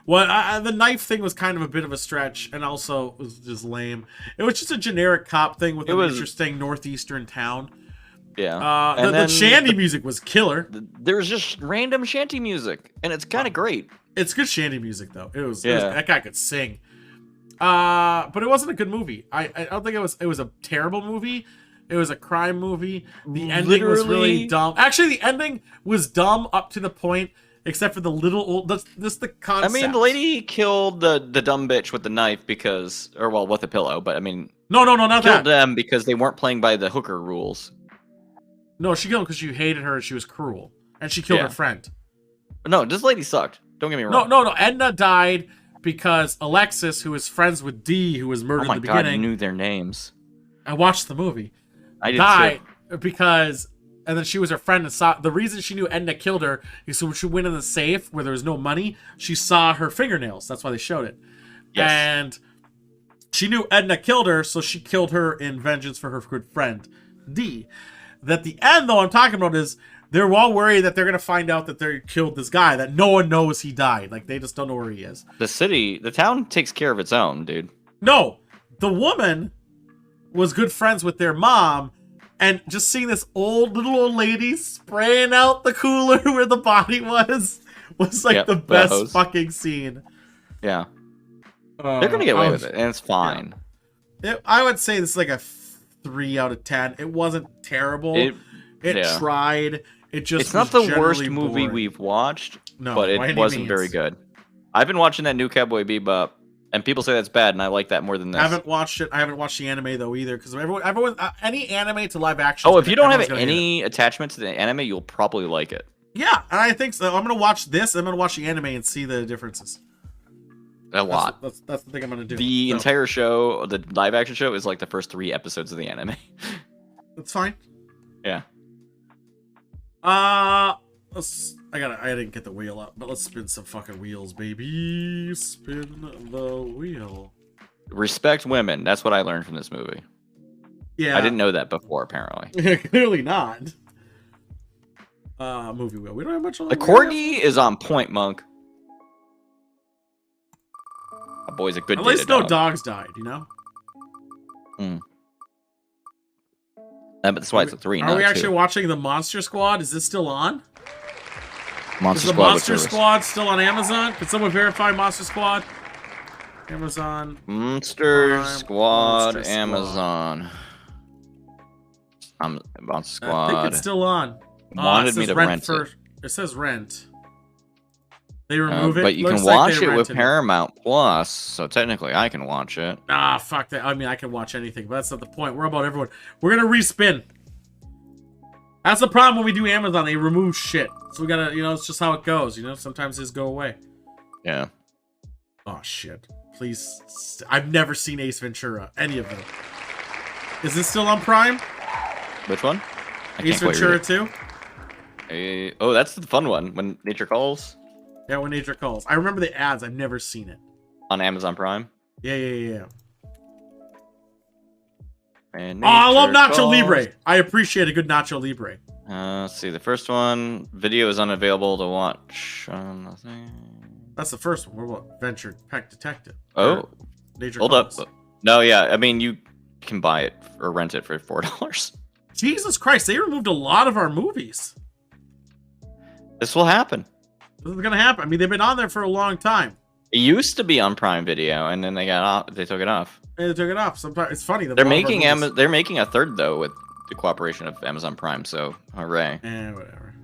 Well, the knife thing was kind of a bit of a stretch, and also was just lame. It was just a generic cop thing with It an was- interesting northeastern town. Yeah. The And then shanty music was killer. There's just random shanty music, and it's kind of great. It's good shanty music though. It was Yeah. that guy could sing. But it wasn't a good movie. I don't think it was. It was a terrible movie. It was a crime movie. The ending was really Literally- dumb. Actually, the ending was dumb up to the point, except for the little old. That's the I concept. mean, the lady killed the dumb bitch with the knife because, or well, with a pillow, but I mean, No, not killed that. them because they weren't playing by the hooker rules. No, she killed him because she hated her and she was cruel, and she killed Yeah. her friend. No, this lady sucked. Don't get me wrong. No. Edna died because Alexis, who was friends with Dee, who was Oh murdered my in the god, you beginning. knew their names. I watched the movie. I did Died too. because, and then she was her friend and saw the reason she knew Edna killed her is so when she went in the safe where there was no money, she saw her fingernails. That's why they showed it. Yes. And she knew Edna killed her, so she killed her in vengeance for her good friend Dee. At the end, though, I'm talking about is they're all worried that they're gonna find out that they killed this guy that no one knows he died. Like they just don't know where he is. The town takes care of its own, dude. No, the woman was good friends with their mom, and just seeing this little old lady spraying out the cooler where the body was like Yep, the with a best hose. fucking scene. Yeah, they're gonna get away with it, and it's fine. I would say this is like a 3 out of 10. It wasn't terrible. It yeah. tried. It just It's not was the worst generally movie boring. we've watched, No, but by it any wasn't means. very good. I've been watching that new Cowboy Bebop, and people say that's bad, and I like that more than this. I haven't watched it. I haven't watched the anime though either because everyone any anime to live action. Oh, if you don't have everyone's gonna hate any attachment to the anime, you'll probably like it. it. Yeah, and I think so. I'm gonna watch this. I'm gonna watch the anime and see the differences. A lot. That's the thing I'm gonna do. The So, entire show, the live action show, is like the first 3 episodes of the anime. That's fine. Yeah. I I didn't get the wheel up, but let's spin some fucking wheels, baby. Spin the wheel. Respect women. That's what I learned from this movie. Yeah. I didn't know that before, apparently. Clearly not. Movie wheel. We don't have much on The corgi is on point, Monk. A boy's a good At least data no dog. dogs died, you know? But that's why it's a 3, Are not we a 2. actually watching the Monster Squad? Is this still on? Monster Is the Squad Monster Squad still on Amazon? Can someone verify Monster Squad? Amazon. Monster Prime, Squad, Monster Squad. Amazon. Monster Squad. I think it's still on. Wanted it says me to rent it. It says rent. They remove it. But you Looks can like watch they it with rented Paramount Plus, so technically I can watch it. Ah, fuck that. I mean, I can watch anything, but that's not the point. We're about everyone. We're gonna respin. That's the problem when we do Amazon. They remove shit. So we gotta, it's just how it goes. Sometimes these go away. Yeah. Oh, shit. Please. I've never seen Ace Ventura. Any of them. Is this still on Prime? Which one? Ace Ventura 2? Oh, that's the fun one. When Nature Calls? Yeah, When Nature Calls. I remember the ads. I've never seen it. On Amazon Prime? Yeah. And Oh, I love Nature Nacho Calls. Libre. I appreciate a good Nacho Libre. Let's see. The first one, video is unavailable to watch. That's the first one. What about Venture Pet Detective? Oh, Nature hold Calls. up. No, yeah. I mean, you can buy it or rent it for $4. Jesus Christ, they removed a lot of our movies. This will happen. This is gonna happen. I mean, they've been on there for a long time. It used to be on Prime Video, and then they took it off. And they took it off. Sometimes it's funny. They're making they're making a third though with the cooperation of Amazon Prime. So hooray! Whatever.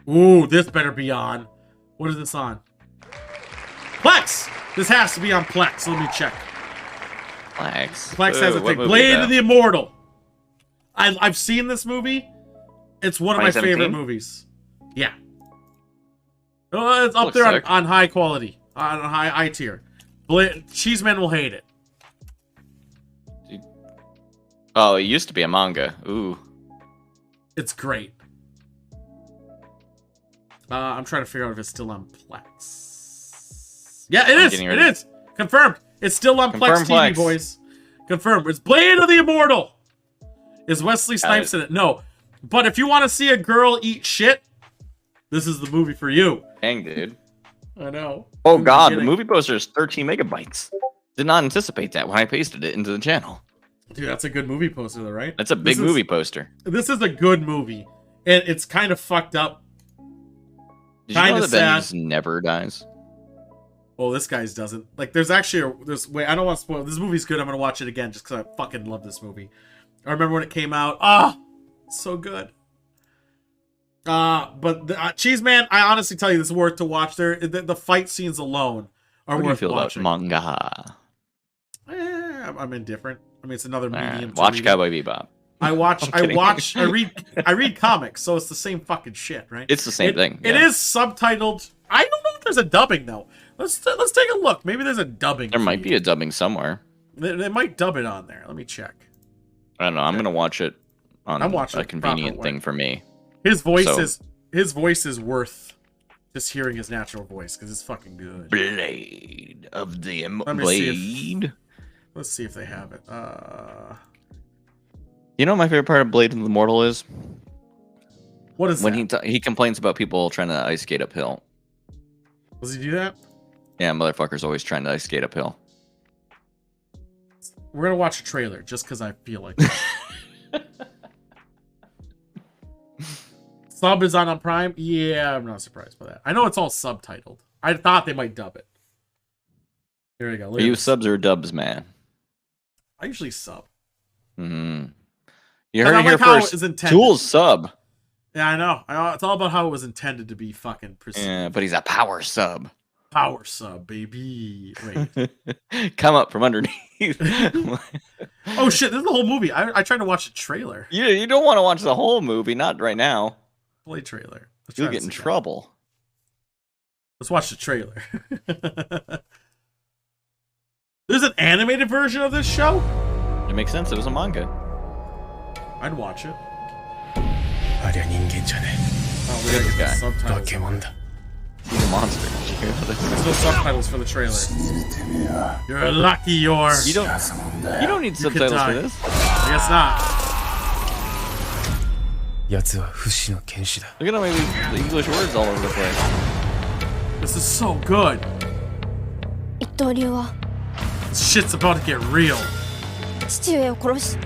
Ooh, this better be on. What is this on? Plex. This has to be on Plex. Let me check. Plex has a thing. Blade of the Immortal. I've seen this movie. It's one of my favorite movies. Yeah. Oh, it's up there on high quality, on high tier. Cheeseman will hate it. Oh, it used to be a manga. Ooh. It's great. I'm trying to figure out if it's still on Plex. Yeah, it is. It is. Confirmed. It's still on Plex TV, boys. Confirmed. It's Blade of the Immortal. Is Wesley Snipes in it? No. But if you want to see a girl eat shit, this is the movie for you. Dang, dude. I know. Oh god, the movie poster is 13 megabytes. Did not anticipate that when I pasted it into the channel. Dude, that's a good movie poster, though, right? That's a big movie poster. This is a good movie, and it's kind of fucked up. Did you know that Ben just never dies? Well, this guy's doesn't. Like, there's actually wait, I don't want to spoil. This movie's good. I'm gonna watch it again just because I fucking love this movie. I remember when it came out. So good. But the Cheeseman, I honestly tell you, this is worth to watch. The fight scenes alone are worth watching. What do you feel about manga? I'm indifferent. I mean, it's another medium. Watch Cowboy Bebop. I read comics, so it's the same fucking shit, right? It's the same thing. It is subtitled. I don't know if there's a dubbing though. Let's take a look. Maybe there's a dubbing. There might be a dubbing somewhere. They might dub it on there. Let me check. I don't know. I'm gonna watch it on a convenient thing for me. His voice is worth just hearing his natural voice because it's fucking good. Blade of the Blade. Let's see if they have it. You know what my favorite part of Blade of the Immortal is? What is when he complains about people trying to ice skate uphill. Does he do that? Yeah, motherfucker's always trying to ice skate uphill. We're gonna watch a trailer just because I feel like it. Sub is on Prime? Yeah, I'm not surprised by that. I know it's all subtitled. I thought they might dub it. Here we go. Are you subs or dubs, man? I usually sub. You heard it here first. Jules sub. Yeah, I know. It's all about how it was intended to be fucking perceived. Yeah, but he's a power sub. Power sub, baby. Wait. Come up from underneath. Oh shit, this is the whole movie. I tried to watch the trailer. You don't want to watch the whole movie, not right now. Play trailer. You'll get in trouble. Let's watch the trailer. There's an animated version of this show? It makes sense. It was a manga. I'd watch it. Oh, we gotta get the Guy. subtitles. He's a monster. Did you hear about this? There's no subtitles for the trailer. You're lucky you're... You don't need You could subtitles die. for this. I guess not. 奴は不死の剣士だ。 Look at how many the English words all over the place. This is so good. 一刀流は This shit's about to get real. 父上を殺し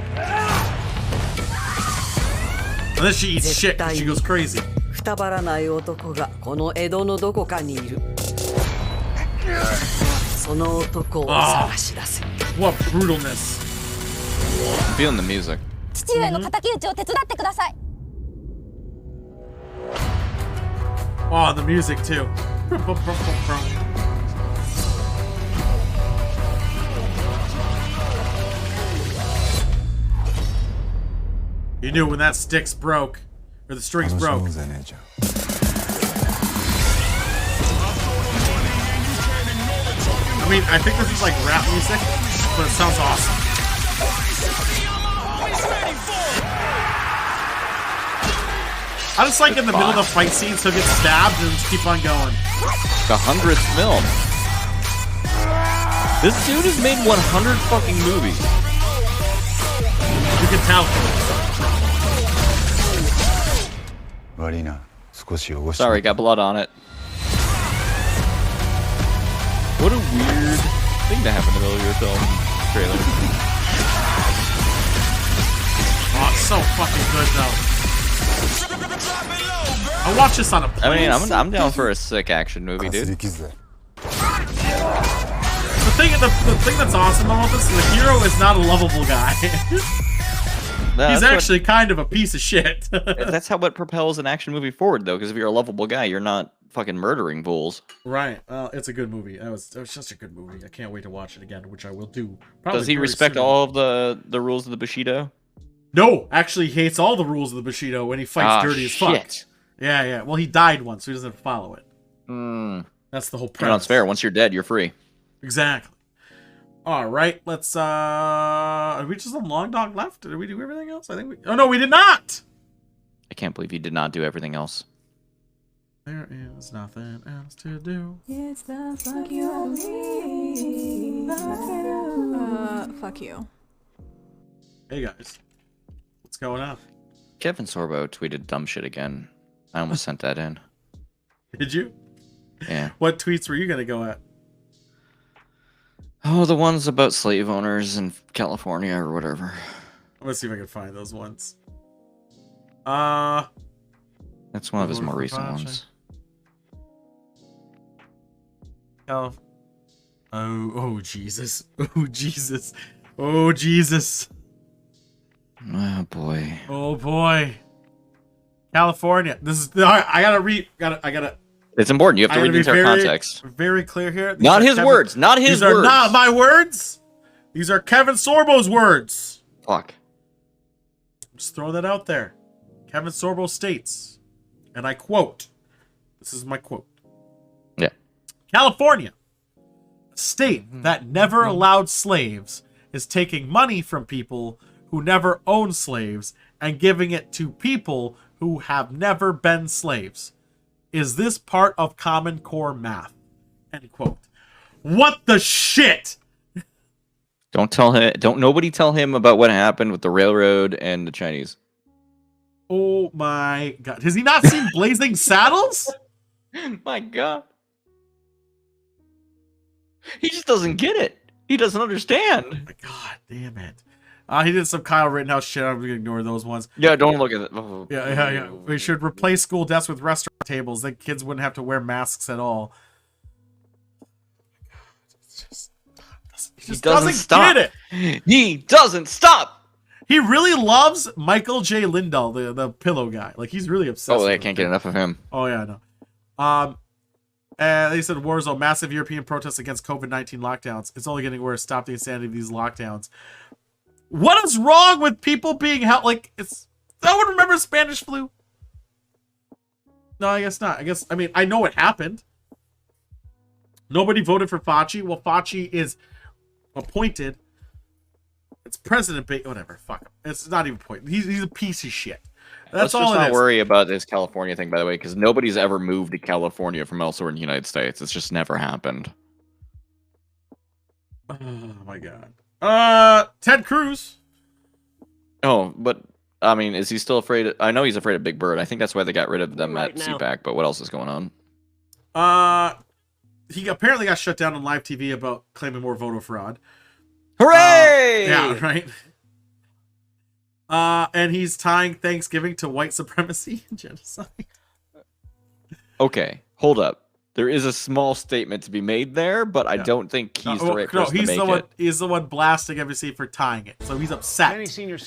And then she eats shit and she goes crazy. くたばらない男がこの江戸のどこかにいる。その男を探し出せ。 What brutalness. I'm feeling the music. 父上の敵討ちを手伝ってください Oh, the music too. You knew when that sticks broke, or the strings broke. I mean, I think this is like rap music, but it sounds awesome. I just like in the middle of the fight scenes, he'll get stabbed and just keep on going. The 100th film. This dude has made 100 fucking movies. You can tell. Sorry, got blood on it. What a weird thing to happen in the middle of your film trailer. Oh, it's so fucking good though. I watch this on a plane. I mean, I'm down for a sick action movie, dude. The thing that's awesome about this is the hero is not a lovable guy. He's actually kind of a piece of shit. That's how it propels an action movie forward, though, because if you're a lovable guy, you're not fucking murdering fools. Right. It's a good movie. It was just a good movie. I can't wait to watch it again, which I will do. Does he respect all of the rules of the Bushido? No, actually, he hates all the rules of the Bushido when he fights dirty as fuck. Shit. Yeah. Well, he died once, so he doesn't follow it. That's the whole premise. No, it's fair. Once you're dead, you're free. Exactly. All right, let's. Are we just on Long Dog left? Did we do everything else? I think we. Oh no, we did not. I can't believe you did not do everything else. There is nothing else to do. It's the fuck you. Fuck you. Hey guys, what's going on? Kevin Sorbo tweeted dumb shit again. I almost sent that in. Did you? Yeah. What tweets were you gonna go at? Oh, the ones about slave owners in California or whatever. I'm gonna see if I can find those ones. That's one of his more recent ones. Oh Jesus. Oh Jesus. Oh Jesus. Oh boy. Oh boy. California. This is I gotta It's important. You have to read the entire context. Very clear here. Not his words. Not his words. These are not my words. These are Kevin Sorbo's words. Fuck. Just throw that out there. Kevin Sorbo states, and I quote, this is my quote. Yeah. California, a state that never allowed slaves, is taking money from people who never owned slaves and giving it to people who have never been slaves. Is this part of Common Core math? End quote. What the shit? Don't tell him. Don't nobody tell him about what happened with the railroad and the Chinese. Oh my god. Has he not seen Blazing Saddles? My god. He just doesn't get it. He doesn't understand. Oh my god damn it. He did some Kyle Rittenhouse shit. I'm gonna ignore those ones. Yeah, don't look at it. Oh. Yeah. We should replace school desks with restaurant tables. Then kids wouldn't have to wear masks at all. He just doesn't stop. get it. He doesn't stop. He really loves Michael J. Lindell, the pillow guy. Like, he's really obsessed. Oh, with they can't get enough of him. Oh yeah, I know. And they said Warzone, massive European protests against COVID-19 lockdowns. It's only getting worse. Stop the insanity of these lockdowns. What is wrong with people being held? Like, it's. No one remembers Spanish flu. No, I guess not. I mean, I know it happened. Nobody voted for Fauci. Well, Fauci is appointed. It's President Biden. Whatever. Fuck him. It's not even point. He's a piece of shit. That's Let's all just it not is. worry about this California thing, by the way, because nobody's ever moved to California from elsewhere in the United States. It's just never happened. Oh my god. Ted Cruz. Oh, but I mean, is he still afraid? I know he's afraid of Big Bird. I think that's why they got rid of them Right at now. CPAC. But what else is going on? He apparently got shut down on live TV about claiming more voter fraud. Hooray! Yeah, right. And he's tying Thanksgiving to white supremacy and genocide. Okay, hold up. There is a small statement to be made there, but I don't think he's the right person to make it. He's the one blasting NBC for tying it, so he's upset. Many senior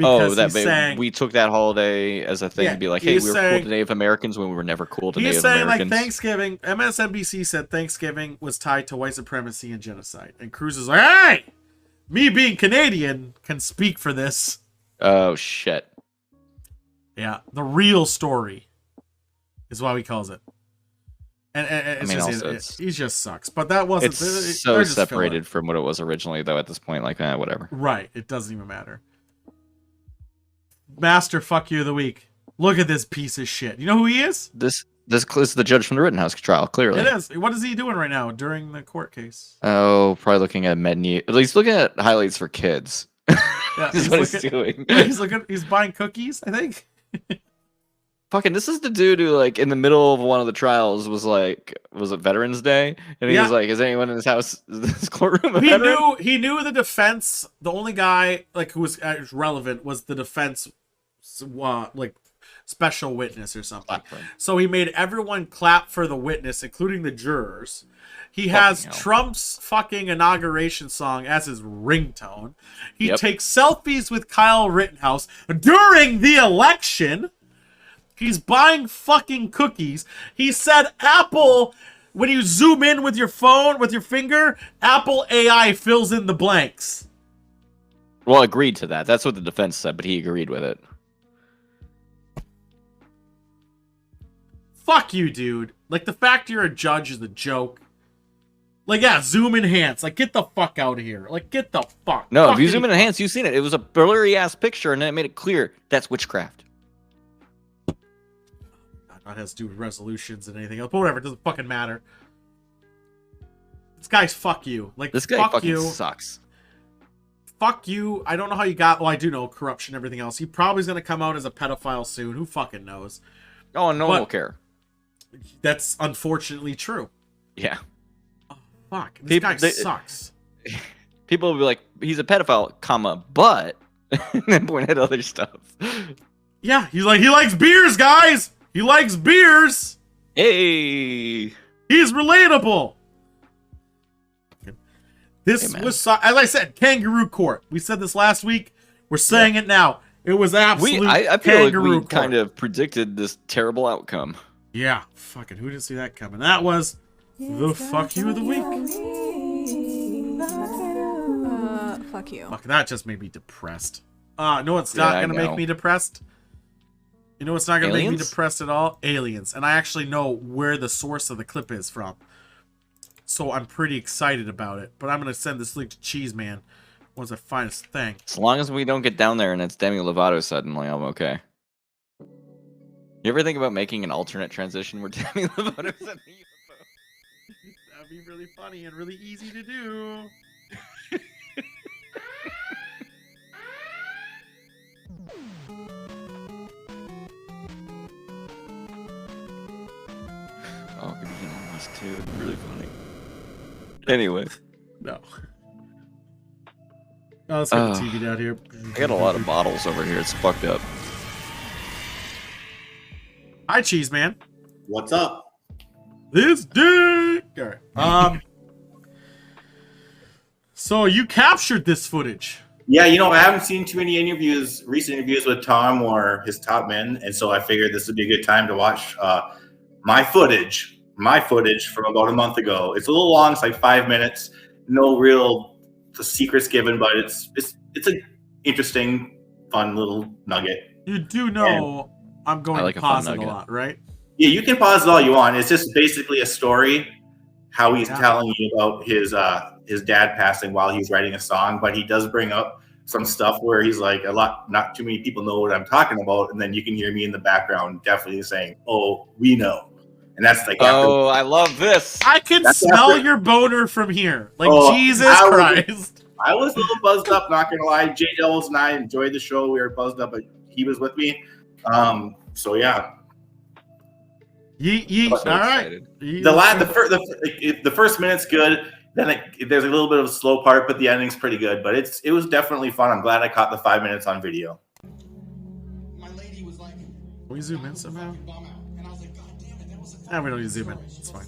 Oh, that we took that holiday as a thing Yeah, to be like, hey, we were saying- cool to Native Americans when we were never cool to He's Native saying Americans. like Thanksgiving, MSNBC said Thanksgiving was tied to white supremacy and genocide. And Cruz is like, hey, me being Canadian can speak for this. Oh, shit. Yeah, the real story is why he calls it. And it's just, he just sucks. But that wasn't... It's they're so just separated from what it was originally, though, at this point. Like, whatever. Right, it doesn't even matter. Master fuck you of the week. Look at this piece of shit. You know who he is? This is the judge from the Rittenhouse trial, clearly. It is. What is he doing right now during the court case? Oh, probably looking at menu. At least looking at highlights for kids. Yeah, Is what he's doing. He's buying cookies, I think. Fucking, this is the dude who, like, in the middle of one of the trials was like, was it Veterans Day? And he was like, is anyone in this house, this courtroom a veteran? He knew the defense. The only guy like who was relevant was the defense, like special witness or something. So he made everyone clap for the witness, including the jurors. He has Trump's fucking inauguration song as his ringtone. He takes selfies with Kyle Rittenhouse during the election. He's buying fucking cookies. He said Apple, when you zoom in with your phone, with your finger, Apple AI fills in the blanks. Well, agreed to that. That's what the defense said, but he agreed with it. Fuck you, dude. Like, the fact you're a judge is a joke. Like, yeah, zoom enhance. Like, get the fuck out of here. Like, get the fuck. No, if you zoom in enhance, you've seen it. It was a blurry ass picture, and then it made it clear that's witchcraft. That has to do with resolutions and anything else, but whatever, it doesn't fucking matter. This guy's fuck you. Like, This guy fuck fucking you. sucks. Fuck you. I don't know how you got. Well, I do know corruption and everything else. He probably is going to come out as a pedophile soon. Who fucking knows? Oh, no one will care. That's unfortunately true. Yeah. Oh, fuck. This guy sucks. People will be like, he's a pedophile, comma, but, and then point at other stuff. Yeah, he's like, he likes beers, guys. He likes beers. Hey. He's relatable. This was, as I said, kangaroo court. We said this last week. We're saying it now. It was absolute I feel like we court. kind of predicted this terrible outcome. Yeah. Fucking, who didn't see that coming? That was the fuck you of the week. Fuck you. Fuck, that just made me depressed. No, it's not going to make me depressed. You know what's not going to make me depressed at all? Aliens. And I actually know where the source of the clip is from. So I'm pretty excited about it. But I'm going to send this link to Cheese Man once I find his thing. As long as we don't get down there and it's Demi Lovato suddenly, I'm okay. You ever think about making an alternate transition where Demi Lovato's at the UFO? That'd be really funny and really easy to do. Oh, could be Elon Musk too. It'd be really funny. Anyway. No. Oh, let's get the TV down here. I got a lot of bottles over here. It's fucked up. Hi, Cheese Man. What's up? This dick. All right. So you captured this footage. Yeah, you know, I haven't seen too many recent interviews with Tom or his top men, and so I figured this would be a good time to watch my footage from about a month ago. It's a little long. It's like 5 minutes. No real secrets given, but it's an interesting, fun little nugget. You do know I'm going to pause it a lot, right? Yeah, you can pause it all you want. It's just basically a story, how he's telling you about his dad passing while he's writing a song, but he does bring up some stuff where he's like not too many people know what I'm talking about, and then you can hear me in the background definitely saying, "Oh, we know," and that's like, oh, I love this. I can smell your boner from here. Like, Jesus Christ. I was a little buzzed up, not gonna lie. Jay Devils and I enjoyed the show. We were buzzed up, but he was with me. So yeah. Yeet. All right. The first minute's good. Then there's a little bit of a slow part, but the ending's pretty good. But it was definitely fun. I'm glad I caught the 5 minutes on video. Can we zoom in somehow? Nah, we don't need to zoom in. It's fine.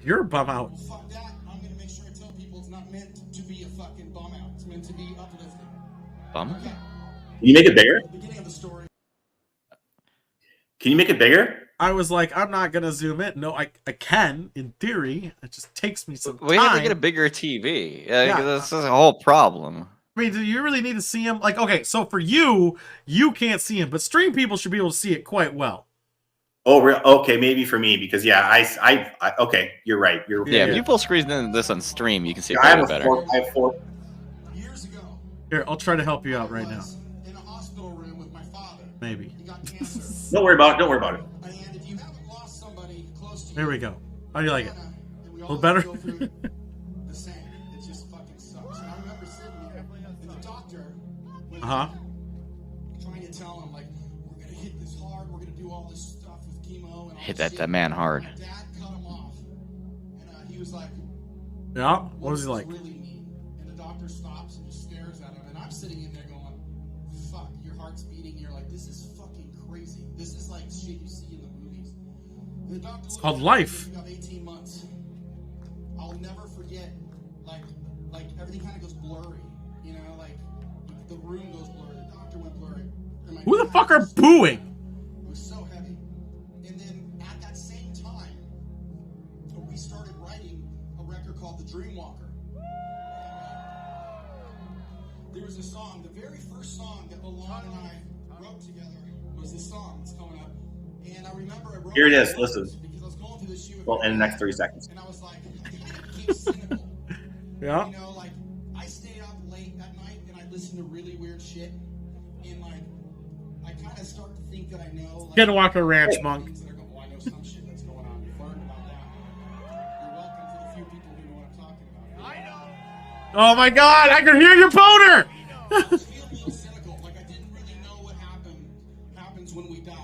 You're a bum out. Bum? Can you make it bigger? Can you make it bigger? I was like, I'm not gonna zoom in. No, I can in theory. It just takes me some time. We have to get a bigger TV. This is a whole problem. I mean, do you really need to see him? Like, okay, so for you can't see him, but stream people should be able to see it quite well. Oh, okay, maybe for me because I okay, you're right. If you full screen this on stream, you can see it better. I have four. Here, I'll try to help you out right now. Maybe. Don't worry about it. There we go. How do you like it? A little better? Uh-huh. Trying to tell him, like, we're gonna hit this hard, we're gonna do all this stuff with chemo and hit that man hard. Dad cut him off. And he was like, yeah, what was he like? Really mean. And the doctor stops and just stares at him, and I'm sitting in there going, fuck, your heart's beating, you're like, this is fucking crazy. This is like shit you see in the movies. And the doctor it's called life. You have 18 months. I'll never forget, like everything kind of goes blurry, you know, like the room goes blurry, the doctor went blurry. Who the fuck are booing? It was so heavy. And then at that same time, we started writing a record called The Dreamwalker. There was a song, the very first song that Alon and I wrote together was this song that's coming up. And I remember I wrote Here it is, listen. Because I was going through this shoot. Well, in the next 30 seconds. And I was like, I became cynical. Yeah. You know, like, I stayed up late that night and I listened to really weird shit. And, like, I kind of start to think that I know. Like, Skinwalker Ranch, monk. Oh, I know some shit that's going on. You've learned about that. You're welcome to the few people who know what I'm talking about. I know. Oh my god, I can hear your boner! I was feeling a little cynical. Like, I didn't really know what happens when we die.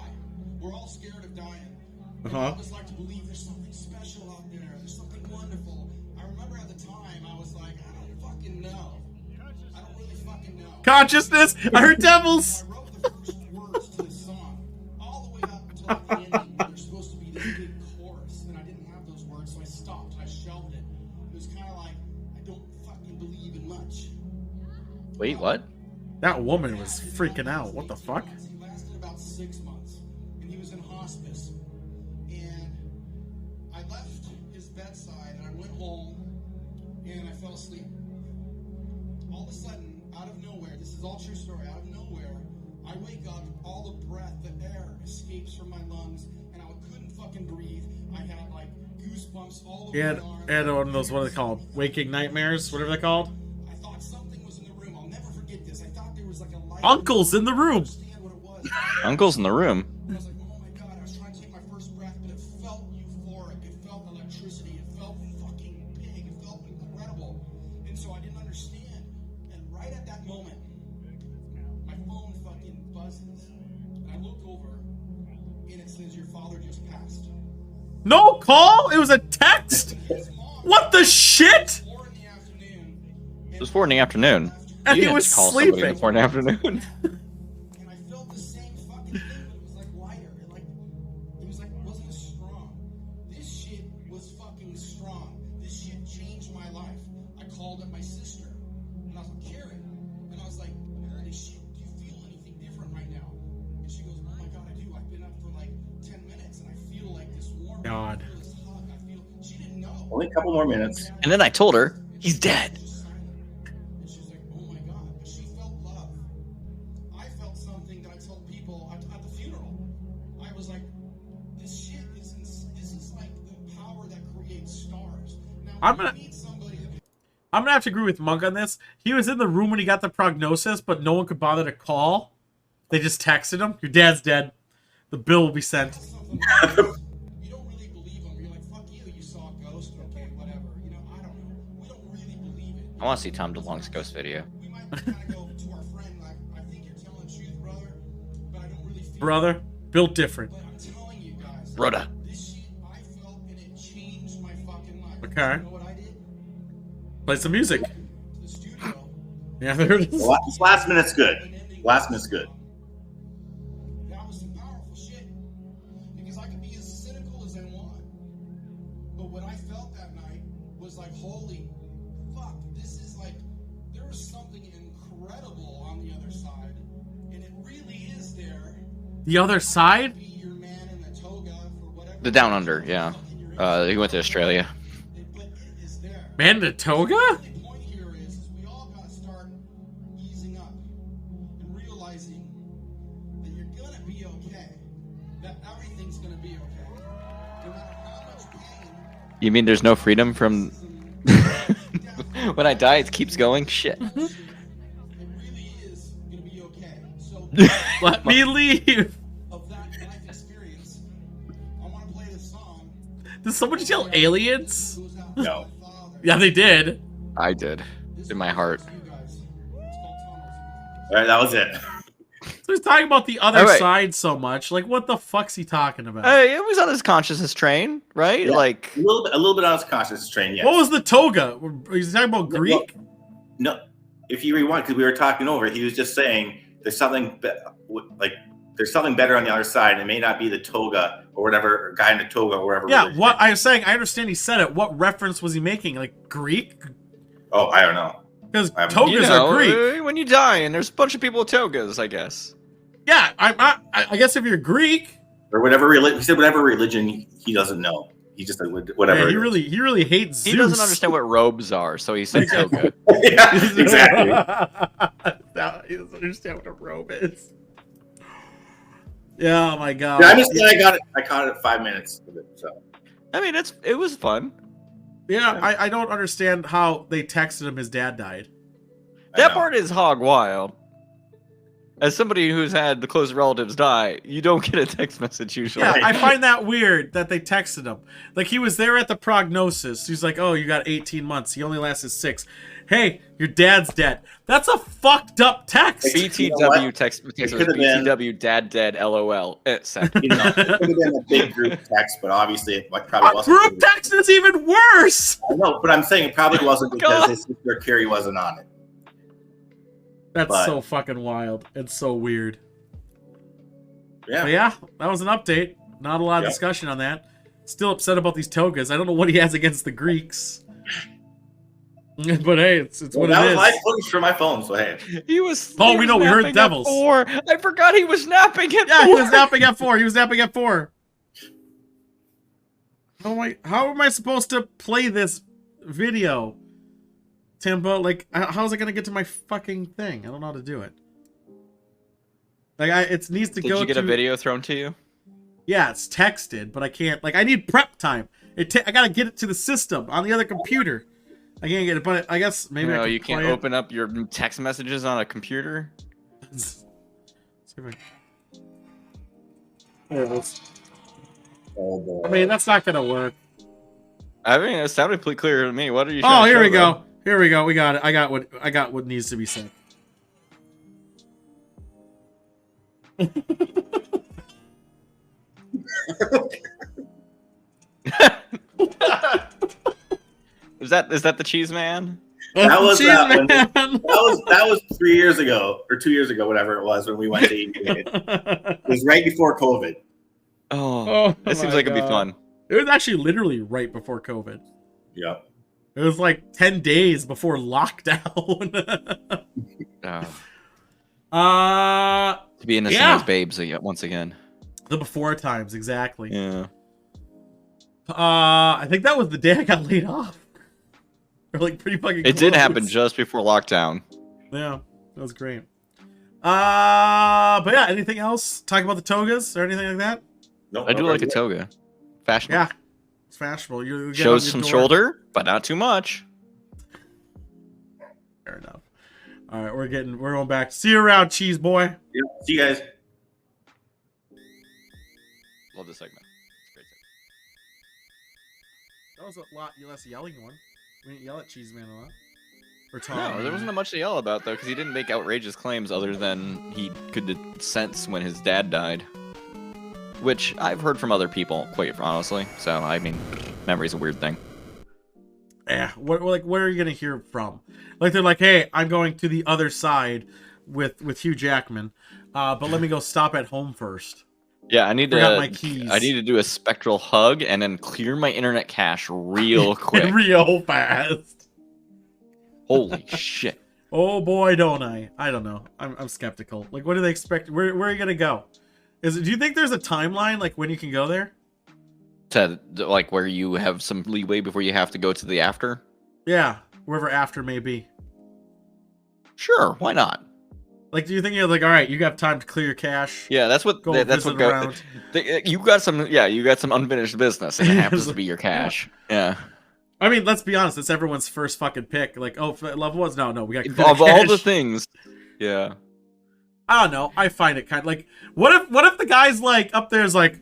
We're all scared of dying. And I always like to believe there's something special out there. There's something wonderful. I remember at the time, I was like, I don't fucking know. I don't really fucking know. Consciousness! I heard devils! I wrote the first words to the song all the way up until the ending. There's supposed to be this big chorus, and I didn't have those words, so I stopped. I shelved it. It was kind of like, I don't fucking believe in much. Wait, what? That woman was freaking out. What the fuck? He lasted about 6 months, and he was in hospice. And I left his bedside, and I went home, and I fell asleep. All of a sudden, out of nowhere, this is all true story, out of nowhere, I wake up, all the breath, the air escapes from my lungs, and I couldn't fucking breathe. I had, like, goosebumps all over my arm. And one of those, what are they called? Waking nightmares? Whatever they're called? I thought something was in the room. I'll never forget this. I thought there was, like, a light. Uncle's in the room! Uncle's in the room. I was like, oh my god, I was trying to take my first breath, but it felt euphoric. It felt electricity. It felt fucking big. It felt incredible. And so I didn't understand. And right at that moment, my phone fucking buzzes. And I look over, and it says, your father just passed. No call? It was a text? What the shit? It was 4 in the afternoon. And You he didn't was call somebody sleeping. at 4 in the afternoon. And I felt the same fucking thing, but it was like lighter. It was like, it wasn't as strong. This shit was fucking strong. This shit changed my life. I called up my sister, and I was like, Karen. And I was like, holy shit, do you feel anything different right now? And she goes, oh my god, I do. I've been up for like 10 minutes, and I feel like this warm. God. I feel this hug. She didn't know. Only a couple more minutes. And then I told her, he's dead. And she's like, oh my god. But she felt love. I felt something that I told people at the funeral. I was like, this shit is like the power that creates stars. Now, I'm gonna... I'm gonna have to agree with Monk on this. He was in the room when he got the prognosis, but no one could bother to call. They just texted him, "Your dad's dead. The bill will be sent." You don't really believe him. You're like, fuck you, you saw a ghost, okay, whatever. You know, I don't know. We don't really believe it. I want to see Tom DeLonge's ghost video. We might kind of go to our friend, like, I think you're telling the truth, brother, but I don't really feel Brother, built different. But I'm telling you guys, Brother. this shit I felt and it changed my fucking life. Okay. You know what I did? Play some music. To the studio. Yeah, there it is. This last minute's good. Last minute's good. That was some powerful shit. Because I can be as cynical as I want. But what I felt that night was like, holy fuck, this is like, there is something incredible on the other side. And it really is there. The other side? Be your man in the toga for whatever. The Down Under, yeah. He went to Australia. But it is there. Man in a toga? The point here is we all gotta start easing up and realizing that you're gonna be okay. That everything's gonna be okay. No matter how much pain. You mean there's no freedom from... When I die, it keeps going? Shit. It really is gonna be okay. So Let me leave. of that life experience, I wanna play this song. Did someone yell aliens? Goes out No. to my father. Yeah, they did. I did. In my heart. You guys. It's called Thomas. All right, that was it. So he's talking about the other All right. side so much. Like, what the fuck's he talking about? It was on his consciousness train, right? Yeah. Like, A little bit on his conscious train, yes. What was the toga? He's talking about Greek? No, if you rewind, because we were talking over, he was just saying there's something there's something better on the other side. It may not be the toga or whatever, or guy in the toga or whatever. Yeah, religion. what I was saying, I understand he said it. What reference was he making? Like Greek? Oh, I don't know. Because I haven't- togas you know, are Greek. when you die, and there's a bunch of people with togas, I guess. Yeah, I guess if you're Greek, Or whatever religion. He said whatever religion he doesn't know. He just like whatever. yeah, he really hates Zeus. He doesn't understand what robes are, so he said toga. Yeah, exactly. No, he doesn't understand what a robe is. Yeah, oh my god. Yeah, I'm just glad I got it. I caught it 5 minutes of it. So I mean, it was fun. Yeah, I don't understand how they texted him his dad died. That part is hog wild. As somebody who's had the close relatives die, you don't get a text message usually. Yeah, I find that weird that they texted him. Like, he was there at the prognosis. He's like, oh, you got 18 months. He only lasted 6. Hey, your dad's dead. That's a fucked up text. BTW text was BTW dad dead LOL. Sent. You know, it could have been a big group text, but obviously it probably A wasn't. group text is even worse. I know, but I'm saying it probably wasn't because God. his sister Carrie wasn't on it. That's so fucking wild. It's so weird. Yeah. But yeah, that was an update. Not a lot of discussion on that. Still upset about these togas. I don't know what he has against the Greeks. But hey, it's Well, what that it was is. live footage for my phone, so hey. He was. Oh, he we was know. We heard napping devils. at 4. I forgot he was napping at 4. Yeah, he was napping at 4. He was napping at 4. How am I supposed to play this video, Timbo? Like, how's it gonna get to my fucking thing? I don't know how to do it. Like, it needs to Did go. you get a video thrown to you? Yeah, it's texted, but I can't. Like, I need prep time. I gotta get it to the system on the other computer. I can't get it, but I guess maybe I can You can't play it. open up your text messages on a computer. See if There it is. Oh, boy. I mean, that's not gonna work. I mean, it sounded pretty clear to me. What are you? Oh, trying to here show we them? go. Here we go. We got it. I got what needs to be said. Is that the cheese man? That was Cheese that, man. that was 3 years ago or 2 years ago, whatever it was, when we went to eat. It was right before COVID. Oh, that seems my like it'd be God. fun. It was actually literally right before COVID. Yep. It was like 10 days before lockdown. To be innocent as babes once again. The before times, exactly. Yeah. I think that was the day I got laid off. Or like pretty fucking It did close. happen just before lockdown. Yeah, that was great. But yeah, anything else? Talk about the togas or anything like that? No, I do like a toga. Fashionable. Yeah, it's fashionable. You get Shows on some your door. shoulder, but not too much. Fair enough. All right, we're going back. See you around, cheese boy. Yep. See you guys. Love this segment. It's a great segment. That was a lot less yelling one. We didn't yell at Cheese Man a lot. Or Tom. No, there wasn't much to yell about though, because he didn't make outrageous claims other than he could sense when his dad died, which I've heard from other people, quite honestly. So I mean, memory's a weird thing. Yeah, what are you gonna hear from? Like they're like, hey, I'm going to the other side with Hugh Jackman, but let me go stop at home first. Yeah, I need my keys. I need to do a spectral hug and then clear my internet cache real quick, real fast. Holy shit! Oh boy, don't I? I don't know. I'm skeptical. Like, what do they expect? Where are you gonna go? Do you think there's a timeline like when you can go there? To like where you have some leeway before you have to go to the after? Yeah, wherever after may be. Sure, why not? Like, do you think you're like, all right, you got time to clear your cache? Yeah, that's what you got some unfinished business, and it happens to be your cache. Yeah. I mean, let's be honest, it's everyone's first fucking pick. Like, oh, level 1's no, we got to of all the things. Yeah. I don't know. I find it kind of like, what if the guy's like up there's like,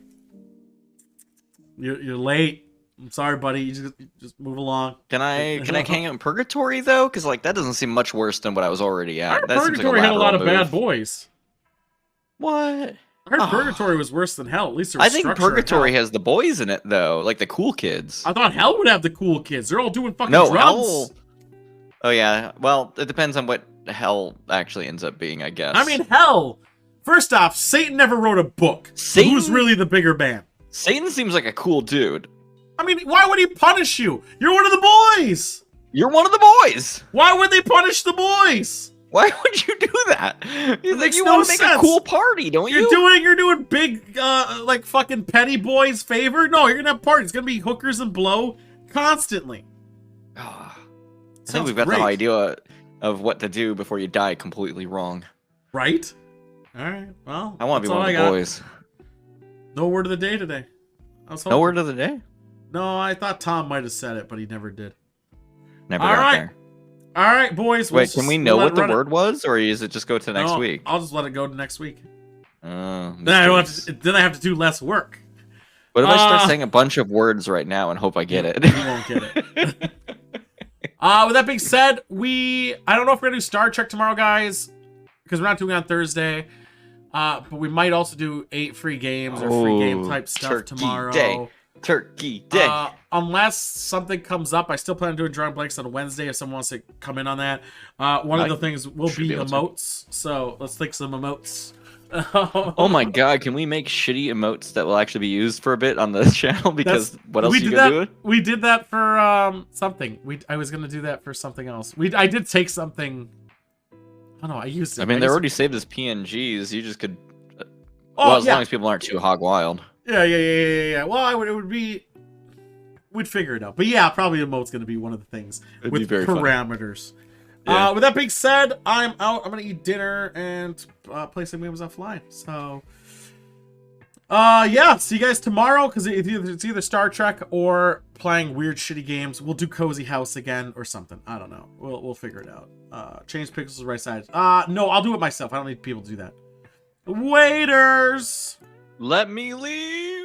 You're late. I'm sorry, buddy. You just move along. Can I hang out in Purgatory though? Because like that doesn't seem much worse than what I was already at. Purgatory had a lot of bad boys. What? I heard Purgatory was worse than Hell. At least there was I think Purgatory has the boys in it though, like the cool kids. I thought Hell would have the cool kids. They're all doing fucking drugs. Hell. Oh yeah. Well, it depends on what Hell actually ends up being, I guess. I mean, Hell. First off, Satan never wrote a book. Satan? Who's really the bigger man? Satan seems like a cool dude. I mean, why would he punish you? You're one of the boys. You're one of the boys. Why would they punish the boys? Why would you do that? You Like, you no want to make sense. a cool party, don't you? You're doing big, like fucking petty boys favor. No, you're gonna have parties. It's gonna be hookers and blow constantly. I think we've got the idea of what to do before you die completely wrong. Right? All right. Well, I want to be one of the boys. No word of the day today. No word of the day? No, I thought Tom might have said it, but he never did. Never got there. All right, boys. Wait, can we know what the word was, or is it just go to next week? I'll just let it go to next week. Then I have to do less work. What if I start saying a bunch of words right now and hope I get it? You won't get it. With that being said, I don't know if we're gonna do Star Trek tomorrow, guys, because we're not doing it on Thursday. But we might also do 8 free games or free game type stuff tomorrow. Turkey Day. Unless something comes up, I still plan on doing drawing blanks on Wednesday if someone wants to come in on that. One of the things will be emotes, so let's think some emotes. Oh my god, can we make shitty emotes that will actually be used for a bit on the channel? Because what else are you gonna do? We did that for something. I was gonna do that for something else. I did take something. I don't know, I used it. I mean, they're already saved as PNGs. You just could... as long as people aren't too hog wild. Yeah. Well, it would be... We'd figure it out. But yeah, probably emote's going to be one of the things with parameters. Yeah. With that being said, I'm out. I'm going to eat dinner and play some games offline. So, yeah, see you guys tomorrow, because it's either Star Trek or playing weird, shitty games. We'll do Cozy House again or something. I don't know. We'll figure it out. Change pixels to the right side. No, I'll do it myself. I don't need people to do that. Waiters! Let me leave!